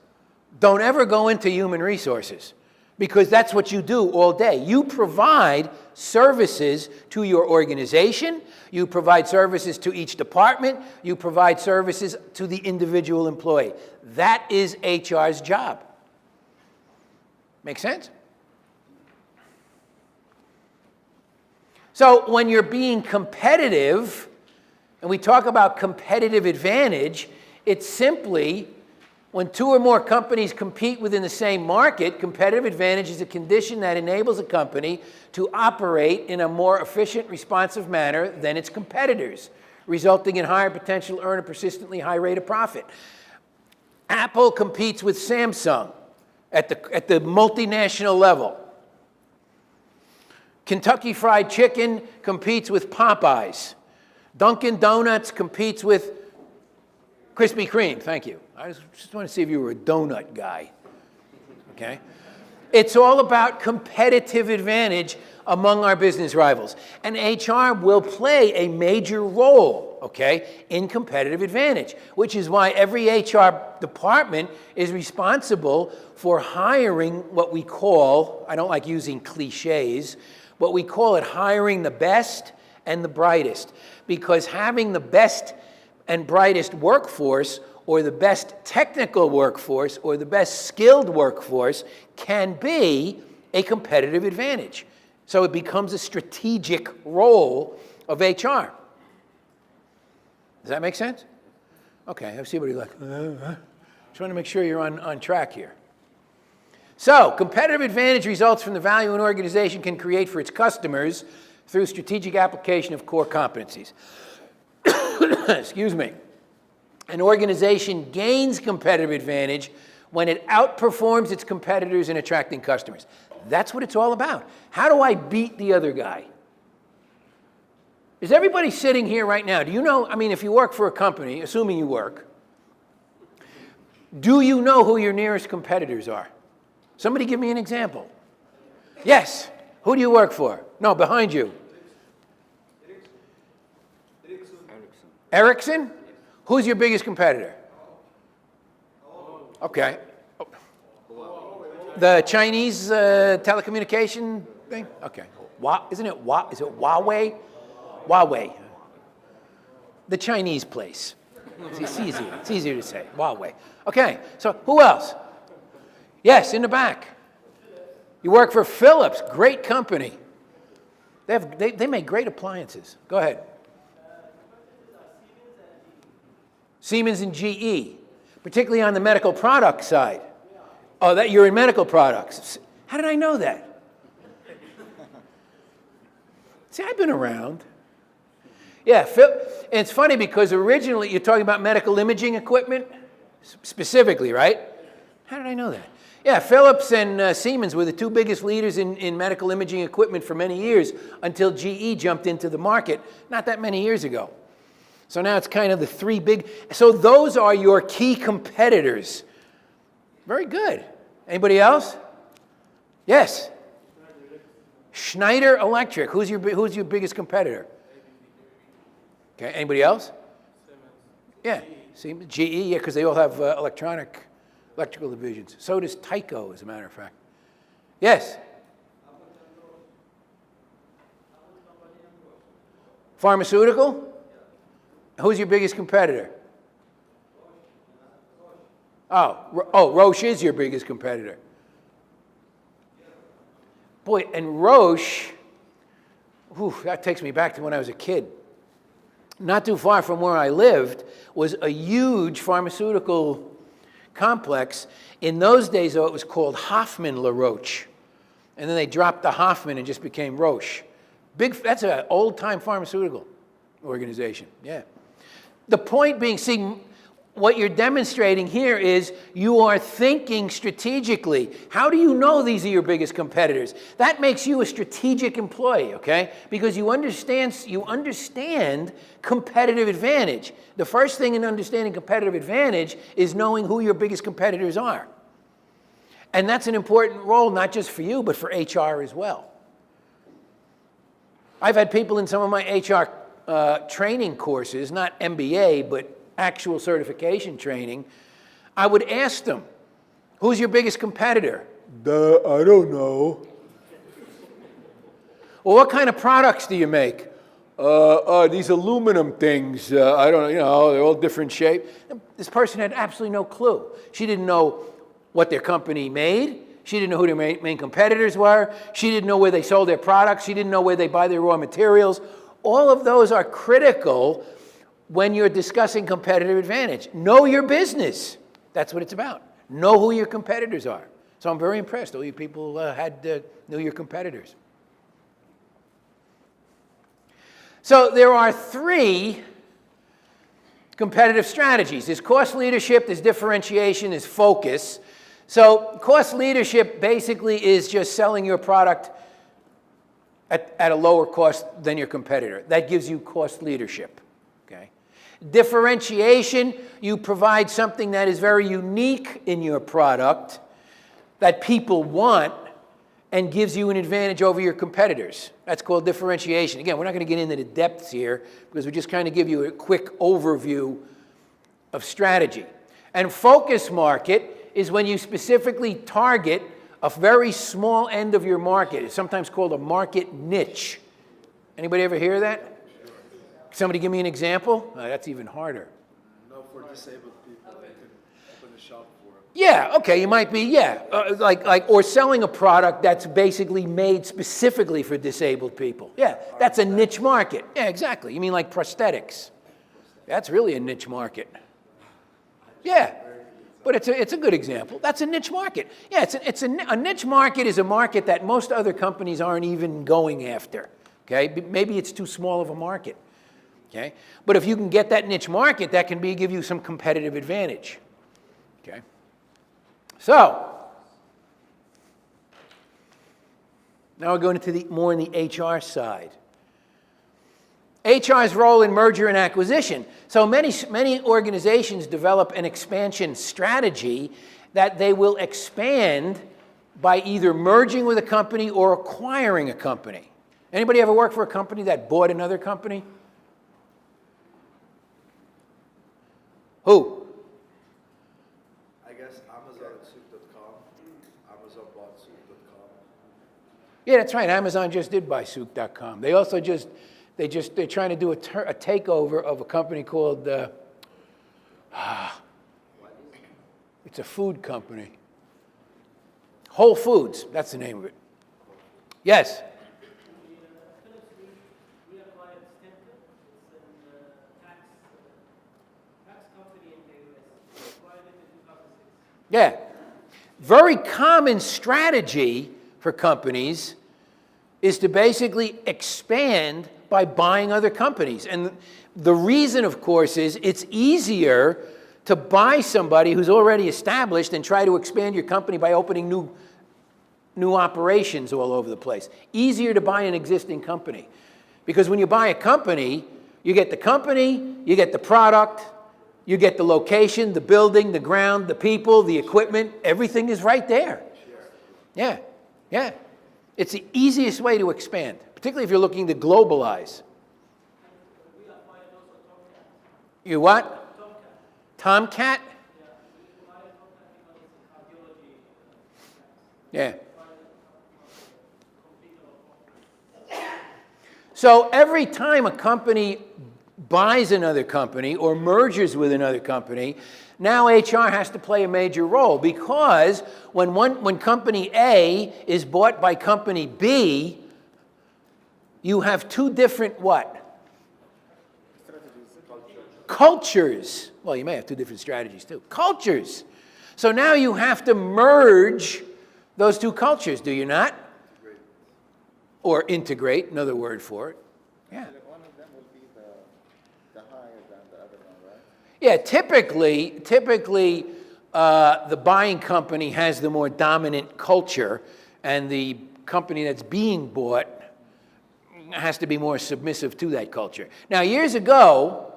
don't ever go into human resources, because that's what you do all day. You provide services to your organization, you provide services to each department, you provide services to the individual employee. That is HR's job. Make sense? So when you're being competitive, and we talk about competitive advantage, it's simply when 2 or more companies compete within the same market. Competitive advantage is a condition that enables a company to operate in a more efficient, responsive manner than its competitors, resulting in higher potential to earn a persistently high rate of profit. Apple competes with Samsung at the multinational level. Kentucky Fried Chicken competes with Popeyes. Dunkin' Donuts competes with Krispy Kreme. Thank you. I just want to see if you were a donut guy. Okay? It's all about competitive advantage among our business rivals. And HR will play a major role, okay, in competitive advantage, which is why every HR department is responsible for hiring what we call, I don't like using cliches, but we call it hiring the best and the brightest. Because having the best and brightest workforce, or the best technical workforce, or the best skilled workforce can be a competitive advantage. So it becomes a strategic role of HR. Does that make sense? Okay, I see what you're like. Just want to make sure you're on track here. So, competitive advantage results from the value an organization can create for its customers through strategic application of core competencies. Excuse me. An organization gains competitive advantage when it outperforms its competitors in attracting customers. That's what it's all about. How do I beat the other guy? Is everybody sitting here right now? Do you know, I mean, if you work for a company, assuming you work, do you know who your nearest competitors are? Somebody give me an example. Yes. Who do you work for? No, behind you. Ericsson? Who's your biggest competitor? Okay. The Chinese telecommunication thing? Okay. Isn't it is it Huawei? Huawei. The Chinese place. It's easier. It's easier to say. Huawei. Okay. So who else? Yes, in the back. You work for Philips. Great company. They make great appliances. Go ahead. Siemens and GE, particularly on the medical product side. Oh, that you're in medical products. How did I know that? See, I've been around. Yeah, it's funny because originally you're talking about medical imaging equipment, specifically, right? How did I know that? Yeah, Philips and Siemens were the two biggest leaders in medical imaging equipment for many years until GE jumped into the market not that many years ago. So now it's kind of the three big, so those are your key competitors. Very good. Anybody else? Yes. Schneider Electric. Who's your biggest competitor? Okay. Anybody else? Yeah. Siemens, GE. Yeah, because they all have electrical divisions. So does Tyco, as a matter of fact. Yes. Pharmaceutical. Who's your biggest competitor? Oh, Roche is your biggest competitor. Boy, and Roche, that takes me back to when I was a kid. Not too far from where I lived was a huge pharmaceutical complex. In those days, though, it was called Hoffman La Roche. And then they dropped the Hoffman and just became Roche. That's an old-time pharmaceutical organization, yeah. The point being, see, what you're demonstrating here is you are thinking strategically. How do you know these are your biggest competitors? That makes you a strategic employee, okay? Because you understand competitive advantage. The first thing in understanding competitive advantage is knowing who your biggest competitors are. And that's an important role, not just for you, but for HR as well. I've had people in some of my HR training courses, not MBA, but actual certification training. I would ask them, who's your biggest competitor? I don't know. Well, what kind of products do you make? These aluminum things, I don't know, they're all different shape. This person had absolutely no clue. She didn't know what their company made. She didn't know who their main competitors were. She didn't know where they sold their products. She didn't know where they buy their raw materials. All of those are critical when you're discussing competitive advantage. Know your business. That's what it's about. Know who your competitors are. So I'm very impressed. All you people knew your competitors. So there are three competitive strategies. There's cost leadership, there's differentiation, there's focus. So cost leadership basically is just selling your product at a lower cost than your competitor. That gives you cost leadership. Okay. Differentiation, you provide something that is very unique in your product that people want and gives you an advantage over your competitors. That's called differentiation. Again, we're not going to get into the depths here because we just kind of give you a quick overview of strategy. And focus market is when you specifically target a very small end of your market. It's sometimes called a market niche. Anybody ever hear that? Somebody give me an example? That's even harder. No, for disabled people, they can open a shop for them. Yeah, okay, you might be, yeah. Or selling a product that's basically made specifically for disabled people. Yeah, that's a niche market. Yeah, exactly. You mean like prosthetics. That's really a niche market. Yeah. But it's a good example. That's a niche market. Yeah, a niche market is a market that most other companies aren't even going after. Okay, maybe it's too small of a market. Okay, but if you can get that niche market, that can give you some competitive advantage. Okay, so now we're going into more in the HR side. HR's role in merger and acquisition. So many organizations develop an expansion strategy that they will expand by either merging with a company or acquiring a company. Anybody ever work for a company that bought another company? Who? I guess Amazon and Soup.com. Amazon bought Soup.com. Yeah, that's right. Amazon just did buy Soup.com. They also they're trying to do a takeover of a company called, it's a food company. Whole Foods, that's the name of it. Yes? We acquired Stenton. It's a tax company in the US. We acquired it in 2006. Yeah. Very common strategy for companies is to basically expand by buying other companies. And the reason, of course, is it's easier to buy somebody who's already established and try to expand your company by opening new operations all over the place. Easier to buy an existing company. Because when you buy a company, you get the product, you get the location, the building, the ground, the people, the equipment, everything is right there. Yeah, yeah. It's the easiest way to expand, particularly if you're looking to globalize. You what? Tomcat? Yeah. So every time a company buys another company or mergers with another company, now HR has to play a major role, because when company A is bought by company B, you have two different what? Cultures. Well, you may have two different strategies too. Cultures. So now you have to merge those two cultures, do you not? Or integrate, another word for it. Yeah. One of them will be the higher than the other one, right? Yeah, typically, the buying company has the more dominant culture, and the company that's being bought has to be more submissive to that culture. Now, years ago,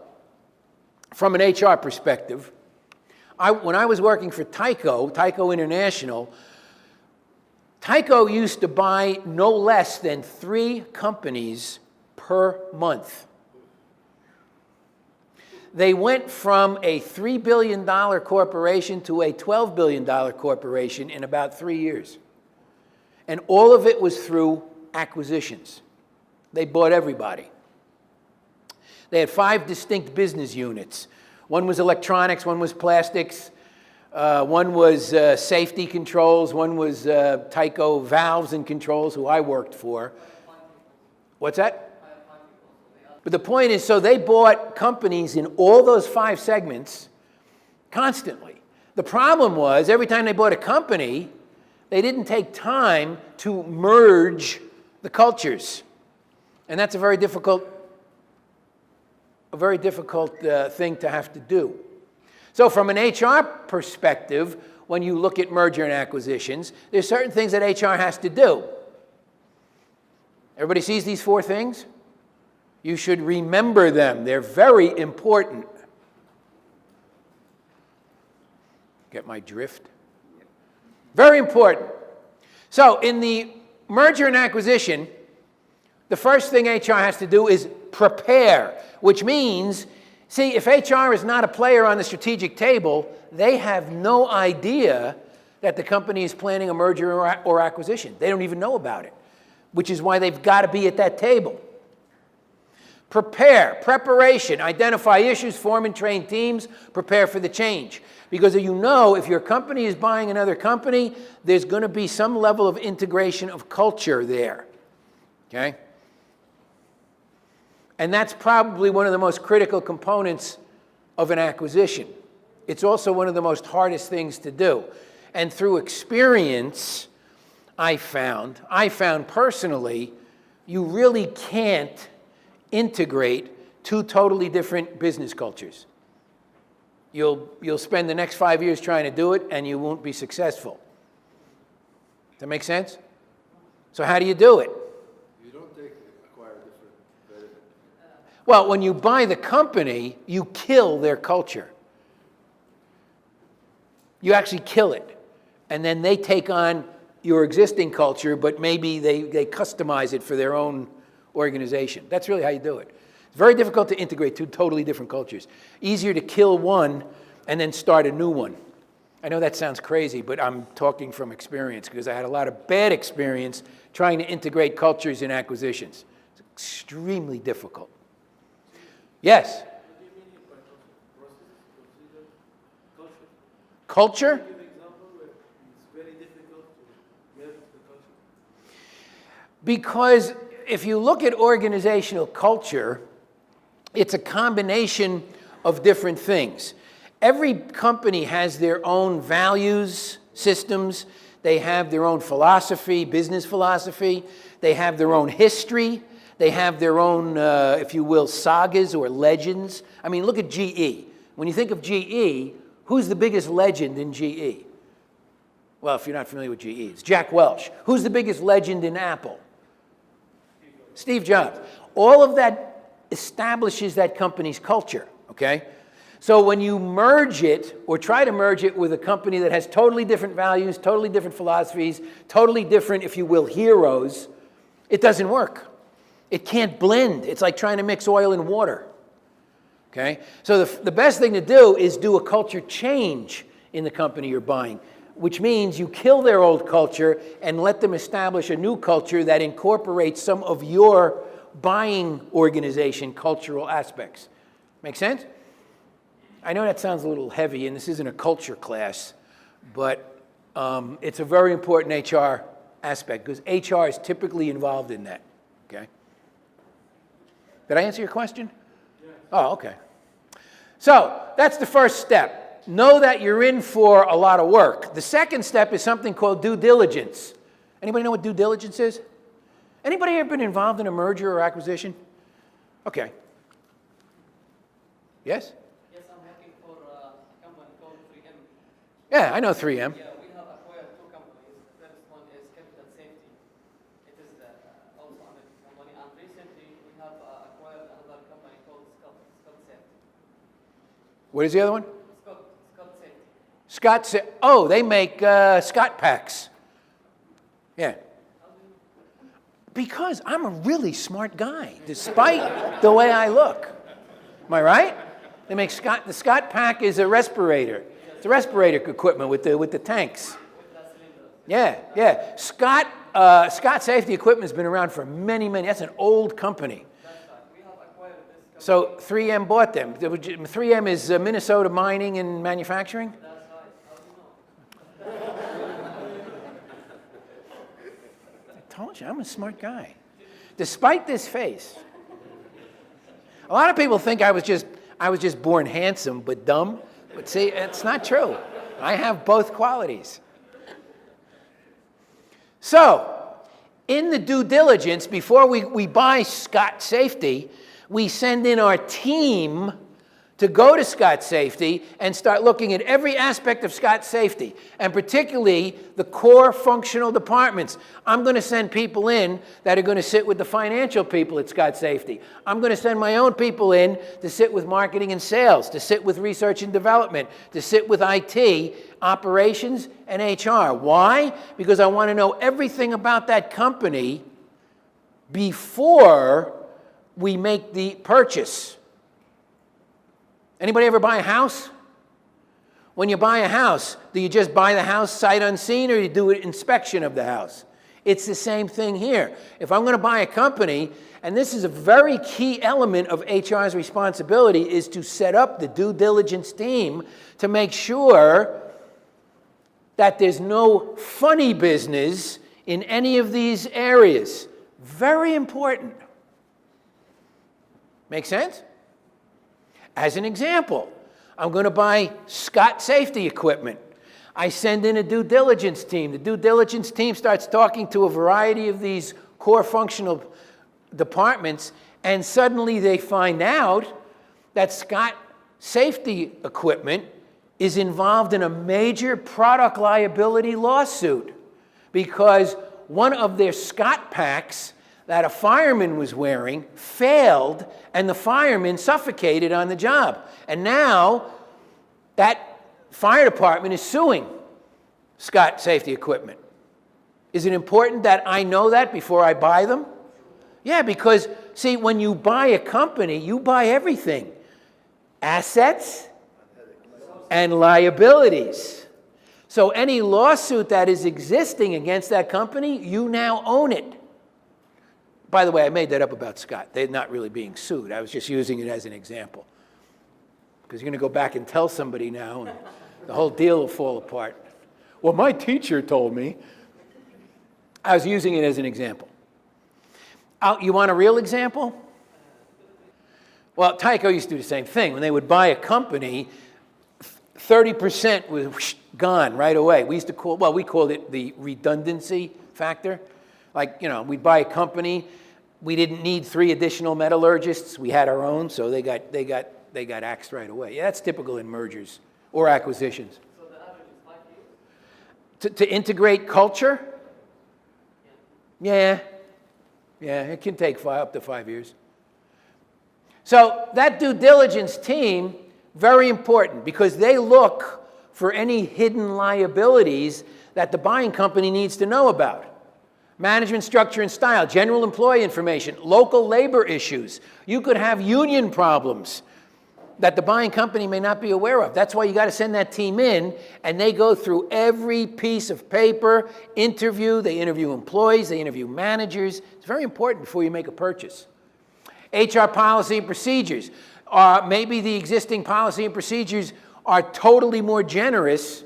from an HR perspective, when I was working for Tyco International, Tyco used to buy no less than 3 companies per month. They went from a $3 billion corporation to a $12 billion corporation in about 3 years. And all of it was through acquisitions. They bought everybody. They had 5 distinct business units. One was electronics, one was plastics, one was safety controls, one was Tyco valves and controls, who I worked for. What's that? But the point is, so they bought companies in all those 5 segments constantly. The problem was, every time they bought a company, they didn't take time to merge the cultures. And that's a very difficult thing to have to do. So from an HR perspective, when you look at merger and acquisitions, there's certain things that HR has to do. Everybody sees these 4 things? You should remember them. They're very important. Get my drift? Very important. So in the merger and acquisition, the first thing HR has to do is prepare, which means, see, if HR is not a player on the strategic table, they have no idea that the company is planning a merger or acquisition. They don't even know about it, which is why they've got to be at that table. Preparation, identify issues, form and train teams, prepare for the change. Because you know, if your company is buying another company, there's going to be some level of integration of culture there, okay? And that's probably one of the most critical components of an acquisition. It's also one of the most hardest things to do. And through experience, I found personally, you really can't integrate 2 totally different business cultures. You'll spend the next 5 years trying to do it, and you won't be successful. Does that make sense? So how do you do it? You don't acquire different benefit. Well, when you buy the company, you kill their culture. You actually kill it. And then they take on your existing culture, but maybe they customize it for their own organization. That's really how you do it. It's very difficult to integrate 2 totally different cultures. Easier to kill one and then start a new one. I know that sounds crazy, but I'm talking from experience, because I had a lot of bad experience trying to integrate cultures in acquisitions. It's extremely difficult. Yes? What do you mean by process? Consider culture? Culture? Give an example where it's very difficult to merge the culture. Because if you look at organizational culture, it's a combination of different things. Every company has their own values, systems. They have their own philosophy, business philosophy. They have their own history. They have their own, if you will, sagas or legends. I mean, look at GE. When you think of GE, who's the biggest legend in GE? Well, if you're not familiar with GE, it's Jack Welch. Who's the biggest legend in Apple? Steve Jobs. All of that establishes that company's culture, okay? So when you merge it or try to merge it with a company that has totally different values, totally different philosophies, totally different, if you will, heroes, it doesn't work. It can't blend. It's like trying to mix oil and water, okay? So the best thing to do is do a culture change in the company you're buying, which means you kill their old culture and let them establish a new culture that incorporates some of your buying organization cultural aspects. Make sense? I know that sounds a little heavy, and this isn't a culture class, but it's a very important HR aspect because HR is typically involved in that, okay? Did I answer your question? Yes. Oh, okay. So that's the first step. Know that you're in for a lot of work. The second step is something called due diligence. Anybody know what due diligence is? Anybody ever been involved in a merger or acquisition? Okay. Yes? Yes, I'm working for a company called 3M. Yeah, I know 3M. Yeah, we have acquired two companies. The first one is Capital Safety. It is also an American company. And recently, we have acquired another company called Scott Safety. What is the other one? Scott Safety. Oh, they make Scott packs. Yeah. Because I'm a really smart guy, despite the way I look. Am I right? They make the Scott pack is a respirator. It's a respirator equipment with the tanks. Yeah. Scott Safety Equipment has been around for many. That's an old company. We have acquired this company. So 3M bought them. 3M is Minnesota Mining and Manufacturing. That's right. How do you know? I told you, I'm a smart guy. Despite this face, a lot of people think I was just born handsome but dumb. But see, it's not true. I have both qualities. So, in the due diligence, before we buy Scott Safety, we send in our team to go to Scott Safety and start looking at every aspect of Scott Safety, and particularly the core functional departments. I'm going to send people in that are going to sit with the financial people at Scott Safety. I'm going to send my own people in to sit with marketing and sales, to sit with research and development, to sit with IT, operations, and HR. Why? Because I want to know everything about that company before we make the purchase. Anybody ever buy a house? When you buy a house, do you just buy the house sight unseen, or you do an inspection of the house? It's the same thing here. If I'm going to buy a company, and this is a very key element of HR's responsibility, is to set up the due diligence team to make sure that there's no funny business in any of these areas. Very important. Make sense? As an example, I'm going to buy Scott Safety Equipment. I send in a due diligence team. The due diligence team starts talking to a variety of these core functional departments, and suddenly they find out that Scott Safety Equipment is involved in a major product liability lawsuit because one of their Scott packs that a fireman was wearing failed, and the fireman suffocated on the job. And now that fire department is suing Scott Safety Equipment. Is it important that I know that before I buy them? Yeah, because, see, when you buy a company, you buy everything. Assets and liabilities. So any lawsuit that is existing against that company, you now own it. By the way, I made that up about Scott. They're not really being sued. I was just using it as an example. Because you're going to go back and tell somebody now, and the whole deal will fall apart. Well, my teacher told me. I was using it as an example. You want a real example? Well, Tyco used to do the same thing. When they would buy a company, 30% was whoosh, gone right away. We used to call, well, we called it the redundancy factor. Like, you know, we'd buy a company, we didn't need 3 additional metallurgists, we had our own, so they got axed right away. Yeah, that's typical in mergers or acquisitions. So the average is 5 years? To integrate culture? Yeah, it can take up to 5 years. So that due diligence team, very important because they look for any hidden liabilities that the buying company needs to know about. Management structure and style, general employee information, local labor issues. You could have union problems that the buying company may not be aware of. That's why you got to send that team in, and they go through every piece of paper, they interview employees, they interview managers. It's very important before you make a purchase. HR policy and procedures. Maybe the existing policy and procedures are totally more generous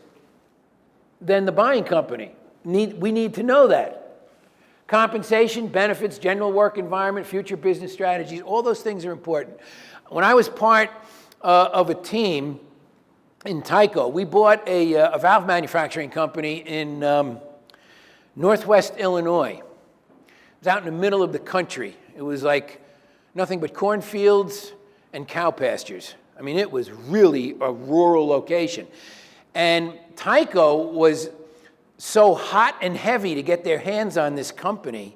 than the buying company. We need to know that. Compensation, benefits, general work environment, future business strategies, all those things are important. When I was part of a team in Tyco, we bought a valve manufacturing company in Northwest Illinois. It was out in the middle of the country. It was like nothing but cornfields and cow pastures. I mean, it was really a rural location. And Tyco was so hot and heavy to get their hands on this company,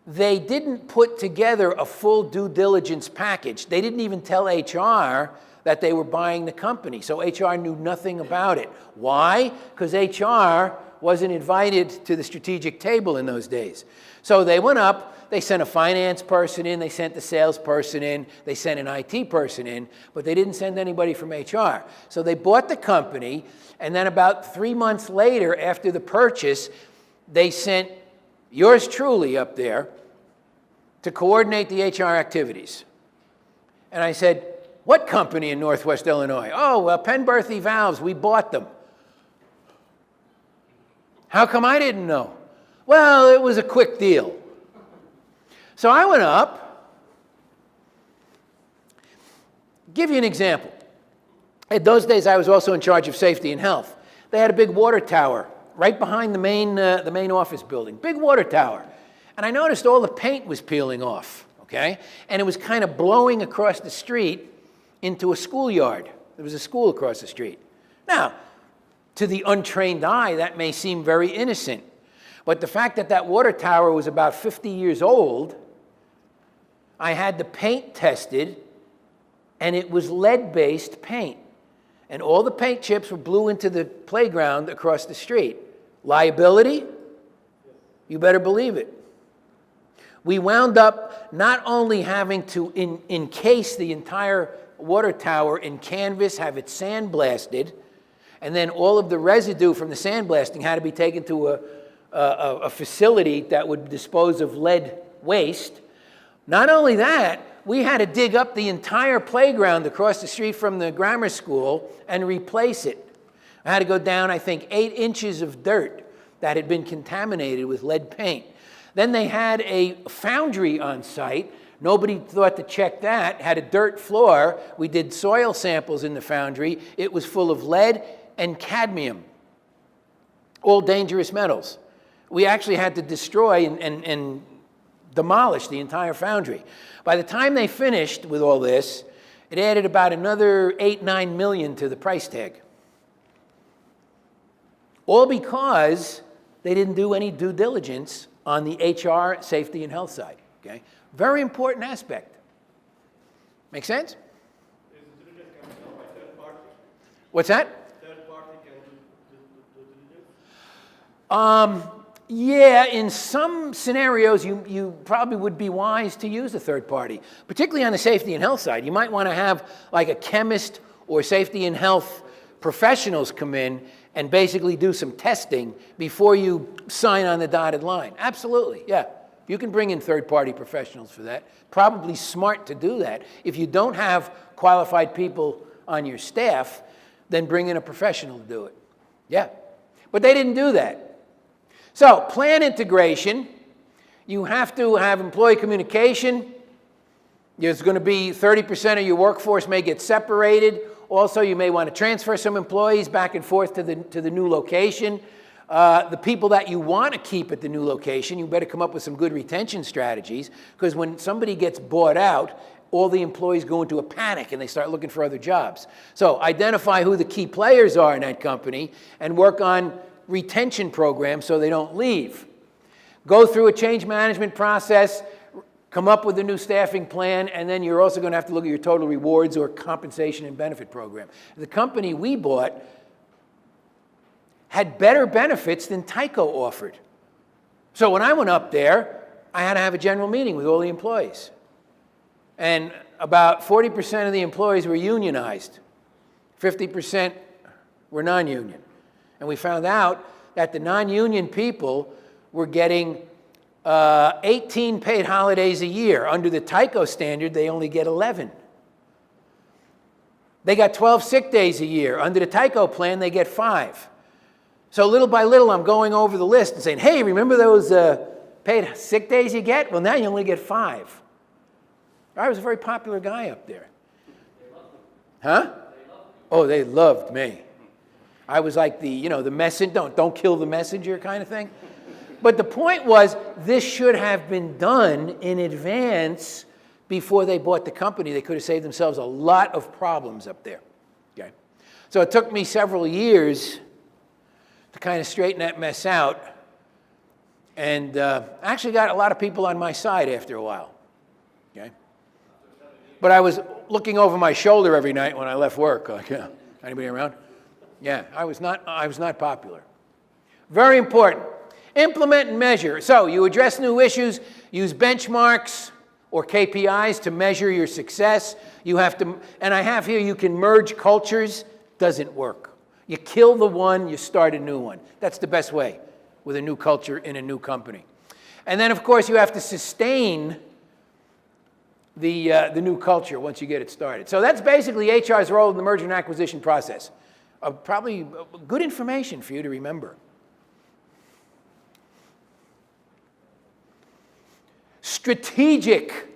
they didn't put together a full due diligence package. They didn't even tell HR that they were buying the company. So HR knew nothing about it. Why? Because HR wasn't invited to the strategic table in those days. So they went up, they sent a finance person in, they sent the salesperson in, they sent an IT person in, but they didn't send anybody from HR. So they bought the company, and then about 3 months later, after the purchase, they sent yours truly up there to coordinate the HR activities. And I said, what company in Northwest Illinois? Oh, well, Penberthy Valves, we bought them. How come I didn't know? Well, it was a quick deal. So I went up. Give you an example. In those days, I was also in charge of safety and health. They had a big water tower right behind the main office building, big water tower. And I noticed all the paint was peeling off, okay? And it was kind of blowing across the street into a schoolyard. There was a school across the street. Now, to the untrained eye, that may seem very innocent. But the fact that that water tower was about 50 years old, I had the paint tested, and it was lead-based paint. And all the paint chips were blew into the playground across the street. Liability? You better believe it. We wound up not only having to encase the entire water tower in canvas, have it sandblasted, and then all of the residue from the sandblasting had to be taken to a facility that would dispose of lead waste. Not only that, we had to dig up the entire playground across the street from the grammar school and replace it. I had to go down, I think, 8 inches of dirt that had been contaminated with lead paint. Then they had a foundry on site. Nobody thought to check that. Had a dirt floor. We did soil samples in the foundry. It was full of lead and cadmium, all dangerous metals. We actually had to destroy and demolish the entire foundry. By the time they finished with all this, it added about another $8-9 million to the price tag. All because they didn't do any due diligence on the HR, safety, and health side. Okay? Very important aspect. Make sense? Is the diligence can be done by third party? What's that? Third party can do diligence? Yeah, in some scenarios, you probably would be wise to use a third party, particularly on the safety and health side. You might want to have like a chemist or safety and health professionals come in and basically do some testing before you sign on the dotted line. Absolutely, yeah. You can bring in third-party professionals for that. Probably smart to do that. If you don't have qualified people on your staff, then bring in a professional to do it. Yeah, but they didn't do that. So, plan integration. You have to have employee communication. There's going to be 30% of your workforce may get separated, Also, you may want to transfer some employees back and forth to the new location. The people that you want to keep at the new location, you better come up with some good retention strategies, because when somebody gets bought out, all the employees go into a panic and they start looking for other jobs. So identify who the key players are in that company and work on retention programs so they don't leave. Go through a change management process, come up with a new staffing plan, and then you're also going to have to look at your total rewards or compensation and benefit program. The company we bought had better benefits than Tyco offered. So when I went up there, I had to have a general meeting with all the employees. And about 40% of the employees were unionized. 50% were non-union. And we found out that the non-union people were getting 18 paid holidays a year. Under the Tyco standard, they only get 11. They got 12 sick days a year. Under the Tyco plan, they get 5. So little by little, I'm going over the list and saying, hey, remember those paid sick days you get? Well, now you only get 5. I was a very popular guy up there. Huh? Oh, they loved me. I was like the messenger, don't kill the messenger kind of thing. But the point was, this should have been done in advance before they bought the company. They could have saved themselves a lot of problems up there. Okay? So it took me several years to kind of straighten that mess out. And I actually got a lot of people on my side after a while. Okay? But I was looking over my shoulder every night when I left work. Like, yeah, anybody around? Yeah, I was not popular. Very important. Implement and measure. So you address new issues, use benchmarks or KPIs to measure your success. You have to, and I have here, you can merge cultures. Doesn't work. You kill the one, you start a new one. That's the best way with a new culture in a new company. And then, of course, you have to sustain the new culture once you get it started. So that's basically HR's role in the merger and acquisition process. Probably good information for you to remember. Strategic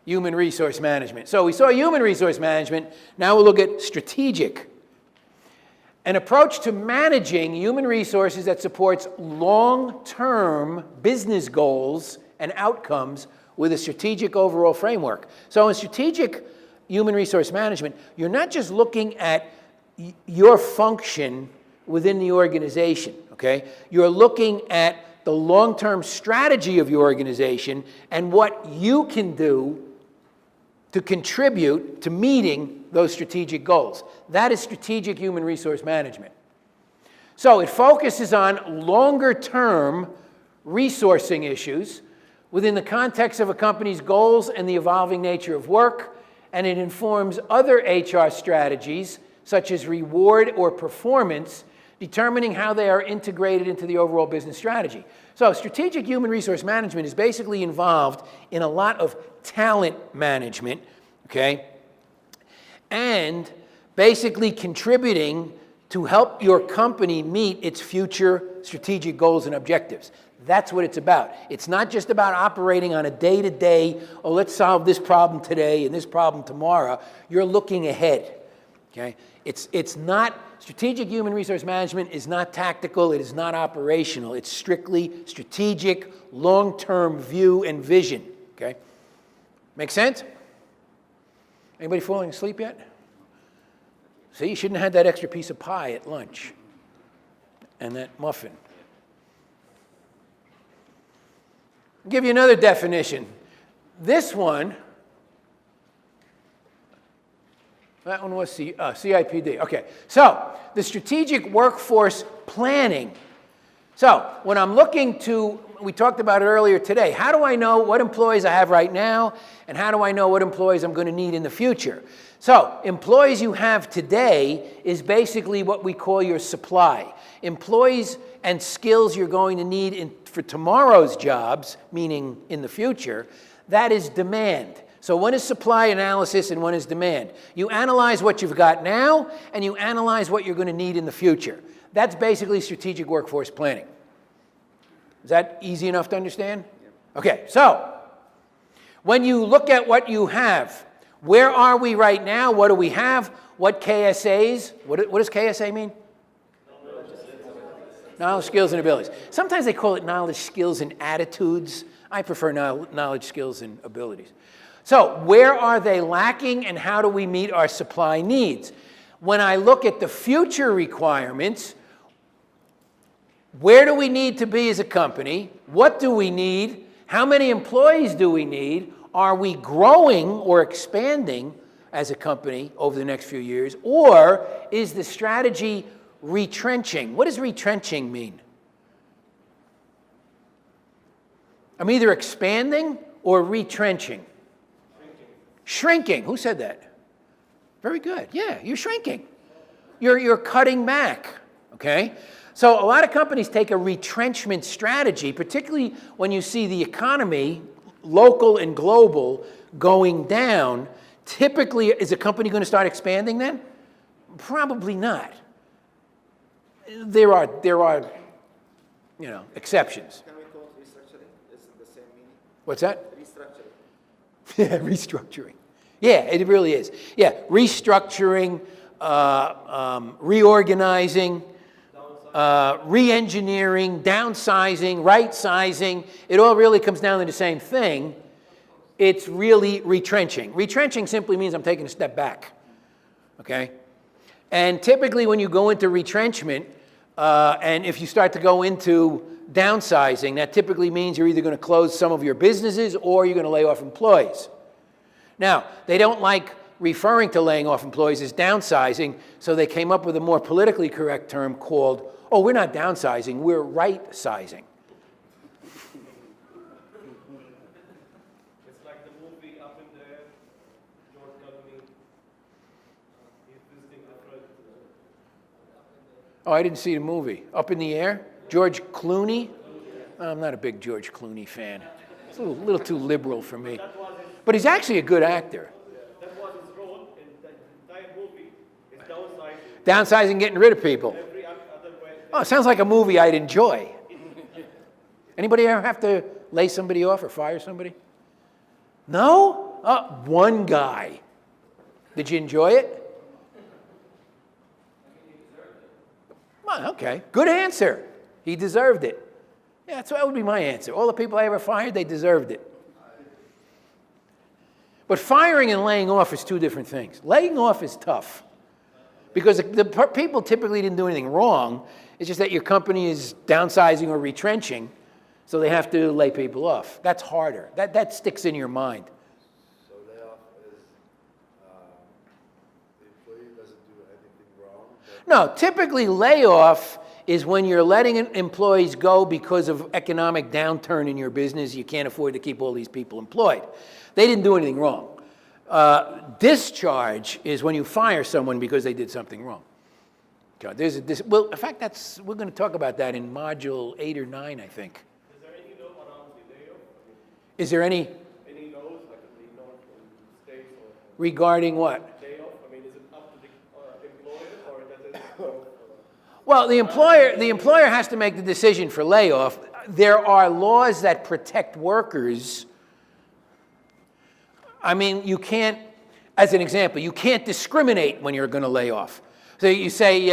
human resource management. So we saw human resource management, now we'll look at strategic. An approach to managing human resources that supports long-term business goals and outcomes with a strategic overall framework. So in strategic human resource management, you're not just looking at your function within the organization, okay? You're looking at the long-term strategy of your organization and what you can do to contribute to meeting those strategic goals. That is strategic human resource management. So it focuses on longer-term resourcing issues within the context of a company's goals and the evolving nature of work, and it informs other HR strategies, such as reward or performance, determining how they are integrated into the overall business strategy. So strategic human resource management is basically involved in a lot of talent management, okay, and basically contributing to help your company meet its future strategic goals and objectives. That's what it's about. It's not just about operating on a day-to-day, oh, let's solve this problem today and this problem tomorrow. You're looking ahead, okay? It's not, strategic human resource management is not tactical, it is not operational. It's strictly strategic, long-term view and vision, okay? Make sense? Anybody falling asleep yet? See, you shouldn't have had that extra piece of pie at lunch and that muffin. I'll give you another definition. This one, that one was CIPD. Okay, so the strategic workforce planning. So when I'm looking to, we talked about it earlier today, how do I know what employees I have right now and how do I know what employees I'm going to need in the future? So employees you have today is basically what we call your supply. Employees and skills you're going to need for tomorrow's jobs, meaning in the future, that is demand. So one is supply analysis and one is demand. You analyze what you've got now and you analyze what you're going to need in the future. That's basically strategic workforce planning. Is that easy enough to understand? Okay, so when you look at what you have, where are we right now? What do we have? what KSAs, what does KSA mean? Knowledge, skills, and abilities. Sometimes they call it knowledge, skills, and attitudes. I prefer knowledge, skills, and abilities. So where are they lacking and how do we meet our supply needs? When I look at the future requirements, where do we need to be as a company? What do we need? How many employees do we need? Are we growing or expanding as a company over the next few years? Or is the strategy retrenching? What does retrenching mean? I'm either expanding or retrenching. Shrinking. Who said that? Very good. Yeah, you're shrinking. You're cutting back, okay? So a lot of companies take a retrenchment strategy, particularly when you see the economy, local and global, going down. Typically, is a company going to start expanding then? Probably not. There are exceptions. Can we call it restructuring? Is it the same meaning? What's that? Restructuring. Yeah, restructuring. Yeah, it really is. Yeah, restructuring, reorganizing, re-engineering, downsizing, right-sizing. It all really comes down to the same thing. It's really retrenching. Retrenching simply means I'm taking a step back, okay? And typically when you go into retrenchment, and if you start to go into downsizing, that typically means you're either going to close some of your businesses or you're going to lay off employees. Now, they don't like referring to laying off employees as downsizing, so they came up with a more politically correct term called, oh, we're not downsizing, we're right-sizing. It's like the movie Up in the Air, George Clooney, he's visiting a friend. Oh, I didn't see the movie. Up in the Air? George Clooney? I'm not a big George Clooney fan. It's a little too liberal for me. But he's actually a good actor. That was his role in the entire movie, is downsizing. Downsizing, getting rid of people. Every other way. Oh, it sounds like a movie I'd enjoy. Anybody ever have to lay somebody off or fire somebody? No? One guy. Did you enjoy it? Well, okay. Good answer. He deserved it. Yeah, that would be my answer. All the people I ever fired, they deserved it. But firing and laying off is two different things. Laying off is tough because the people typically didn't do anything wrong. It's just that your company is downsizing or retrenching, so they have to lay people off. That's harder. That sticks in your mind. So layoff is the employee doesn't do anything wrong. No, typically layoff is when you're letting employees go because of economic downturn in your business. You can't afford to keep all these people employed. They didn't do anything wrong. Discharge is when you fire someone because they did something wrong. Okay, well, in fact, we're going to talk about that in module 8 or 9, I think. Is there any law around the layoff? Is there any Any laws like the law in states or regarding what? layoff? I mean, is it up to the employer or does it go? Well, the employer has to make the decision for layoff. There are laws that protect workers. I mean, you can't, as an example, you can't discriminate when you're going to lay off. So you say,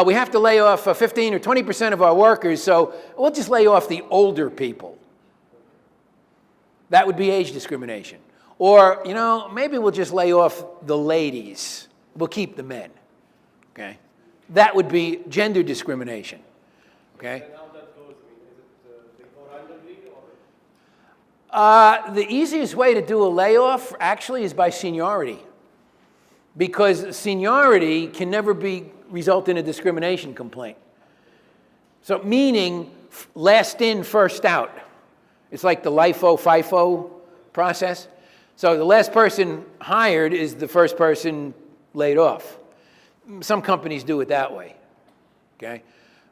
we have to lay off 15 or 20% of our workers, so we'll just lay off the older people. That would be age discrimination. Or, maybe we'll just lay off the ladies. We'll keep the men. Okay? That would be gender discrimination. Okay? And how that goes? I mean, is it they go randomly or? The easiest way to do a layoff actually is by seniority, because seniority can never result in a discrimination complaint. So meaning last in, first out. It's like the LIFO, FIFO process. So the last person hired is the first person laid off. Some companies do it that way, okay?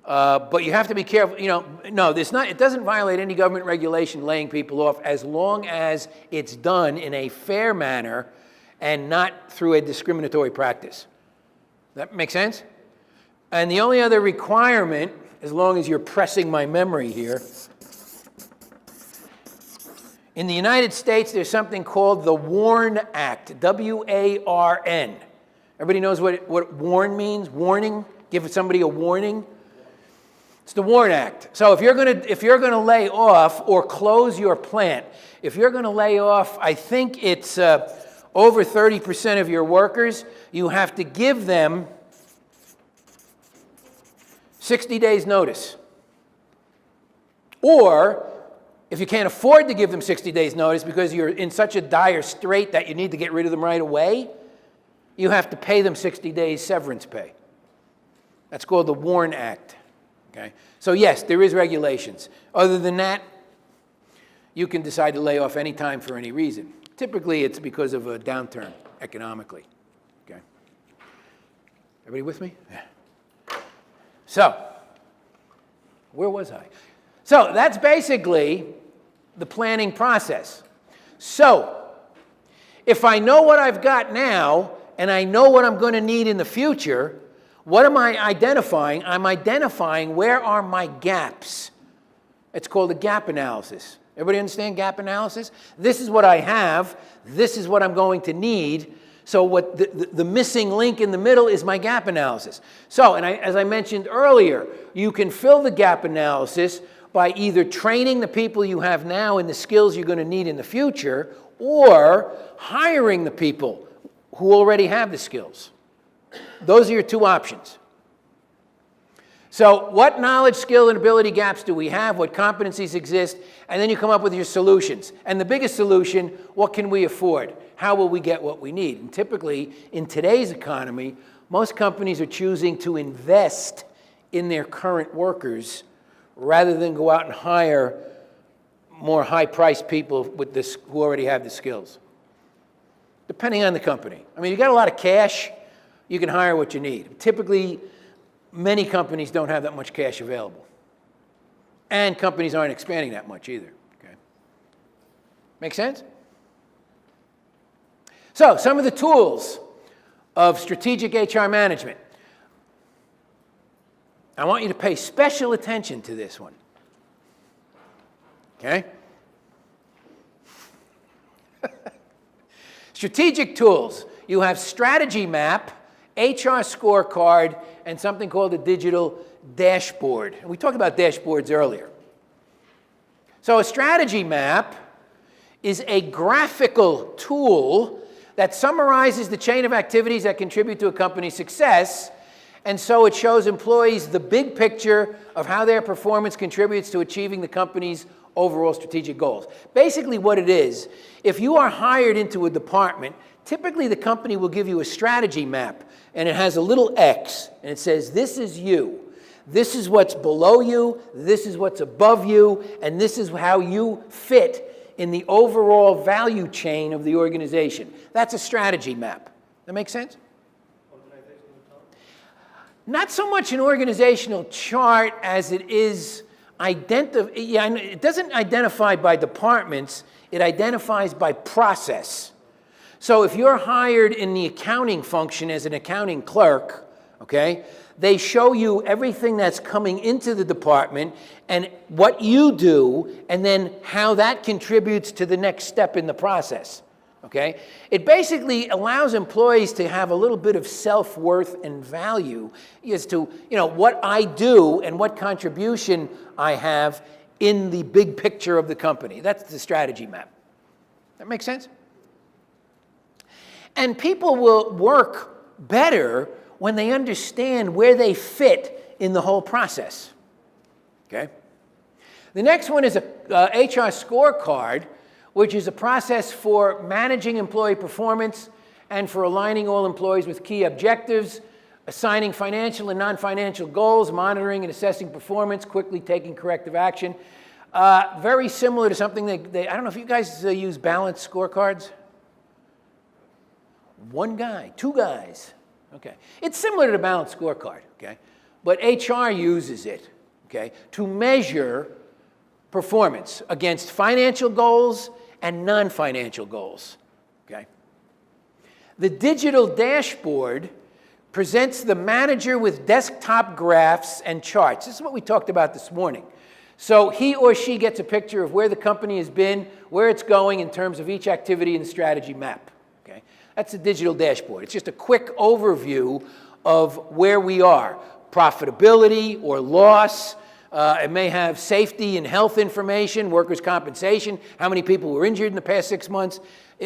But you have to be careful. No, it doesn't violate any government regulation laying people off as long as it's done in a fair manner and not through a discriminatory practice. That make sense? And the only other requirement, as long as you're pressing my memory here, in the United States, there's something called the WARN Act, W-A-R-N. Everybody knows what warn means? Warning? Give somebody a warning? It's the WARN Act. So if you're gonna lay off or close your plant, if you're gonna lay off, I think it's over 30% of your workers, you have to give them 60 days notice. Or if you can't afford to give them 60 days notice because you're in such a dire strait that you need to get rid of them right away, you have to pay them 60 days severance pay. That's called the WARN Act. Okay? So yes, there is regulations. Other than that, you can decide to lay off any time for any reason. Typically, it's because of a downturn economically. Okay? Everybody with me? Yeah. So, where was I? So that's basically the planning process. So, if I know what I've got now, and I know what I'm going to need in the future, what am I identifying? I'm identifying where are my gaps. It's called a gap analysis. Everybody understand gap analysis? This is what I have. This is what I'm going to need. So what the missing link in the middle is my gap analysis. So, and as I mentioned earlier, you can fill the gap analysis by either training the people you have now in the skills you're going to need in the future, or hiring the people who already have the skills. Those are your two options. So what knowledge, skill, and ability gaps do we have? What competencies exist? And then you come up with your solutions. And the biggest solution, what can we afford? How will we get what we need? And typically, in today's economy, most companies are choosing to invest in their current workers rather than go out and hire more high-priced people with this, who already have the skills. Depending on the company. I mean, you got a lot of cash, you can hire what you need. Typically, many companies don't have that much cash available. And companies aren't expanding that much either. Okay? Make sense? So, some of the tools of strategic HR management. I want you to pay special attention to this one. Okay? Strategic tools. You have strategy map, HR scorecard, and something called a digital dashboard. And we talked about dashboards earlier. So a strategy map is a graphical tool that summarizes the chain of activities that contribute to a company's success. And so it shows employees the big picture of how their performance contributes to achieving the company's overall strategic goals. Basically what it is, if you are hired into a department, typically the company will give you a strategy map, and it has a little X, and it says, this is you. This is what's below you, this is what's above you, and this is how you fit in the overall value chain of the organization. That's a strategy map. That make sense? Not so much an organizational chart as it is it doesn't identify by departments, it identifies by process. So if you're hired in the accounting function as an accounting clerk, okay, they show you everything that's coming into the department and what you do, and then how that contributes to the next step in the process. Okay? It basically allows employees to have a little bit of self-worth and value as to, what I do and what contribution I have in the big picture of the company. That's the strategy map. That make sense? And people will work better when they understand where they fit in the whole process. Okay? The next one is a HR scorecard, which is a process for managing employee performance and for aligning all employees with key objectives, assigning financial and non-financial goals, monitoring and assessing performance, quickly taking corrective action. Very similar to something I don't know if you guys use balanced scorecards? One guy, two guys. Okay. It's similar to the balanced scorecard, okay? But HR uses it, okay, to measure performance against financial goals and non-financial goals, okay? The digital dashboard presents the manager with desktop graphs and charts. This is what we talked about this morning. So he or she gets a picture of where the company has been, where it's going in terms of each activity in the strategy map, okay? That's the digital dashboard. It's just a quick overview of where we are. Profitability or loss. It may have safety and health information, workers' compensation, how many people were injured in the past 6 months.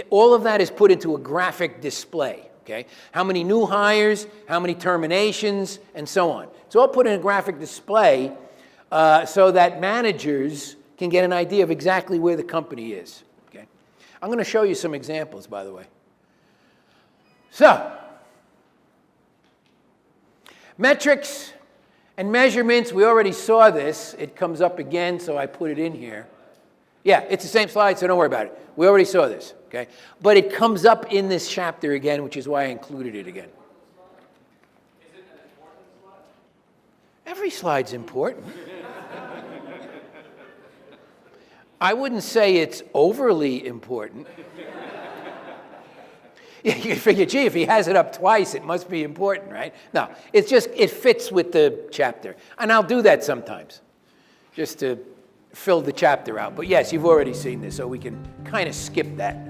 All of that is put into a graphic display. Okay? How many new hires, how many terminations, and so on. It's all put in a graphic display so that managers can get an idea of exactly where the company is. Okay? I'm going to show you some examples, by the way. So, metrics and measurements, we already saw this. It comes up again, so I put it in here. Yeah, it's the same slide, so don't worry about it. We already saw this, okay? But it comes up in this chapter again, which is why I included it again. Is it an important slide? Every slide's important. I wouldn't say it's overly important. You figure, gee, if he has it up twice, it must be important, right? No, it's just, it fits with the chapter. And I'll do that sometimes, just to fill the chapter out. But yes, you've already seen this, so we can kind of skip that.